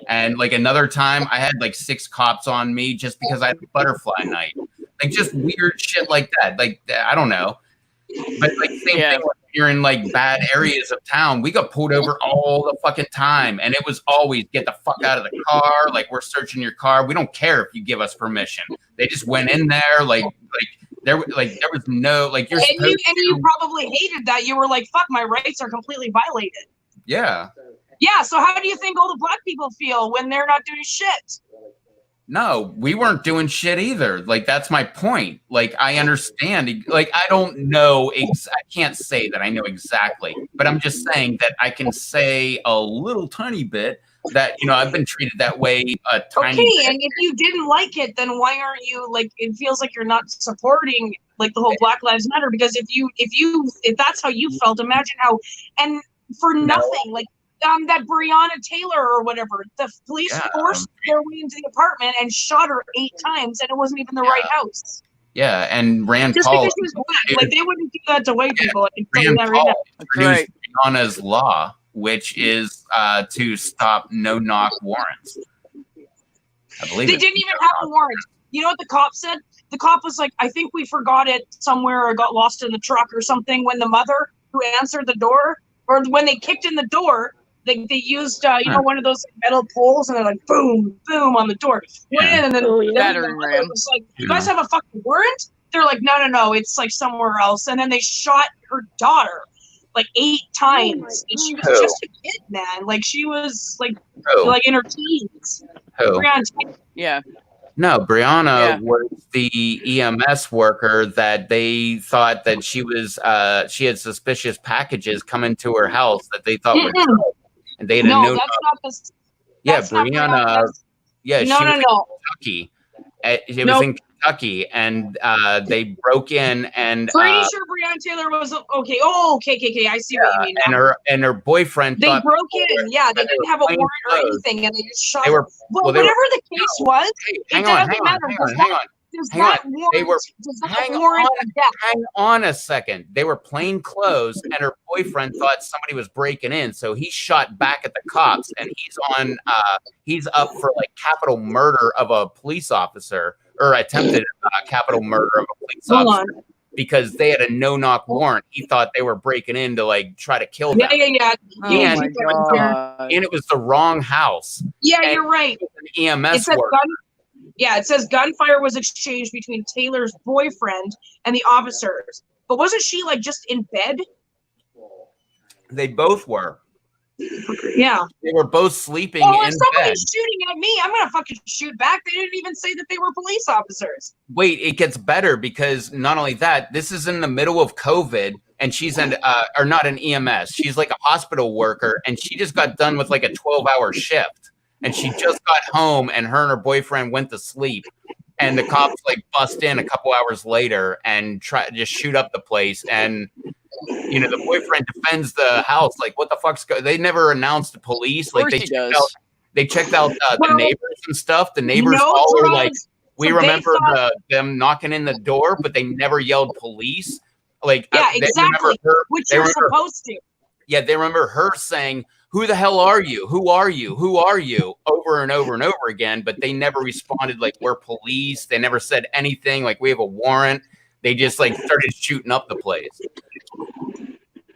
And like another time, I had like 6 cops on me just because I had a butterfly night. Like just weird shit like that. Like I don't know, but like same thing. When you're in like bad areas of town, we got pulled over all the fucking time, and it was always get the fuck out of the car. Like we're searching your car. We don't care if you give us permission. They just went in there like. There was no like you're. And you probably hated that. You were like, "Fuck, my rights are completely violated." Yeah. Yeah. So how do you think all the black people feel when they're not doing shit? No, we weren't doing shit either. Like that's my point. Like I understand. Like I don't know. I can't say that I know exactly, but I'm just saying that I can say a little tiny bit. That I've been treated that way a tiny bit. And if you didn't like it, then why aren't you like? It feels like you're not supporting like the whole Black Lives Matter, because if that's how you felt, imagine how. And for nothing, like that Breonna Taylor or whatever, the police forced their way into the apartment and shot her 8 times, and it wasn't even the right house. Yeah, and Rand just Paul, because she was black, like they wouldn't do that to white people. I can tell you Rand that right Paul now. produced Breonna's law, which is to stop no-knock warrants. I believe they didn't even have a warrant. You know what the cop said? The cop was like, I think we forgot it somewhere or got lost in the truck or something, when the mother who answered the door, or when they kicked in the door, they used one of those metal poles, and they're like boom, boom on the door. Went in, and then the mother was like, you guys have a fucking warrant? They're like, no, it's like somewhere else. And then they shot her daughter like 8 times, and she was just a kid, man. Like she was like in her teens. Yeah. No, Breonna was the EMS worker that they thought that she had suspicious packages coming to her house that they thought were drugs, and they didn't know. That's not the. Yeah, Breonna. Yeah, No, she no, was no. in Kentucky. It was Nope. in Kentucky, and they broke in and Pretty sure Breonna Taylor was okay. Oh, okay. I see what you mean now. and her boyfriend They thought broke in. Yeah, they didn't have a plain warrant or clothes. anything, and they just shot They were her. Well, well, they were- whatever the case was, Hey, it hang on, doesn't matter. hang on. Does hang that on. warrant? They were- Does that hang warrant on. death? Hang on a second. They were plain clothes, and her boyfriend thought somebody was breaking in, so he shot back at the cops, and he's up for like capital murder of a police officer, or attempted capital murder of a police Hold officer. on. Because they had a no-knock warrant. He thought they were breaking in to like try to kill them. Yeah. Oh And- my god. And it was the wrong house. Yeah, And you're right. It was an EMS It says work. it says gunfire was exchanged between Taylor's boyfriend and the officers. But wasn't she like just in bed? They both were. Yeah. They were both sleeping Oh, if in bed. somebody's shooting at me, I'm gonna fucking shoot back. They didn't even say that they were police officers. Wait, it gets better because not only that, this is in the middle of COVID, and she's or not an EMS. She's like a hospital worker, and she just got done with like a 12-hour shift, and she just got home, and her boyfriend went to sleep, and the cops like bust in a couple hours later and try to just shoot up the place, and the boyfriend defends the house. Like, what the fuck's they never announced the police. Of Like course they he checked does. out. They checked out the Well, neighbors and stuff. The neighbors no all were like, drugs. we So they remember thought- them knocking in the door, but they never yelled police. Like, Yeah, they exactly. remember her, Which they you're remember- supposed to. yeah, they remember her saying, "Who the hell are you? Who are you? Who are you?" over and over and over again, but they never responded like we're police. They never said anything like we have a warrant. They just like started shooting up the place.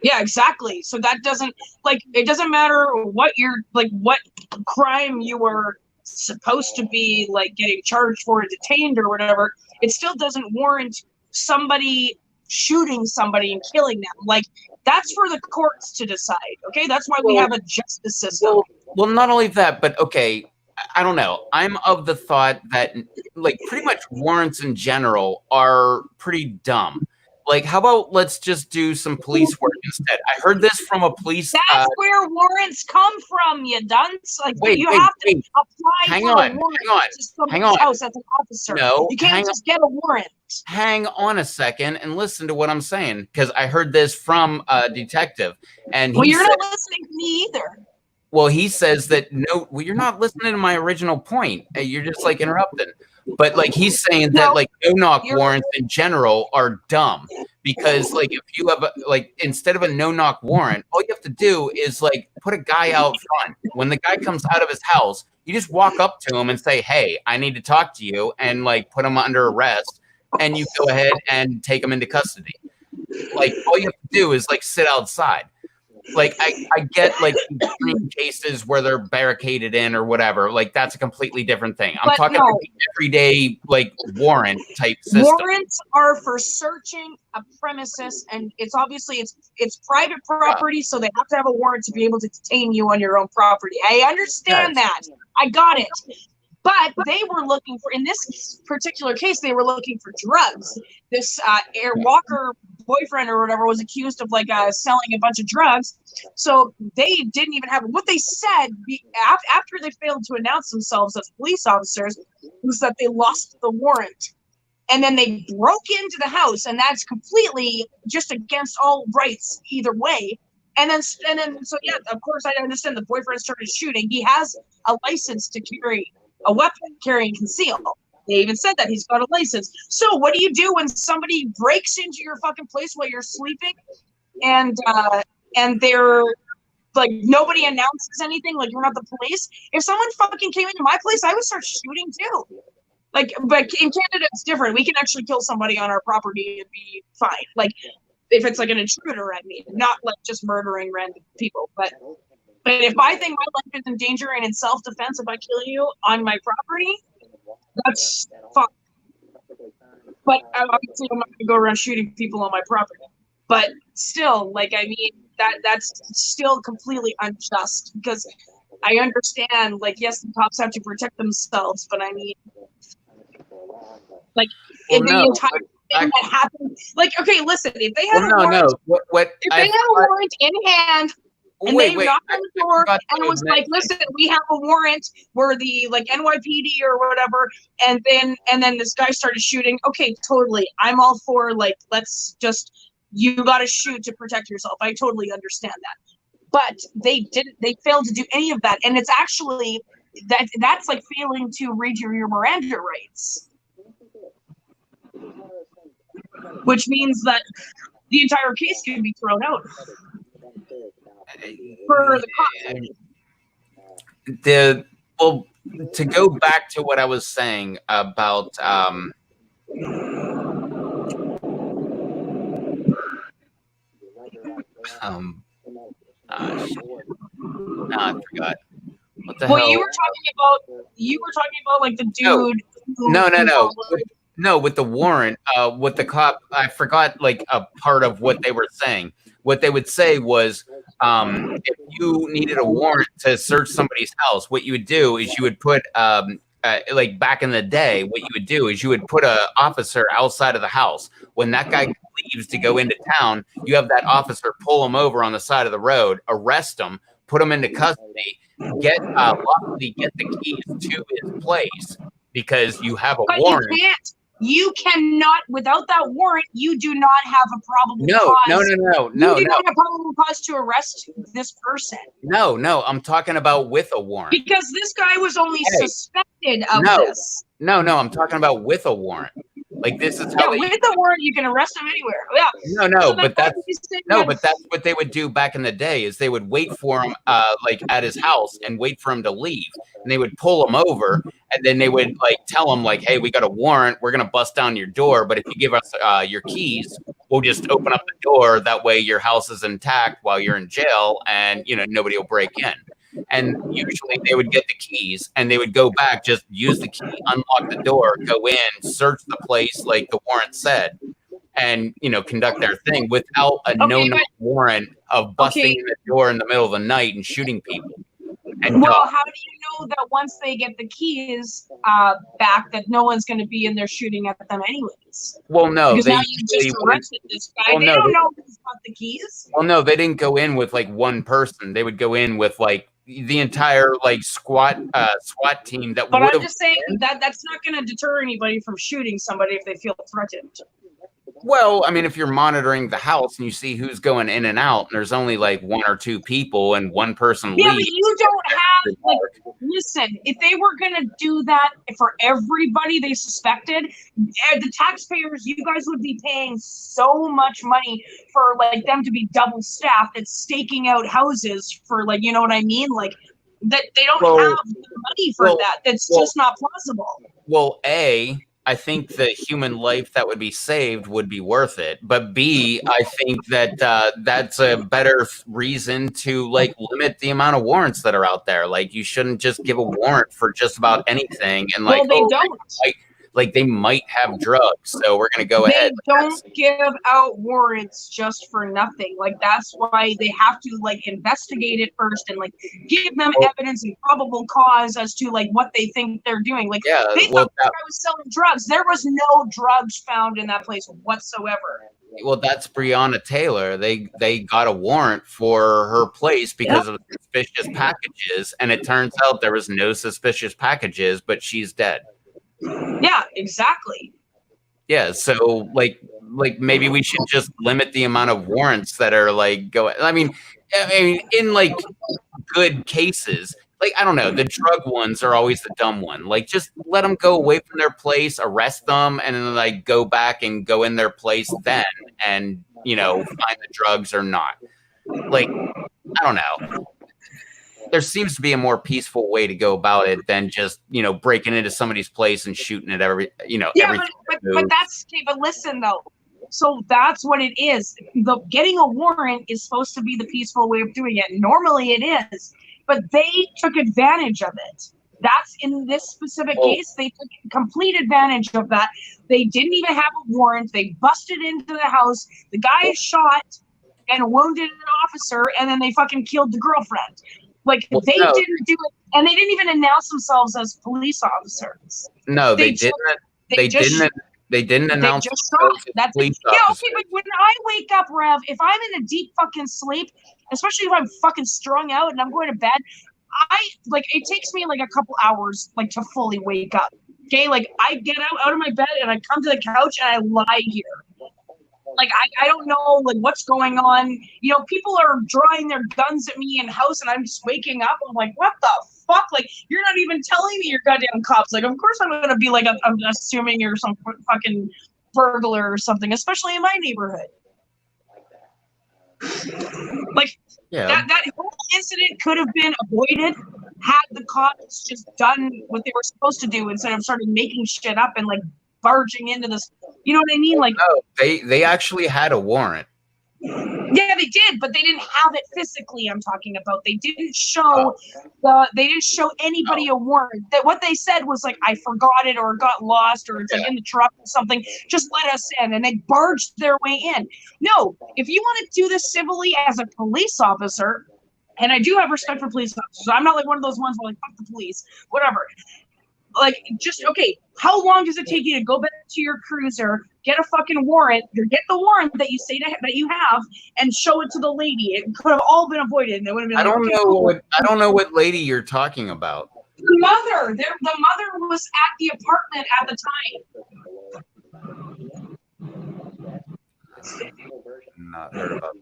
Yeah, exactly. So that doesn't it doesn't matter what what crime you were supposed to be like getting charged for or detained or whatever. It still doesn't warrant somebody shooting somebody and killing them. Like, that's for the courts to decide. Okay, that's why we have a justice system. Well, not only that, but okay, I don't know. I'm of the thought that like pretty much warrants in general are pretty dumb. Like, how about let's just do some police work instead? I heard this from a police. That's where warrants come from, you dunce. Like, Wait, you wait, have to wait. apply Hang for on, a warrant hang on, to somebody's hang on. house as an officer. No, you can't hang just get a warrant. Hang on a second and listen to what I'm saying, because I heard this from a detective, and Well, he you're said, not listening to me either. well, he says that no, well, you're not listening to my original point. You're just like interrupting. But like he's saying that No, like no-knock you're- warrants in general are dumb because like if you have like instead of a no-knock warrant, all you have to do is like put a guy out front. When the guy comes out of his house, you just walk up to him and say, "Hey, I need to talk to you," and like put him under arrest, and you go ahead and take him into custody. Like all you have to do is like sit outside. Like I get like extreme cases where they're barricaded in or whatever. Like that's a completely different thing. I'm But talking no. about the everyday like warrant type system. Warrants are for searching a premises, and it's obviously it's private property, so they have to have a warrant to be able to detain you on your own property. I understand that. I got it. But they were looking for, in this particular case, they were looking for drugs. This Air Walker boyfriend or whatever was accused of like selling a bunch of drugs. So they didn't even have, what they said after they failed to announce themselves as police officers was that they lost the warrant. And then they broke into the house, and that's completely just against all rights either way. And then, so yeah, of course, I understand the boyfriend started shooting. He has a license to carry a weapon, carry and conceal. They even said that he's got a license. So what do you do when somebody breaks into your fucking place while you're sleeping, and they're like, nobody announces anything, like you're not the police? If someone fucking came into my place, I would start shooting too. Like, but in Canada, it's different. We can actually kill somebody on our property and be fine. Like, if it's like an intruder, I mean, not like just murdering random people. But if I think my life is in danger and in self-defense, if I kill you on my property, that's fine. But obviously, I'm not going to go around shooting people on my property. But still, like, I mean, that's still completely unjust, because I understand, like, yes, the cops have to protect themselves, but I mean, like, Well, in the no, entire thing that happened, like, okay, listen, if they had Well, a warrant, What if they had a warrant in hand And Wait, they knocked on the door forgot and to it was like, mention- listen, we have a warrant. We're the like NYPD or whatever. And then this guy started shooting. Okay, totally. I'm all for like, let's just, you got to shoot to protect yourself. I totally understand that. But they failed to do any of that. And it's actually, that's like failing to read your Miranda rights. Which means that the entire case can be thrown out for the cops. Well, to go back to what I was saying about I forgot. What the hell? Well, you were talking about like the dude. No, with the warrant, with the cop, I forgot like a part of what they were saying. What they would say was, if you needed a warrant to search somebody's house, what you would do is you would put, like back in the day, what you would do is you would put an officer outside of the house. When that guy leaves to go into town, you have that officer pull him over on the side of the road, arrest him, put him into custody, lawfully get the keys to his place because you have a warrant. You cannot, without that warrant, you do not have a probable cause. No. You do not have a probable cause to arrest this person. No, I'm talking about with a warrant. Because this guy was only suspected of this. No, I'm talking about with a warrant. Like this is how with the warrant you can arrest him anywhere. Yeah. But that's what they would do back in the day is they would wait for him like at his house and wait for him to leave. And they would pull him over and then they would like tell him like, hey, we got a warrant, we're gonna bust down your door, but if you give us your keys, we'll just open up the door. That way your house is intact while you're in jail and nobody will break in. And usually they would get the keys and they would go back, just use the key, unlock the door, go in, search the place like the warrant said, and conduct their thing without a no-knock warrant of busting in the door in the middle of the night and shooting people. And how do you know that once they get the keys back that no one's going to be in there shooting at them anyways? Well, no. Because now you just arrested this guy. Well, they don't know who's got the keys. Well, no, they didn't go in with like one person. They would go in with like the entire like SWAT team that but I'm just saying that's not going to deter anybody from shooting somebody if they feel threatened. Well, I mean, if you're monitoring the house and you see who's going in and out, and there's only like one or two people and one person leaves. Yeah, but you don't have like. Listen, if they were gonna do that for everybody they suspected, the taxpayers, you guys would be paying so much money for like them to be double staffed at staking out houses for like, you know what I mean? Like that they don't have the money for that. That's just not plausible. Well, I think the human life that would be saved would be worth it. But B, I think that that's a better reason to like limit the amount of warrants that are out there. Like you shouldn't just give a warrant for just about anything. And like, well, they don't. Like they might have drugs, so we're gonna go ahead. They don't give out warrants just for nothing. Like that's why they have to like investigate it first and like give them evidence and probable cause as to like what they think they're doing. Like they thought I was selling drugs. There was no drugs found in that place whatsoever. Well, that's Breonna Taylor. They got a warrant for her place because of suspicious packages, and it turns out there was no suspicious packages, but she's dead. Yeah, exactly. Yeah, so like maybe we should just limit the amount of warrants that are like going. I mean, in like good cases, like I don't know, the drug ones are always the dumb one. Like just let them go away from their place, arrest them, and then like go back and go in their place then, and find the drugs or not. Like I don't know. There seems to be a more peaceful way to go about it than just, breaking into somebody's place and shooting at every. But that's but listen though. So that's what it is. Getting a warrant is supposed to be the peaceful way of doing it. Normally it is, but they took advantage of it. That's in this specific case. They took complete advantage of that. They didn't even have a warrant. They busted into the house. The guy is shot and wounded an officer, and then they fucking killed the girlfriend. Like didn't do it, and they didn't even announce themselves as police officers. No, they didn't. They didn't. They didn't They announce just it saw was a that's police yeah, officer. okay, but when I wake up, Rev, if I'm in a deep fucking sleep, especially if I'm fucking strung out and I'm going to bed, it takes me like a couple hours like to fully wake up. Okay, like I get out of my bed and I come to the couch and I lie here. Like I don't know like what's going on. You know, people are drawing their guns at me in house and I'm just waking up. I'm like, what the fuck? Like, you're not even telling me you're goddamn cops. Like, of course I'm gonna be like, I'm assuming you're some fucking burglar or something, especially in my neighborhood. Like Yeah. that whole incident could have been avoided had the cops just done what they were supposed to do instead of starting making shit up and like barging into this. You know what I mean? Like, No, they actually had a warrant. yeah, they did, but they didn't have it physically. I'm talking about. They didn't show anybody a warrant. That what they said was like, I forgot it or got lost or it's like in the truck or something. Just let us in, and they barged their way in. No, if you want to do this civilly as a police officer, and I do have respect for police officers, so I'm not like one of those ones where like fuck the police, whatever. Like, just okay. How long does it take you to go back to your cruiser, get a fucking warrant, or get the warrant that you say that you have, and show it to the lady? It could have all been avoided. And they would have been. I don't know what lady you're talking about. The mother. The mother was at the apartment at the time. Not heard about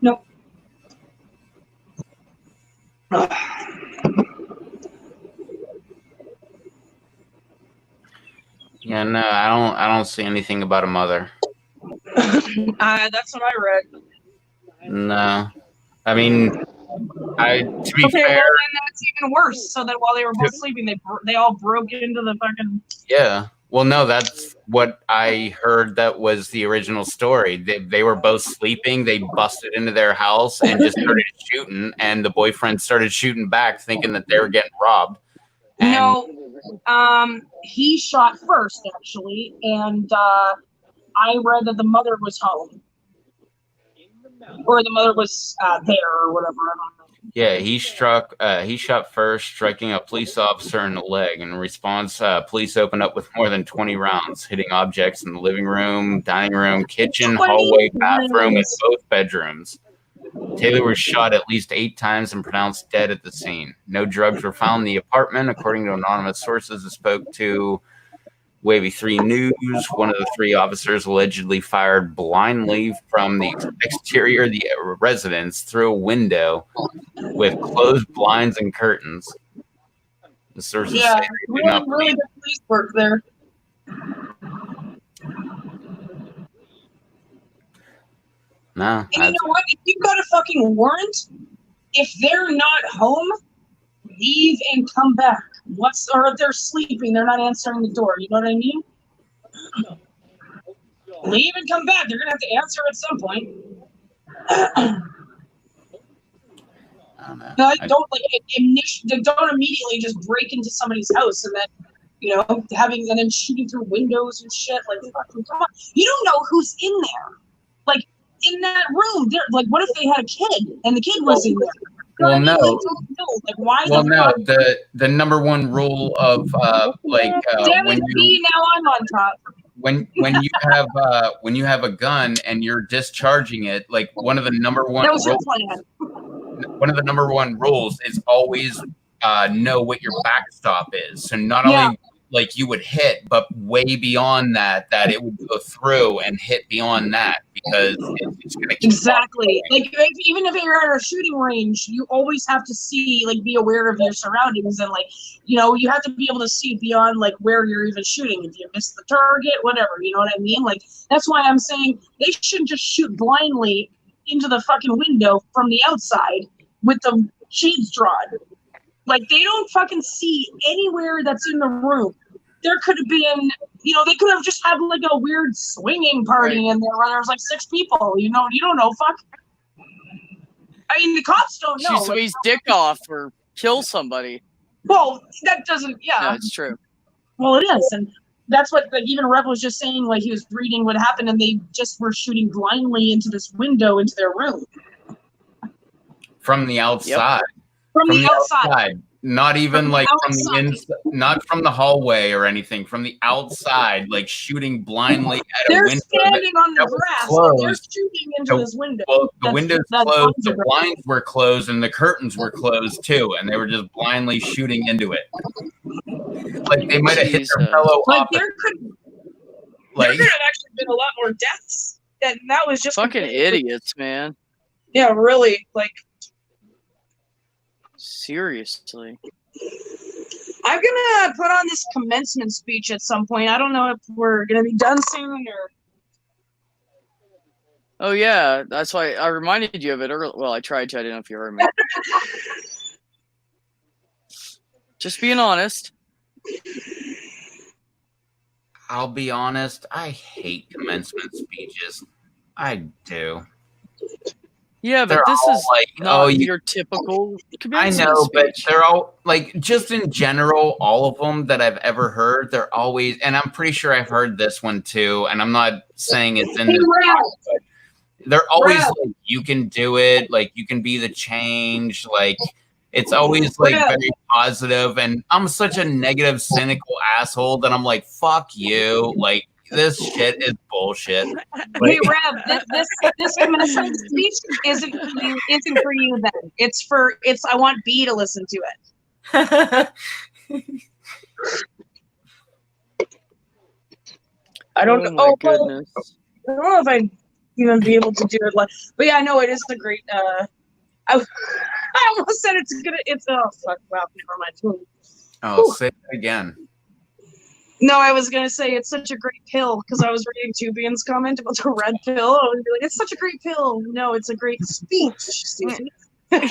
Nope. Yeah, no, I don't see anything about a mother. That's what I read. No. I mean, to be Okay, fair, well then that's even worse. So that while they were both sleeping, they all broke into the fucking. yeah. Well, no, that's what I heard. That was the original story. They were both sleeping. They busted into their house and just started shooting, and the boyfriend started shooting back, thinking that they were getting robbed. And No, he shot first actually, and I read that the mother was home, or the mother was there, or whatever. I don't know. yeah, he shot first, striking a police officer in the leg. In response, police opened up with more than 20 rounds, hitting objects in the living room, dining room, kitchen, hallway, bathroom, and both bedrooms. Taylor was shot at least 8 times and pronounced dead at the scene. No drugs were found in the apartment, according to anonymous sources that spoke to Wavy 3 News. One of the 3 officers allegedly fired blindly from the exterior of the residence through a window with closed blinds and curtains. The sources say they did not really good police work there. No. And you know what? If you've got a fucking warrant, if they're not home, leave and come back. Or if they're sleeping, they're not answering the door. You know what I mean? Leave and come back. They're gonna have to answer at some point. No, don't don't immediately just break into somebody's house and then, and then shooting through windows and shit. Like, fucking come on. You don't know who's in there. Like, in that room, like, what if they had a kid and the kid was in there? Well, no. Like, why? Well, no. The number one rule of when you now I'm on top. when you have a gun and you're discharging it, like one of the number one That was your rules, plan. one of the number one rules is always know what your backstop is. So not only like you would hit, but way beyond that it would go through and hit beyond that because it's going to keep exactly. Like even if you're at a shooting range, you always have to see, like, be aware of your surroundings, and like, you know, you have to be able to see beyond like where you're even shooting. If you miss the target, whatever, you know what I mean? Like, that's why I'm saying they shouldn't just shoot blindly into the fucking window from the outside with the shades drawn. Like, they don't fucking see anywhere that's in the room. There could have been, you know, they could have just had like a weird swinging party in there where there's like 6 people. You know, you don't know. Fuck. I mean, the cops don't know. She squeeze dick off or kill somebody. Well, that doesn't. Yeah, No, it's true. Well, it is, and that's what like even Rev was just saying. Like, he was reading what happened, and they just were shooting blindly into this window into their room from the outside. From the outside. Not even like from the outside. inside, not from the hallway or anything. From the outside, like shooting blindly at They're a window. standing on the that was grass. closed. They're shooting into this window. Well, the windows closed, the blinds are- blinds were closed, and the curtains were closed too, and they were just blindly shooting into it. Like they might have hit their fellow Like, opposite. there could Like have actually been a lot more deaths, and that was just Fucking idiots, man. Yeah, really. Like, Seriously. I'm gonna put on this commencement speech at some point. I don't know if we're gonna be done soon or. Oh yeah, that's why I reminded you of it earlier. Well, I tried to. I didn't know if you heard me. Just being honest. I'll be honest, I hate commencement speeches. I do. Yeah, but They're this all is like, not oh, your typical I commencement know, but speech. they're all like, just in general, all of them that I've ever heard, they're always, and I'm pretty sure I've heard this one too, and I'm not saying it's in this, but they're always like, you can do it, like you can be the change, like it's always like very positive, and I'm such a negative, cynical asshole that I'm like, fuck you, like this shit is bullshit. Hey, Rev, this commencement speech isn't for you then. It's I want B to listen to it. I don't know. Oh my goodness. I don't know if I'd even be able to do it. But yeah, no, it is a great. I almost said it's oh fuck, wow, never mind. Oh, say it again. No, I was gonna say it's such a great pill because I was reading Tubian's comment about the red pill. I was like, it's such a great pill. No, it's a great speech. Susie. Such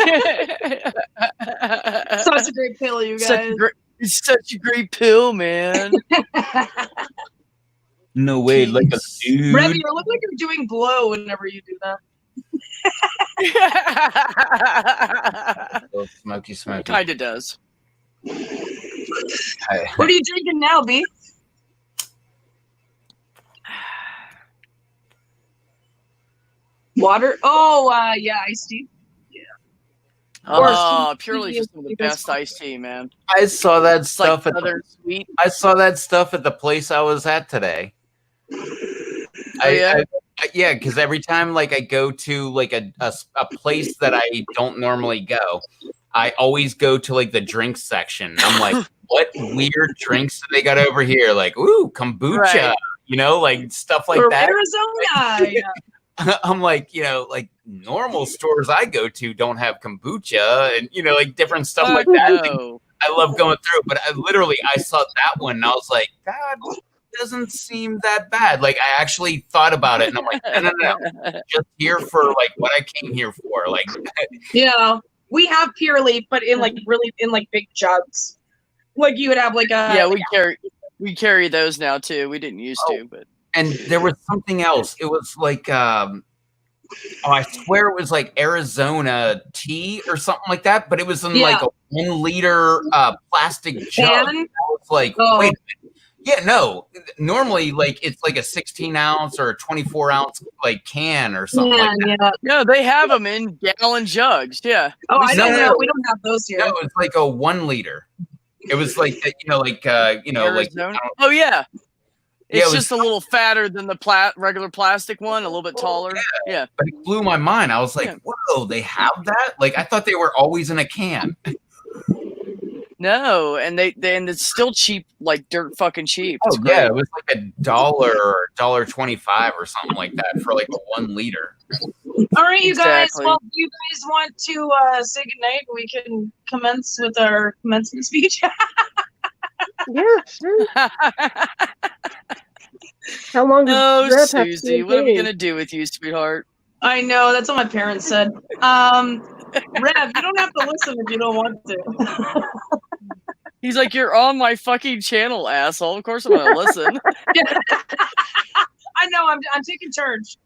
a great pill, you guys. It's such a great pill, man. No way, like a dude. Rev, you look like you're doing blow whenever you do that. Oh, smoky. Kinda does. What are you drinking now, B? Water? Oh, yeah, iced tea. Oh, purely just the best iced tea, man. I saw that It's like stuff Southern Sweet. I saw that stuff at the place I was at today. Yeah? Yeah, because every time like I go to like a place that I don't normally go, I always go to like the drinks section. I'm like, what weird drinks do they got over here? Like, ooh, kombucha, Right. you know, like stuff like Or that. Arizona. Yeah. I'm like, you know, like normal stores I go to don't have kombucha and, you know, like different stuff like that. No. I love going through, but I saw that one and I was like, that doesn't seem that bad. Like I actually thought about it and I'm like, no, just here for like what I came here for. Like, Yeah. We have Pure Leaf, but in like really in like big jugs. Like you would have like a Yeah, we carry those now too. We didn't used to, but and there was something else. It was like, I swear it was like Arizona tea or something like that, but it was in like a 1 liter plastic jug. Can? I was like, Oh. wait a minute. Yeah, no. Normally, like it's like a 16 ounce or a 24 ounce like can or something like that. Yeah. no, they have them in gallon jugs. Yeah. Oh, I don't No. know. We don't have those here. No, it was like a 1 liter. It was like you know, like Arizona? Oh yeah. It's just a little fatter than the regular plastic one, a little bit taller. Yeah. But it blew my mind. I was like, whoa, they have that? Like, I thought they were always in a can. No, and and it's still cheap, like dirt fucking cheap. Oh yeah, it was like $1 or $1.25 or something like that for like a 1 liter. All right, you guys. Exactly. Well, if you guys want to say goodnight, we can commence with our commencement speech. Yeah, sure. How long does Oh, Rev have to Susie, be what are we game? gonna do with you, sweetheart? I know, that's what my parents said. Rev, you don't have to listen if you don't want to. He's like, you're on my fucking channel, asshole. Of course I'm gonna listen. I know, I'm taking charge.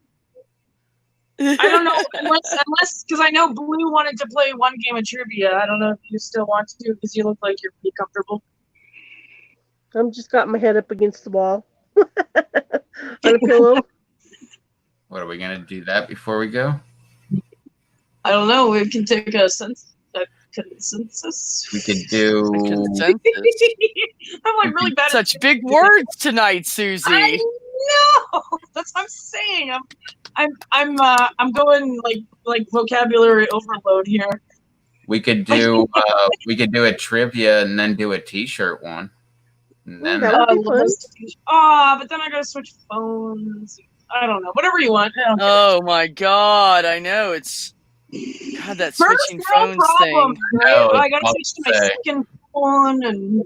I don't know, unless because I know Blue wanted to play one game of trivia. I don't know if you still want to because you look like you're pretty comfortable. I'm just got my head up against the wall on a pillow. What are we gonna do that before we go? I don't know. We can take a consensus. We could do. Consensus. I'm like really bad. Such big words tonight, Susie. I know. That's what I'm saying. I'm going like vocabulary overload here. We could do. We could do a trivia and then do a T-shirt one. And then that would be fun. But then I gotta switch phones. I don't know. Whatever you want. I don't care. Oh my god, I know it's God that First switching world phones problem, thing. right? No, I gotta I'll switch to my say. second phone and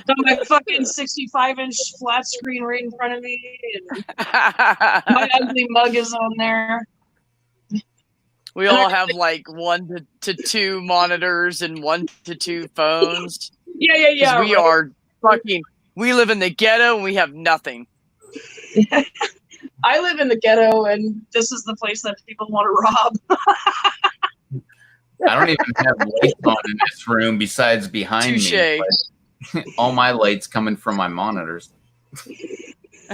got my fucking 65-inch flat screen right in front of me, and my ugly mug is on there. We all have like 1 to 2 monitors and 1 to 2 phones. Yeah. We are fucking. We live in the ghetto and we have nothing. I live in the ghetto, and this is the place that people want to rob. I don't even have lights on in this room besides behind Touche. me. But all my lights coming from my monitors. Well,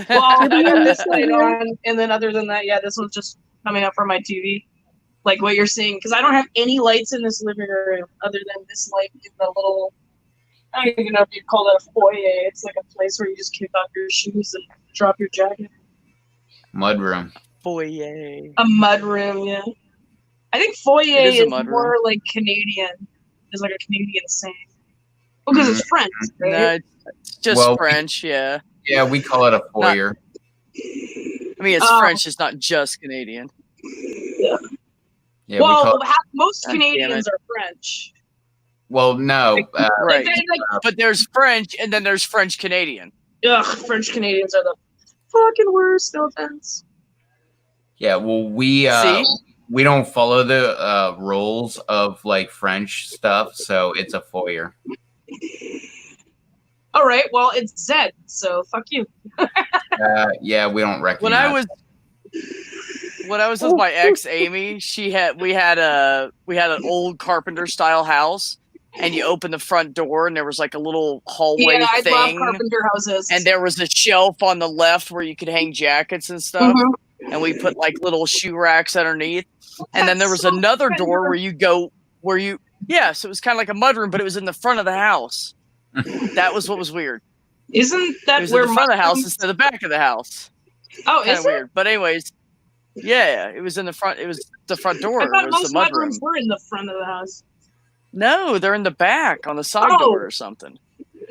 I got this light on, and then other than that, yeah, this one's just coming up from my TV. Like what you're seeing, because I don't have any lights in this living room other than this light in the little, I don't even know if you'd call that a foyer. It's like a place where you just kick off your shoes and drop your jacket. Mudroom. Foyer. A mud room, yeah. I think foyer It is a is mud more room. like Canadian. It's like a Canadian saying. Well, because it's French, right? No, it's just Well, French, yeah. Yeah, we call it a foyer. I mean, it's French. It's not just Canadian. Yeah, we Well, call it, most God damn Canadians it. are French. well, no. Right. Like, But there's French, and then there's French Canadian. ugh, French Canadians are the fucking worst. No offense. Yeah, well, See? we don't follow the rules of like French stuff, so it's a foyer. All right, well, it's Zed, so fuck you. Yeah, we don't recognize. When I was with my ex Amy, we had an old carpenter style house, and you open the front door and there was like a little hallway Yeah, I thing, love carpenter houses. and there was a shelf on the left where you could hang jackets and stuff, Mhm. and we put like little shoe racks underneath, and then there was That's so another tender. door so it was kind of like a mudroom, but it was in the front of the house. That was what was weird. Isn't It that was in where the front of the house mudrooms- instead of the back of the house. Oh, Kind is of it? weird, but anyways, yeah, it was in the front. It was the front door. I thought It was most the mudroom. mudrooms were in the front of the house. No, they're in the back on the side Oh. door or something.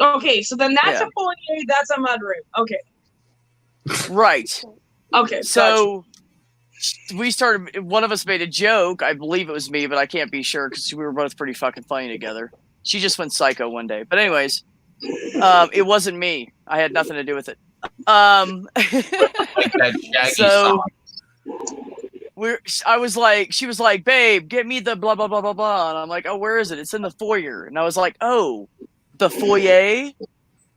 Okay, so then that's Yeah. a foyer, that's a mudroom. Okay, Right. okay. So we started. One of us made a joke. I believe it was me, but I can't be sure because we were both pretty fucking funny together. She just went psycho one day. But anyways, it wasn't me. I had nothing to do with it. Like that Shaggy So- song. She was like, babe, get me the blah, blah, blah, blah, blah. And I'm like, oh, where is it? It's in the foyer. And I was like, oh, the foyer?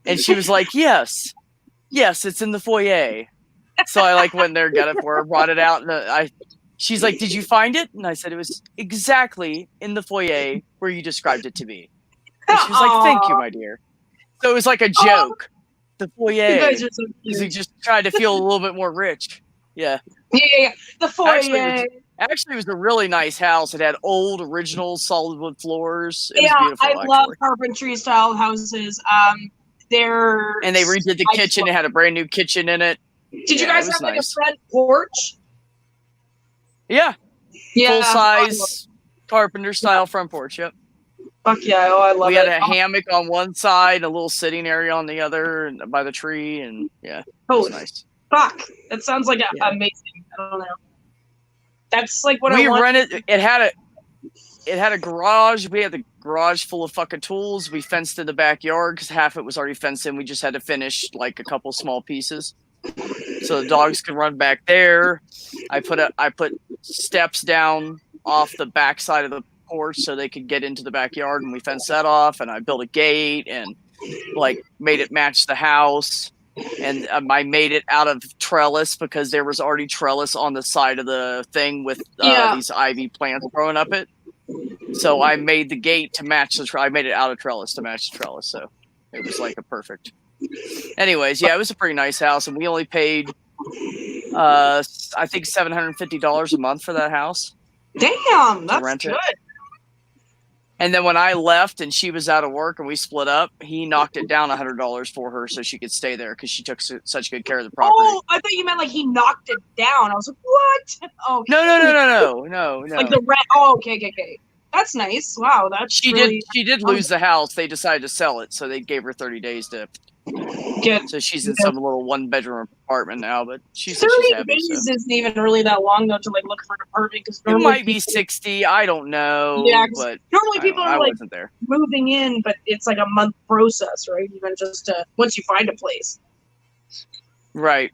And she was like, yes, it's in the foyer. So I like went there, got it for her, brought it out. And she's like, did you find it? And I said, it was exactly in the foyer where you described it to me. And she was like, thank you, my dear. So it was like a joke. The foyer. You guys are so Because cute. he just tried to feel a little bit more rich. Yeah. Yeah. The foyer. Actually, it was a really nice house. It had old, original solid wood floors. It was Yeah, beautiful, I actually. love carpentry style houses. their And they redid the kitchen. It had a brand new kitchen in it. Did you guys have like a front porch? Yeah. Yeah. Full size carpenter style front porch. Yep. Fuck yeah! Oh, I love it. We had a hammock on one side, a little sitting area on the other, and by the tree, and yeah, it was nice. Fuck! That sounds like amazing. I don't know. That's like what I want. We rented. It had a garage. We had the garage full of fucking tools. We fenced in the backyard because half it was already fenced in. We just had to finish like a couple small pieces, so the dogs could run back there. I put steps down off the back side of the porch so they could get into the backyard, and we fenced that off. And I built a gate and like made it match the house. And I made it out of trellis because there was already trellis on the side of the thing with these ivy plants growing up it. So I made the gate to match I made it out of trellis to match the trellis. So it was like a perfect. Anyways, yeah, it was a pretty nice house, and we only paid, I think $750 a month for that house. Damn, that's good. And then when I left and she was out of work and we split up, he knocked it down $100 for her so she could stay there because she took such good care of the property. Oh, I thought you meant like he knocked it down. I was like, what? Oh, No. Like the rent. Oh, okay. That's nice. Wow, that's she did lose the house. They decided to sell it, so they gave her 30 days to get. So she's in some little 1-bedroom apartment now, but she's 30 happy. days isn't even really that long though to like look for an apartment because it might be 60. I don't know. Yeah, but normally people are like wasn't there. moving in, but it's like a month process, right? Even just once you find a place. Right.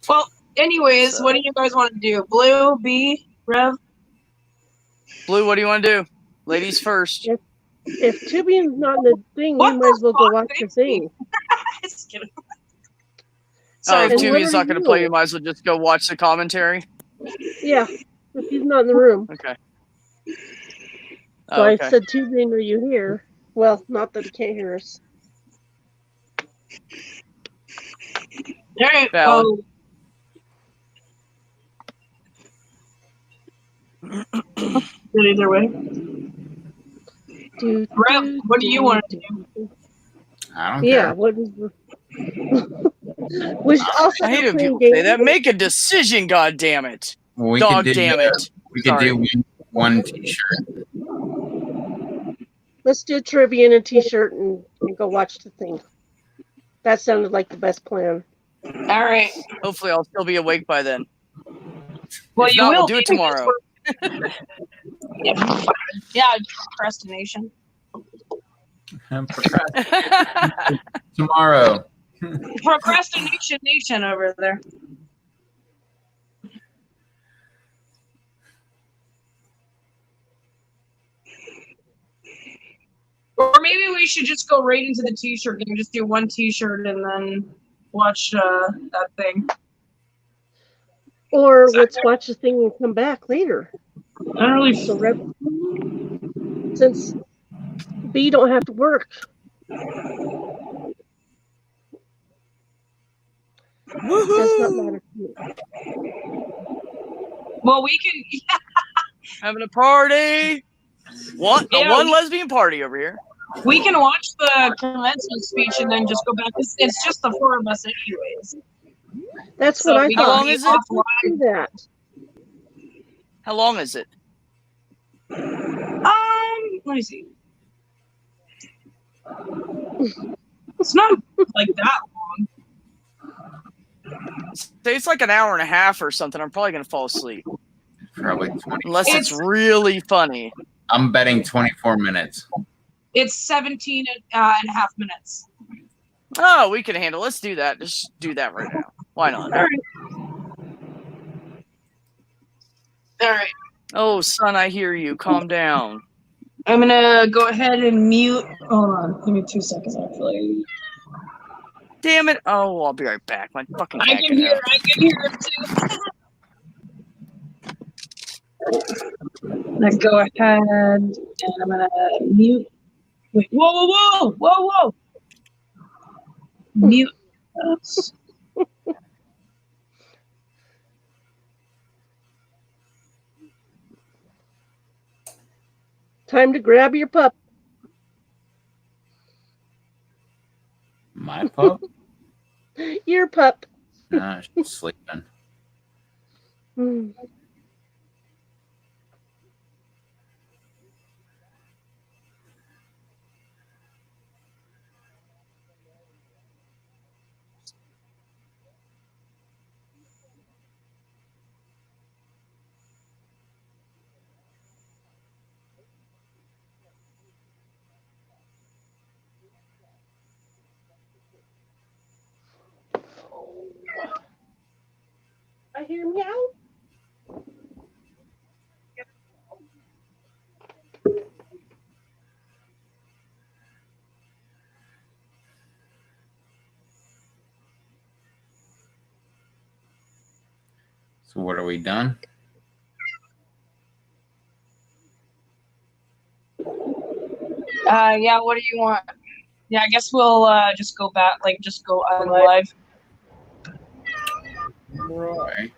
Well, anyways, what do you guys want to do? Blue, B, Rev? Blue, what do you want to do? Ladies first. If Tubian's not in the thing, you might as well go watch the thing. Just kidding. Sorry, if Tubian's not going to play, you might as well just go watch the commentary. Yeah, if he's not in the room. Okay. So I said, Tubian, are you here? Well, not that he can't hear us. All right. Good either way. Rev, what do you want to do? I don't care. What is we also I hate when people say that. Make a decision, God damn it. We damn it. We could do one t-shirt. Let's do trivia and a t-shirt and go watch the thing. That sounded like the best plan. All right. Hopefully I'll still be awake by then. Well, if not, we'll do it tomorrow. Yeah, procrastination. Tomorrow. Procrastination nation over there. Or maybe we should just go right into the t-shirt game. Just do one t-shirt and then watch that thing. Or let's watch the thing and come back later. I don't really. So since B don't have to work. Woohoo! Does not matter to me. Well, we can. Having a party. One lesbian party over here. We can watch the commencement speech and then just go back. It's just the four of us, anyways. That's what I thought. How long is it? Do that. How long is it? Let me see. It's not like that long. Say it's like an hour and a half or something. I'm probably gonna fall asleep. Probably 20. Unless it's really funny. I'm betting 24 minutes. It's 17 and a half minutes. Oh, we can handle. Let's do that. Just do that right now. Why not? All right. Oh, son, I hear you. Calm down. I'm gonna go ahead and mute. Hold on. Give me 2 seconds, actually. Damn it. Oh, I'll be right back. My fucking I can hear it too. Let's go ahead and I'm gonna mute. Wait, whoa. Mute us. Time to grab your pup. My pup? Your pup. Nah, she's sleeping. Hmm. I hear meow. So what are we done? Yeah, what do you want? Yeah, I guess we'll just go back, like just go on live. Right.